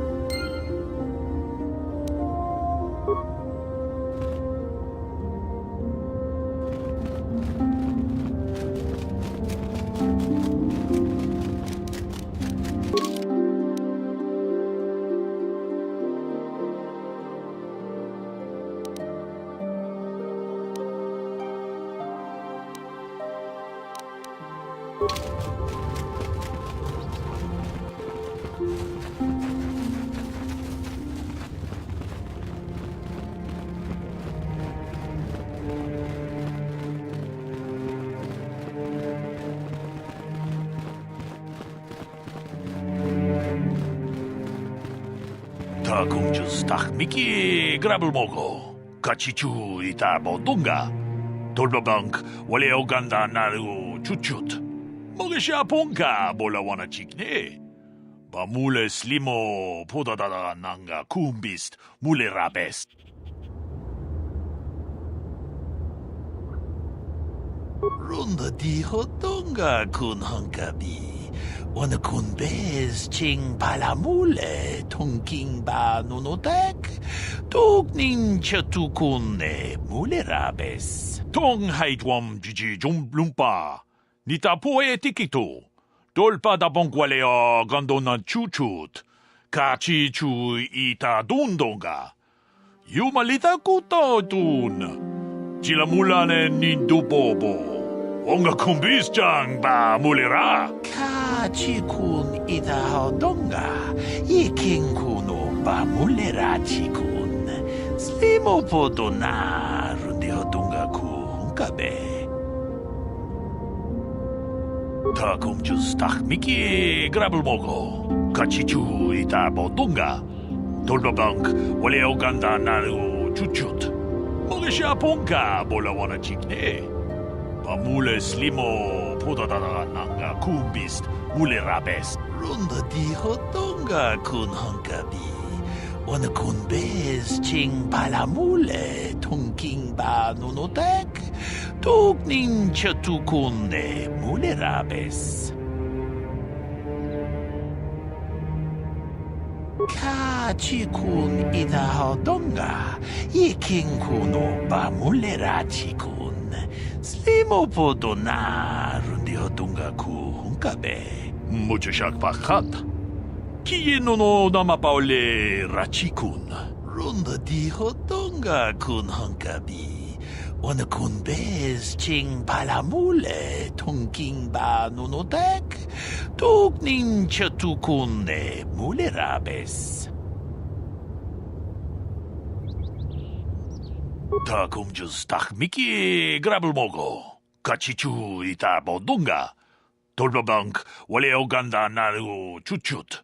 Takumjus takmiki grabulmogo. Kachichu ita bodunga. Tolbabank wale oganda naru chuchut. Mogesha ponka bola wana chikne. Bamule slimo podadada nanga kumbist mule rabest. Runda di hotonga kun hankabi. Wana kun bez ching palamule tonking ba nunotek. Tuk nincha tukune mule rabes. Tong haitwam jiji jumblumpa. Nita poe tikito. Dolpa da bonkwalea gandona chuchut. Kachi chu ita dundonga. Yumalita kuto tun. Chilamulane nindubobo. Onga kumbis jang ba mulera. Kachi kun ita hodonga. Iking kuno ba mulera chikun. Slimo podona rundi hodonga ku hunkabe. Takumjus takmiki grabulmogo. Kachichu ita bodunga. Tolbabank wale oganda naru chuchut. Mogesha ponka bola wana chikne. Bamule slimo podadada nanga kumbist mule rabest. Runda di hotonga kun hankabi. Wana kun bez ching palamule tonking ba nunotek. Tuk nincha tukune mule rabes. Kachi kun ita hodonga. Iking kuno ba mule rachikun. Slimo podona rundi hodonga ku hunkabe. Mucho shakpachat. Kie no namapaole rachikun. Runda di hodonga kun hankabi. Wana kun bez ching palamule tonking ba nunotek. Tuk nincha tukune mule rabes. Takumjus takmiki grabulmogo. Kachichu ita bodunga. Tolbabank wale oganda naru chuchut.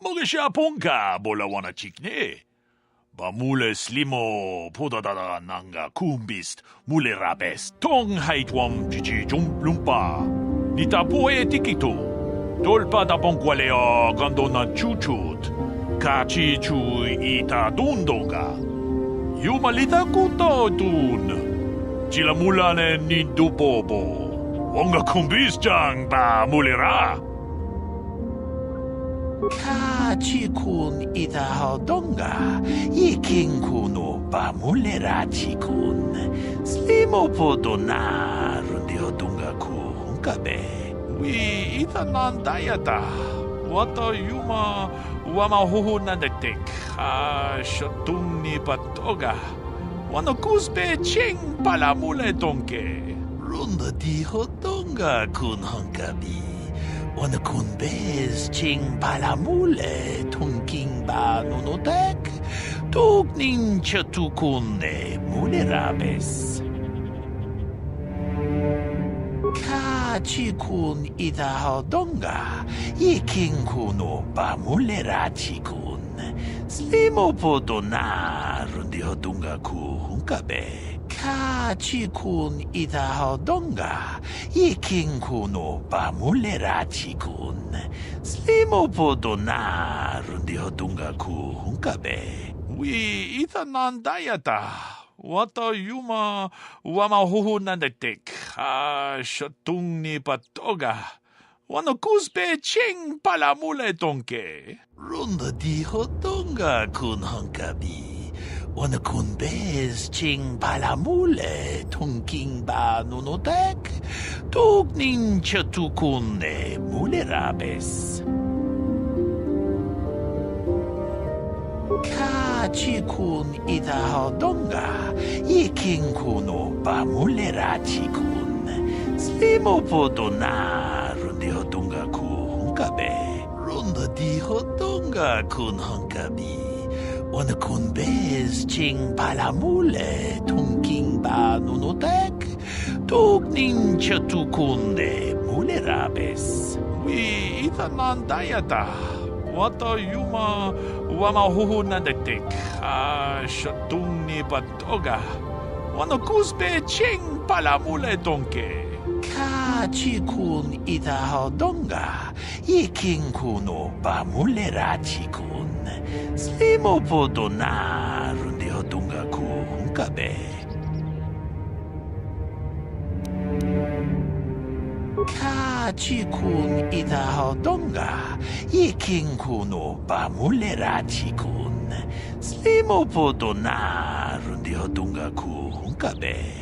Mogesha ponka bola wana chikne. Ba mule slimo podadada nanga kumbist mule rabes tong haitwam chichi lumpa. Nita poe tikito. Tolpa da bonqualeo gandona chuchut. Kachi chu ita dundoga. Yumalita kuto dun. Chilamulane ni dupobo. Wonga kumbis jang ba mulera. Kachikun ita hodonga, ikinkunu ba mulera chikun. Slimo podona rundi hodonga kunkabe. Wi ita nandayata. Wata yuma wama huhu nandetek. Shotung ni patoga. Wano kusbe ching palamule donke. Runda di hodonga kun hankabi. Wana kun bez ching palamule tunking ba nunotek tukning chatukunne mulerabes. Kachikun ita hodonga iking kuno ba mulerachikun. Slimo podona rundi hodonga kunkabe. Kachikun ita hodonga, iking kuno ba mulera chikun. Slimo podona rundi hodonga kunkabe. Wi ita nandayata. Wata yuma wama huhu nandetek. Shotung ni patoga. Wano kusbe ching palamule tonke. Runda di hodonga kun hankabi. Wana kun bez ching palamule tunking ba nunotek tukning chatukunne mulerabes. Kachikun ita hodonga iking kuno ba mulerachikun. Slimo podona rundi hodonga kunkabe. Runda di hodonga kun hankabi. Wana kun bez ching palamule tunking ba nunotek tukning chatukunne mulerabes. Wi ita nandayata. Wata yuma wama huhu nandetek. Shotung ni patoga. Wana kusbe ching palamule donke. Kachikun ita hodonga iking kuno ba mulerachikun. Slimo podona rundi hodonga kunkabe. Kachikun ita hodonga iking kuno ba mulerachikun. Slimo podona rundi hodonga kunkabe.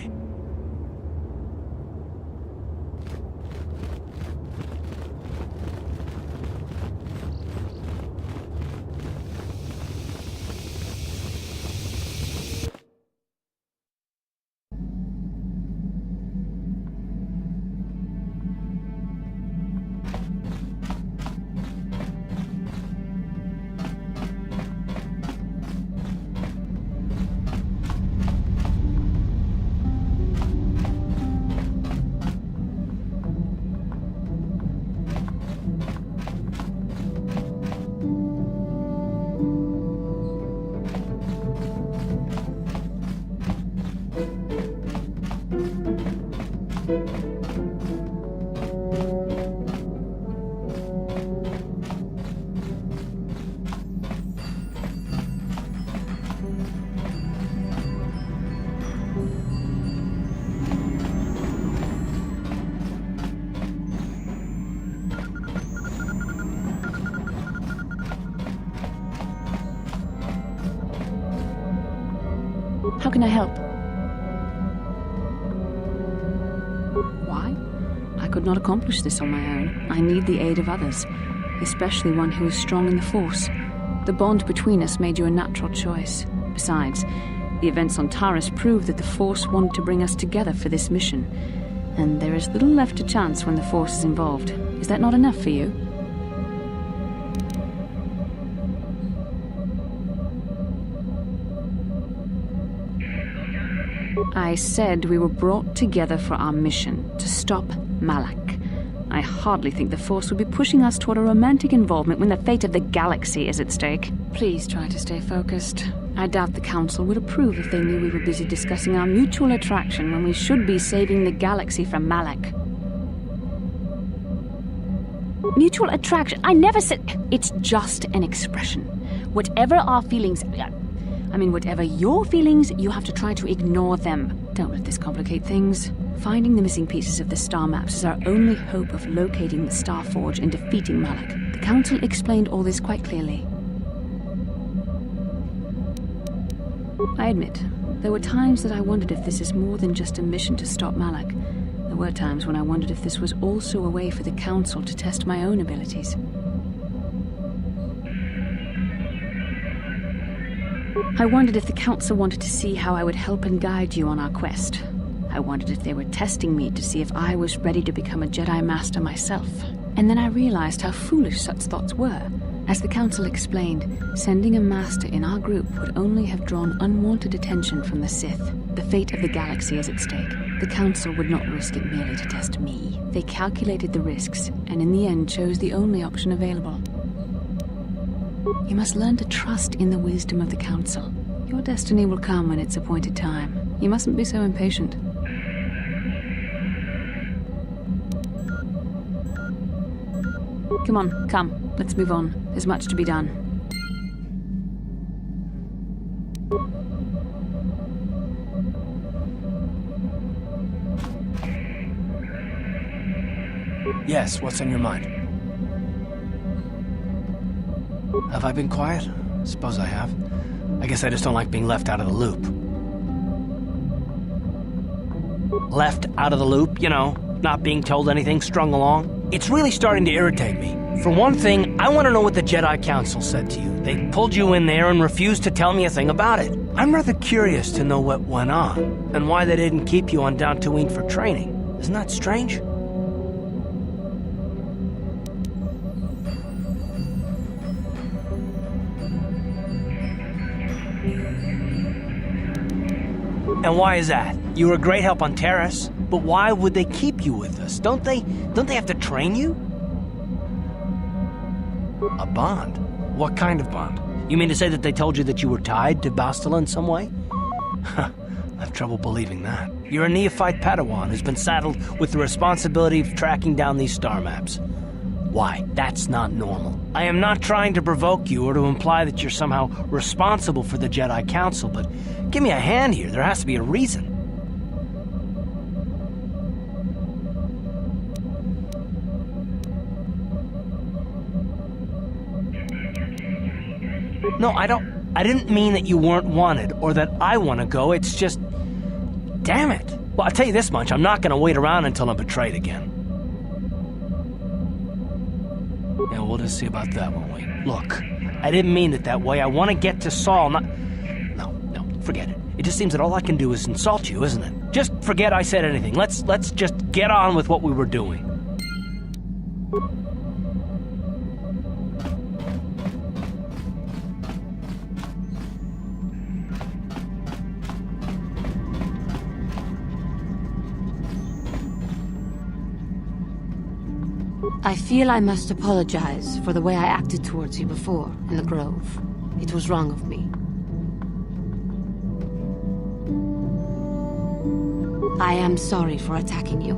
How can I help? Why? I could not accomplish this on my own. I need the aid of others, especially one who is strong in the Force. The bond between us made you a natural choice. Besides, the events on Taris prove that the Force wanted to bring us together for this mission, and there is little left to chance when the Force is involved. Is that not enough for you? I said we were brought together for our mission, to stop Malak. I hardly think the Force would be pushing us toward a romantic involvement when the fate of the galaxy is at stake. Please try to stay focused. I doubt the Council would approve if they knew we were busy discussing our mutual attraction when we should be saving the galaxy from Malak. Mutual attraction? I never said... It's just an expression. Whatever our feelings... whatever your feelings, you have to try to ignore them. Don't let this complicate things. Finding the missing pieces of the star maps is our only hope of locating the Star Forge and defeating Malak. The Council explained all this quite clearly. I admit, there were times that I wondered if this is more than just a mission to stop Malak. There were times when I wondered if this was also a way for the Council to test my own abilities. I wondered if the Council wanted to see how I would help and guide you on our quest. I wondered if they were testing me to see if I was ready to become a Jedi Master myself. And then I realized how foolish such thoughts were. As the Council explained, sending a Master in our group would only have drawn unwanted attention from the Sith. The fate of the galaxy is at stake. The Council would not risk it merely to test me. They calculated the risks, and in the end chose the only option available. You must learn to trust in the wisdom of the Council. Your destiny will come when it's appointed time. You mustn't be so impatient. Come on, come. Let's move on. There's much to be done. Yes, what's on your mind? Have I been quiet? Suppose I have. I guess I just don't like being left out of the loop. Left out of the loop, you know, not being told anything, strung along. It's really starting to irritate me. For one thing, I want to know what the Jedi Council said to you. They pulled you in there and refused to tell me a thing about it. I'm rather curious to know what went on, and why they didn't keep you on Dantooine for training. Isn't that strange? And why is that? You were a great help on Terrace, but why would they keep you with us? Don't they have to train you? A bond? What kind of bond? You mean to say that they told you that you were tied to Bastila in some way? I have trouble believing that. You're a neophyte Padawan who's been saddled with the responsibility of tracking down these star maps. Why? That's not normal. I am not trying to provoke you or to imply that you're somehow responsible for the Jedi Council, but give me a hand here. There has to be a reason. No, I didn't mean that you weren't wanted or that I want to go. It's just... Damn it. Well, I'll tell you this much. I'm not going to wait around until I'm betrayed again. Yeah, we'll just see about that, won't we? Look, I didn't mean it that way. I want to get to Saul, not... No, forget it. It just seems that all I can do is insult you, isn't it? Just forget I said anything. Let's just get on with what we were doing. I feel I must apologize for the way I acted towards you before in the Grove. It was wrong of me. I am sorry for attacking you.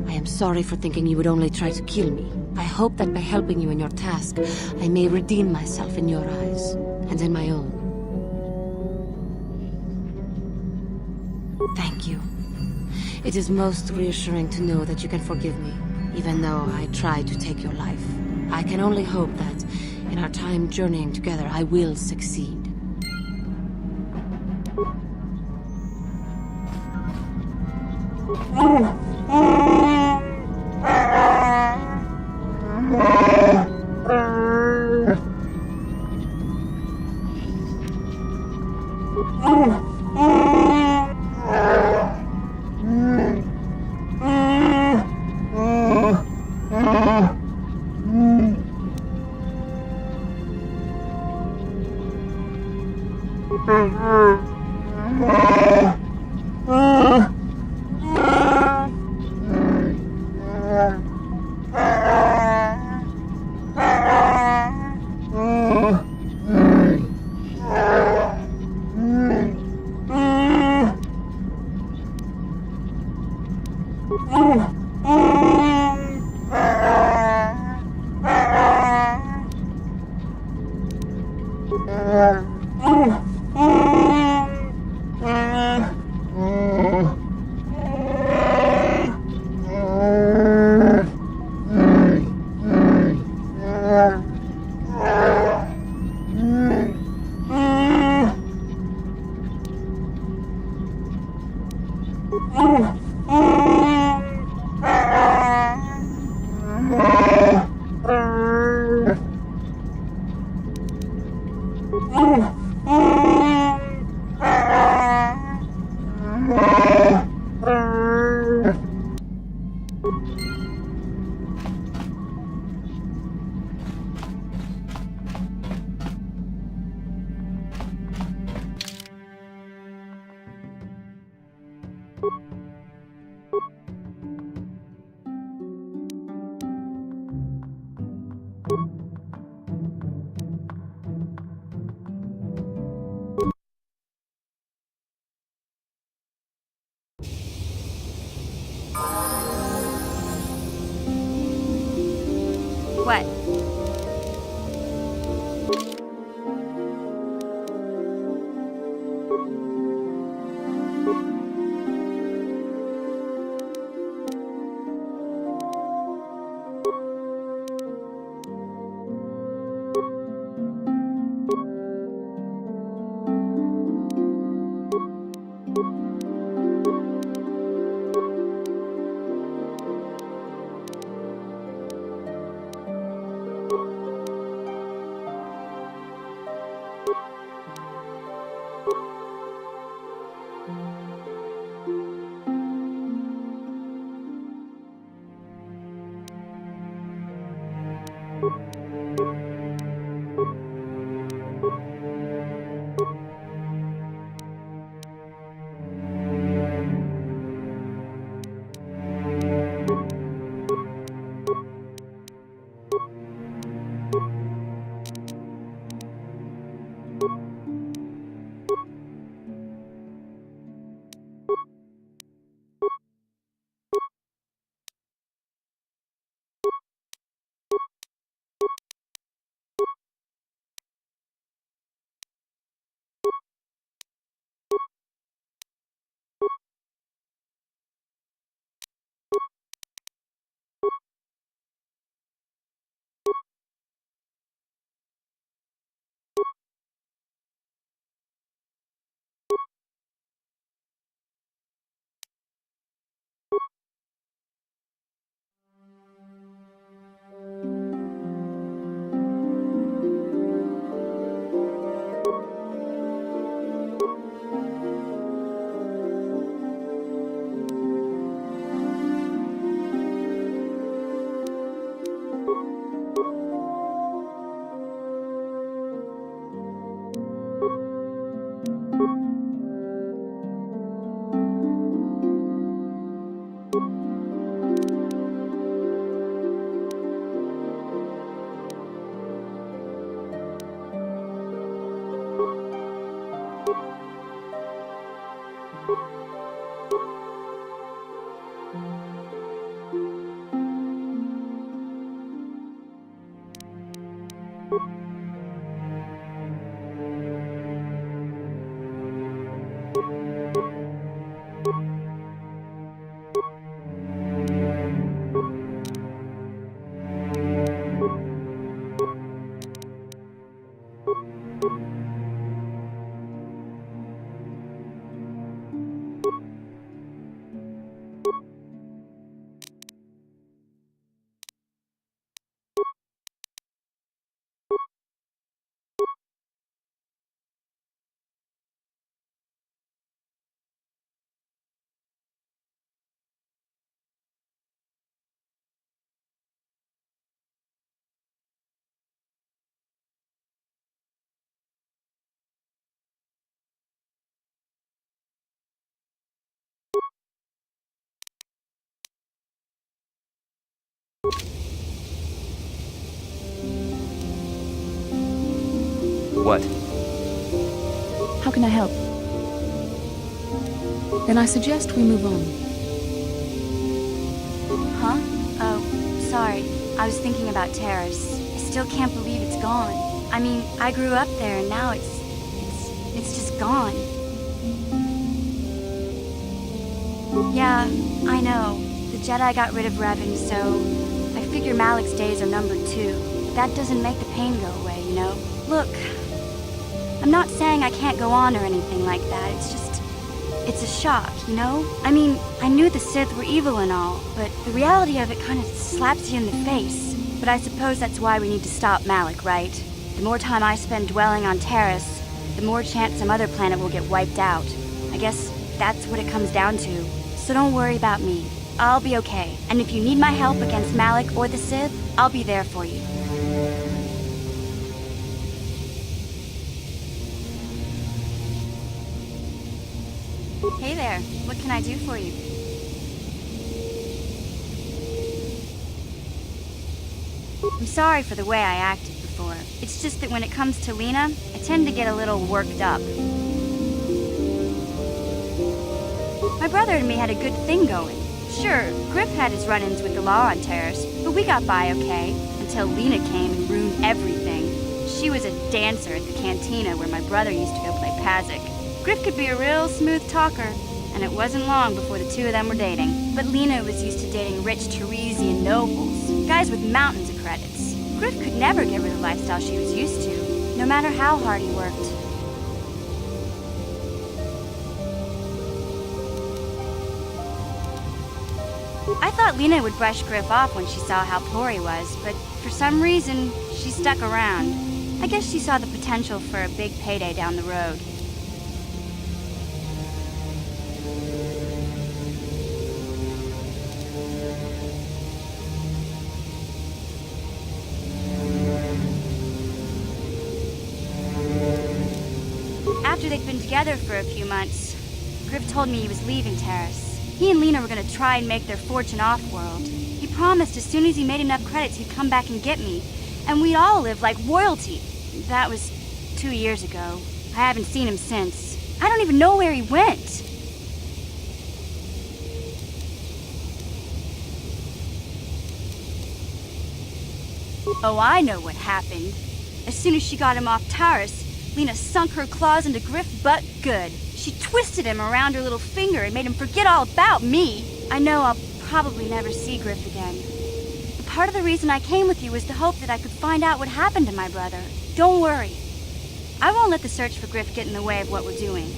I am sorry for thinking you would only try to kill me. I hope that by helping you in your task, I may redeem myself in your eyes, and in my own. Thank you. It is most reassuring to know that you can forgive me. Even though I tried to take your life, I can only hope that, in our time journeying together, I will succeed. What? What? How can I help? Then I suggest we move on. Huh? Oh, sorry. I was thinking about Terrace. I still can't believe it's gone. I mean, I grew up there and now it's just gone. Yeah, I know. The Jedi got rid of Revan, so I figure Malik's days are numbered too. But that doesn't make the pain go away, you know? Look, I'm not saying I can't go on or anything like that. It's a shock, you know? I mean, I knew the Sith were evil and all, but the reality of it kind of slaps you in the face. But I suppose that's why we need to stop Malik, right? The more time I spend dwelling on Terrace, the more chance some other planet will get wiped out. I guess that's what it comes down to. So don't worry about me. I'll be okay. And if you need my help against Malik or the Sith, I'll be there for you. Hey there, what can I do for you? I'm sorry for the way I acted before. It's just that when it comes to Lena, I tend to get a little worked up. My brother and me had a good thing going. Sure, Griff had his run-ins with the law on Terrace, but we got by okay, until Lena came and ruined everything. She was a dancer at the cantina where my brother used to go play Pazik. Griff could be a real smooth talker, and it wasn't long before the two of them were dating. But Lena was used to dating rich Teresian nobles, guys with mountains of credits. Griff could never give her the lifestyle she was used to, no matter how hard he worked. I thought Lena would brush Griff off when she saw how poor he was, but for some reason, she stuck around. I guess she saw the potential for a big payday down the road. After they'd been together for a few months, Griff told me he was leaving Terrace. He and Lena were gonna try and make their fortune off-world. He promised as soon as he made enough credits he'd come back and get me, and we'd all live like royalty. That was 2 years ago. I haven't seen him since. I don't even know where he went. Oh, I know what happened. As soon as she got him off Taurus, Lena sunk her claws into Griff butt good. She twisted him around her little finger and made him forget all about me. I know I'll probably never see Griff again. But part of the reason I came with you was to hope that I could find out what happened to my brother. Don't worry. I won't let the search for Griff get in the way of what we're doing.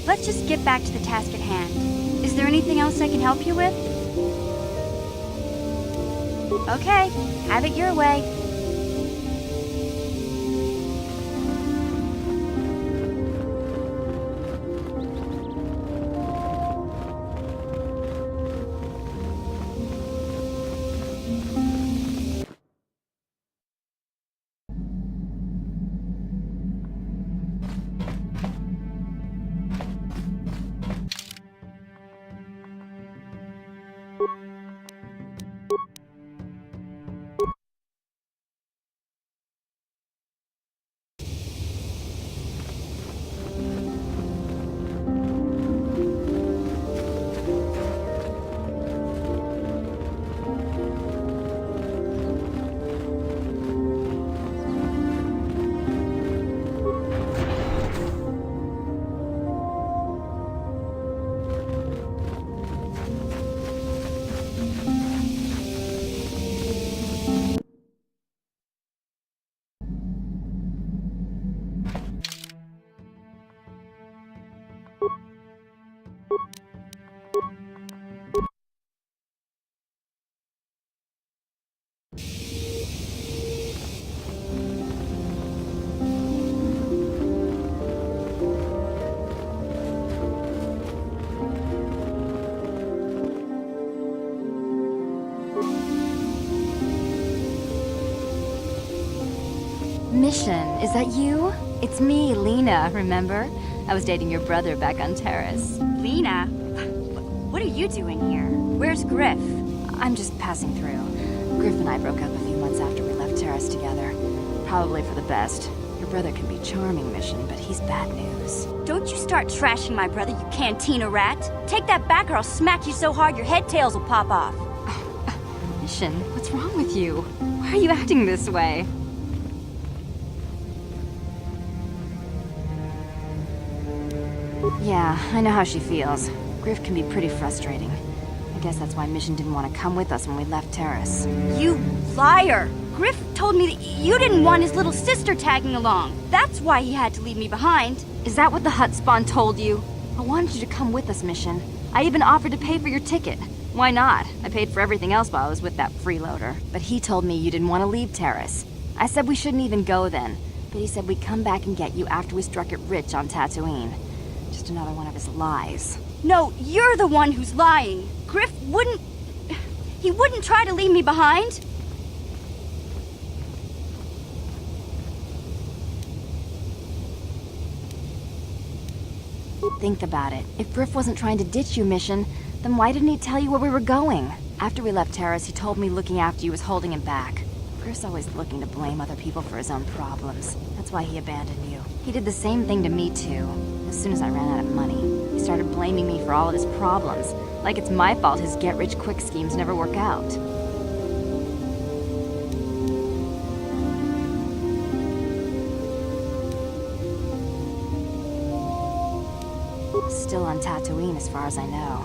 Let's just get back to the task at hand. Is there anything else I can help you with? Okay, have it your way. Mission, is that you? It's me, Lena, remember? I was dating your brother back on Terrace. Lena? What are you doing here? Where's Griff? I'm just passing through. Griff and I broke up a few months after we left Terrace together. Probably for the best. Your brother can be charming, Mission, but he's bad news. Don't you start trashing my brother, you cantina rat! Take that back or I'll smack you so hard your head tails will pop off! Mission, what's wrong with you? Why are you acting this way? Yeah, I know how she feels. Griff can be pretty frustrating. I guess that's why Mission didn't want to come with us when we left Terrace. You liar! Griff told me that you didn't want his little sister tagging along. That's why he had to leave me behind. Is that what the hut spawn told you? I wanted you to come with us, Mission. I even offered to pay for your ticket. Why not? I paid for everything else while I was with that freeloader. But he told me you didn't want to leave Terrace. I said we shouldn't even go then. But he said we'd come back and get you after we struck it rich on Dantooine. Just another one of his lies. No, you're the one who's lying. Griff wouldn't... He wouldn't try to leave me behind. Think about it. If Griff wasn't trying to ditch you, Mission, then why didn't he tell you where we were going? After we left Terrace, he told me looking after you was holding him back. Griff's always looking to blame other people for his own problems. That's why he abandoned you. He did the same thing to me, too. As soon as I ran out of money, he started blaming me for all of his problems. Like it's my fault his get-rich-quick schemes never work out. Still on Dantooine as far as I know.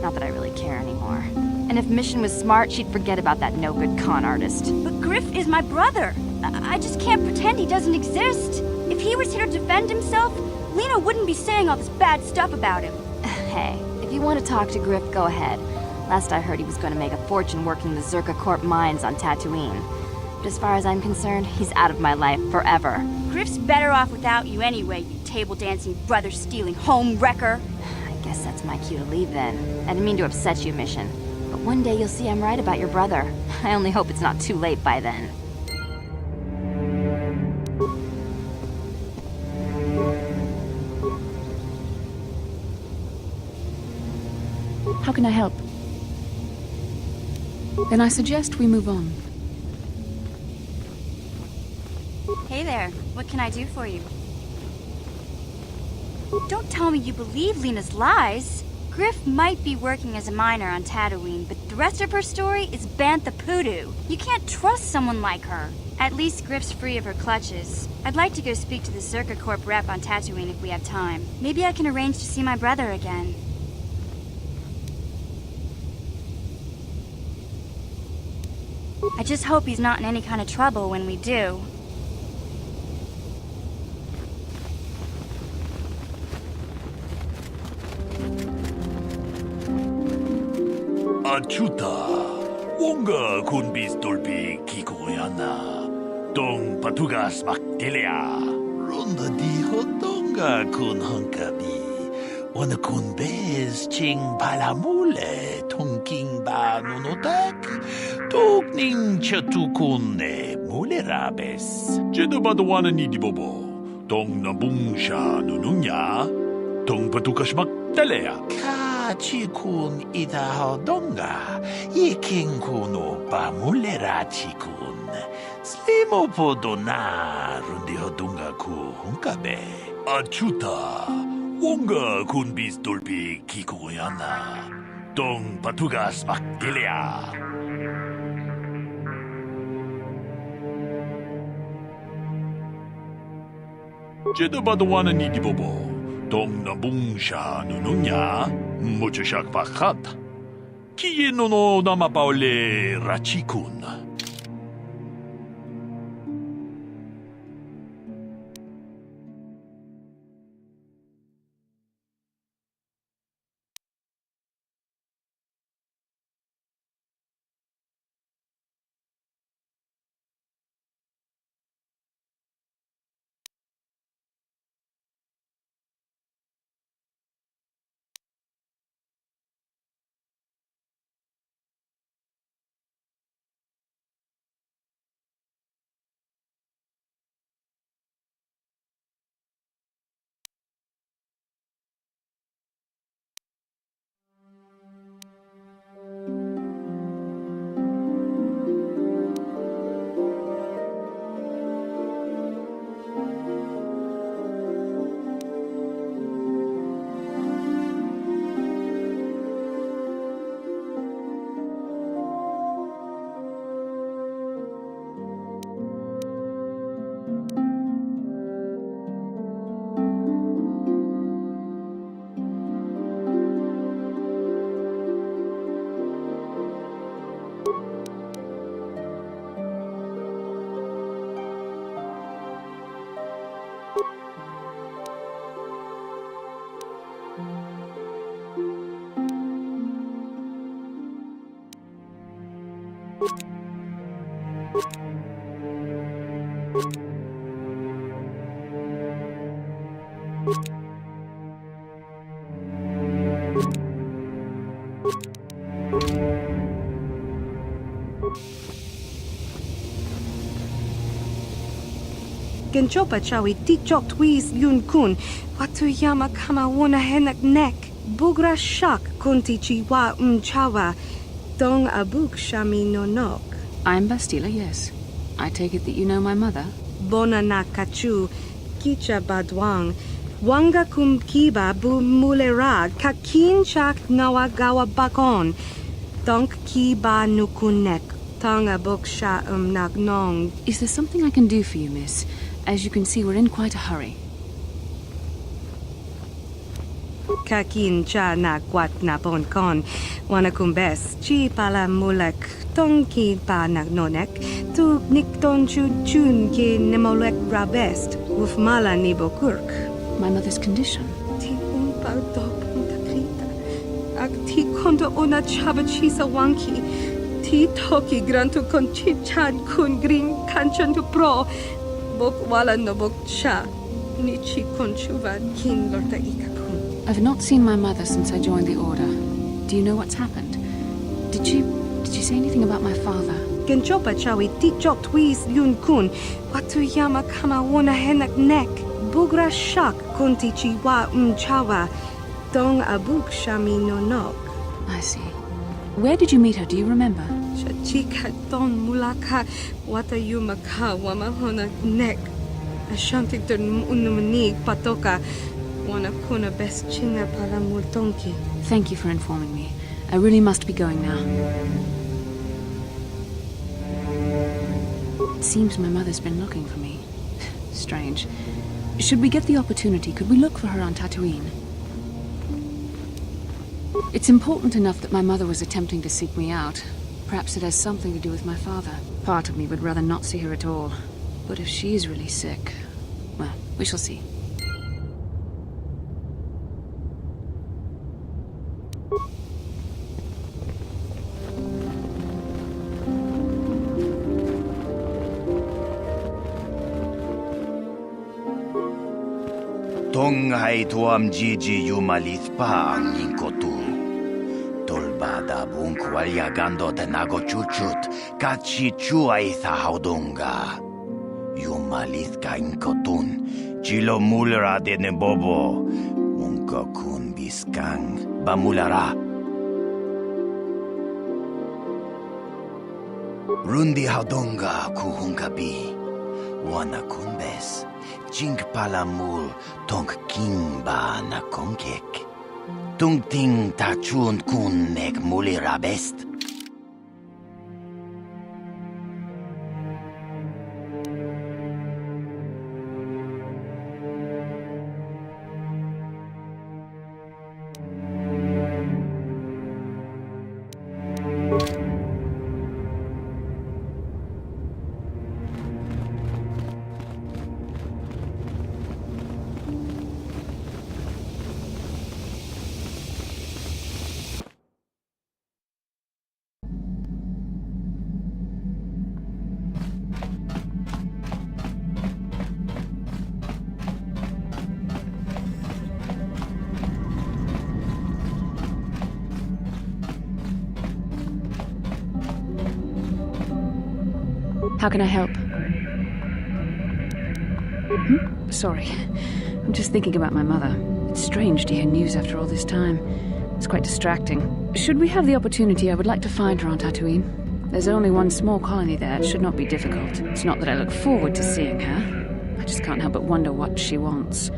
Not that I really care anymore. And if Mission was smart, she'd forget about that no-good con artist. But Griff is my brother. I just can't pretend he doesn't exist. If he was here to defend himself, Lena wouldn't be saying all this bad stuff about him. Hey, if you want to talk to Griff, go ahead. Last I heard he was going to make a fortune working the Zerka Corp mines on Dantooine. But as far as I'm concerned, he's out of my life forever. Griff's better off without you anyway, you table-dancing, brother-stealing home wrecker. I guess that's my cue to leave then. I didn't mean to upset you, Mission. But one day you'll see I'm right about your brother. I only hope it's not too late by then. How can I help? Then I suggest we move on. Hey there, what can I do for you? Don't tell me you believe Lena's lies. Griff might be working as a miner on Dantooine, but the rest of her story is Bantha Poodoo. You can't trust someone like her. At least Griff's free of her clutches. I'd like to go speak to the Zerka Corp rep on Dantooine if we have time. Maybe I can arrange to see my brother again. I just hope he's not in any kind of trouble when we do. Achuta, wonga kun bistolpi kikoyana, dong patugas maktelea. Ronda di hotonga kun hunkabi, wana kun bez ching palamule, tongking ba nunotak, tokning chatukune mulerabes. Jedabadawana ni dibobo, dong nabungsha nununya, dong patugas maktelea. Chikun ida hodonga, iking kuno pa mulera chikun. Slimo podona rundi hodonga ku hunkabe. Achuta, wonga kun bistolpi kikoyana. Dong patugas makilea. Jedabadawana ni dibobo. Dong nabungsha nununya, muchashak pakat. Kiye no namapaule rachikun. Genchopa chawi tikjok twis yun kun. Watuyama kama wona henak nek. Bugra shak kunti chiwa chawa. Dong abuk shami no nok. I'm Bastila, yes. I take it that you know my mother? Bona na kachu. Kicha badwang. Wanga kum kiba bu mulera. Kakin chak nawagawa bakon. Donk kiba nukunek. Tonga buk sha nagnong. Is there something I can do for you, miss? As you can see, we're in quite a hurry. Kakin cha na kwat na bon kon. Wana kumbes. Chi pala mulek. Tong ki pa nagnonek. Tu nikton chun ki nemolek rabest. Uf mala nibo kurk. My mother's condition? Ti umpa do punta krita. Ak ti konto ona chaba chisa wanki. Ti toki grantu kon chichan kun green kanchan tu pro. Bok wala no bok cha. Ni chi konchuva kin lorta ikakun. I've not seen my mother since I joined the Order. Do you know what's happened? Did she say anything about my father? Genchopa chawi tikjok twis yun kun. Watuyama kama wona henak nek. Bugra shak kunti chiwa chawa. Dong abuk shami no nok. I see. Where did you meet her? Do you remember? Chika don mulaka watayuma ka wamahona nek. Ashantik don unumani patoka. Wana kuna best chinga pala multonki. Thank you for informing me. I really must be going now. It seems my mother's been looking for me. Strange. Should we get the opportunity, could we look for her on Dantooine? It's important enough that my mother was attempting to seek me out. Perhaps it has something to do with my father. Part of me would rather not see her at all. But if she is really sick, well, we shall see. Tonghai tuam Gigi yumalith pa ang inkotu. Tolbada bunk walyagando tenago chuchut, kachi chuay haudunga. Yumalith ka inkotun, chilo mulra de nebobo, unko kun biskang bamulara. Rundi haudunga kuhunkabi, wana kunbes. Jink palamul tong king ba na kongkek. Tung ting ta chun kun nek mulira best. How can I help? Sorry. I'm just thinking about my mother. It's strange to hear news after all this time. It's quite distracting. Should we have the opportunity, I would like to find her on Dantooine. There's only one small colony there. It should not be difficult. It's not that I look forward to seeing her. I just can't help but wonder what she wants.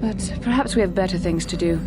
But perhaps we have better things to do.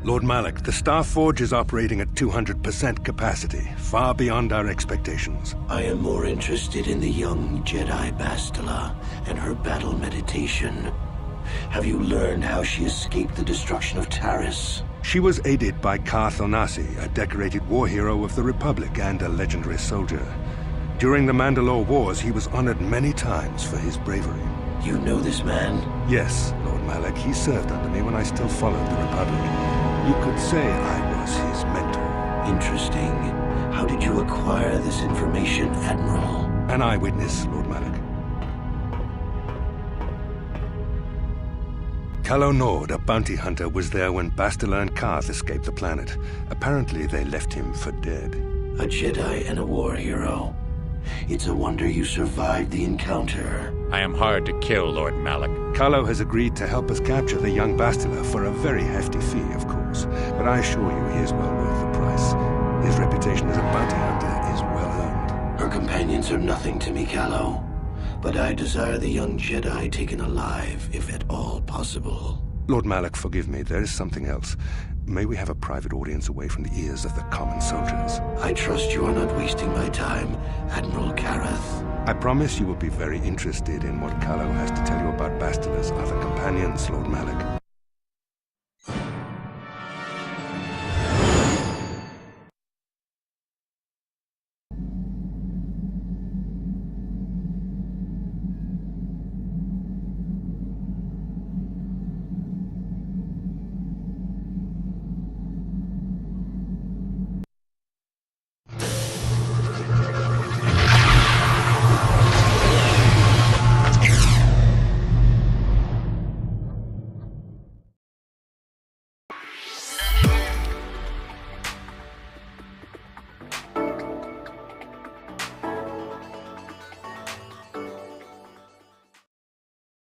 Lord Malik, the Star Forge is operating at 200% capacity, far beyond our expectations. I am more interested in the young Jedi Bastila and her battle meditation. Have you learned how she escaped the destruction of Taris? She was aided by Karth Onasi, a decorated war hero of the Republic and a legendary soldier. During the Mandalore Wars, he was honored many times for his bravery. You know this man? Yes, Lord Malik. He served under me when I still followed the Republic. You could say I was his mentor. Interesting. How did you acquire this information, Admiral? An eyewitness, Lord Malik. Calo Nord, a bounty hunter, was there when Bastila and Karth escaped the planet. Apparently, they left him for dead. A Jedi and a war hero. It's a wonder you survived the encounter. I am hard to kill, Lord Malik. Calo has agreed to help us capture the young Bastila for a very hefty fee, of course. But I assure you he is well worth the price. His reputation as a bounty hunter is well earned. Her companions are nothing to me, Calo. But I desire the young Jedi taken alive, if at all possible. Lord Malik, forgive me. There is something else. May we have a private audience away from the ears of the common soldiers? I trust you are not wasting my time, Admiral Karath. I promise you will be very interested in what Calo has to tell you about Bastila's other companions, Lord Malik.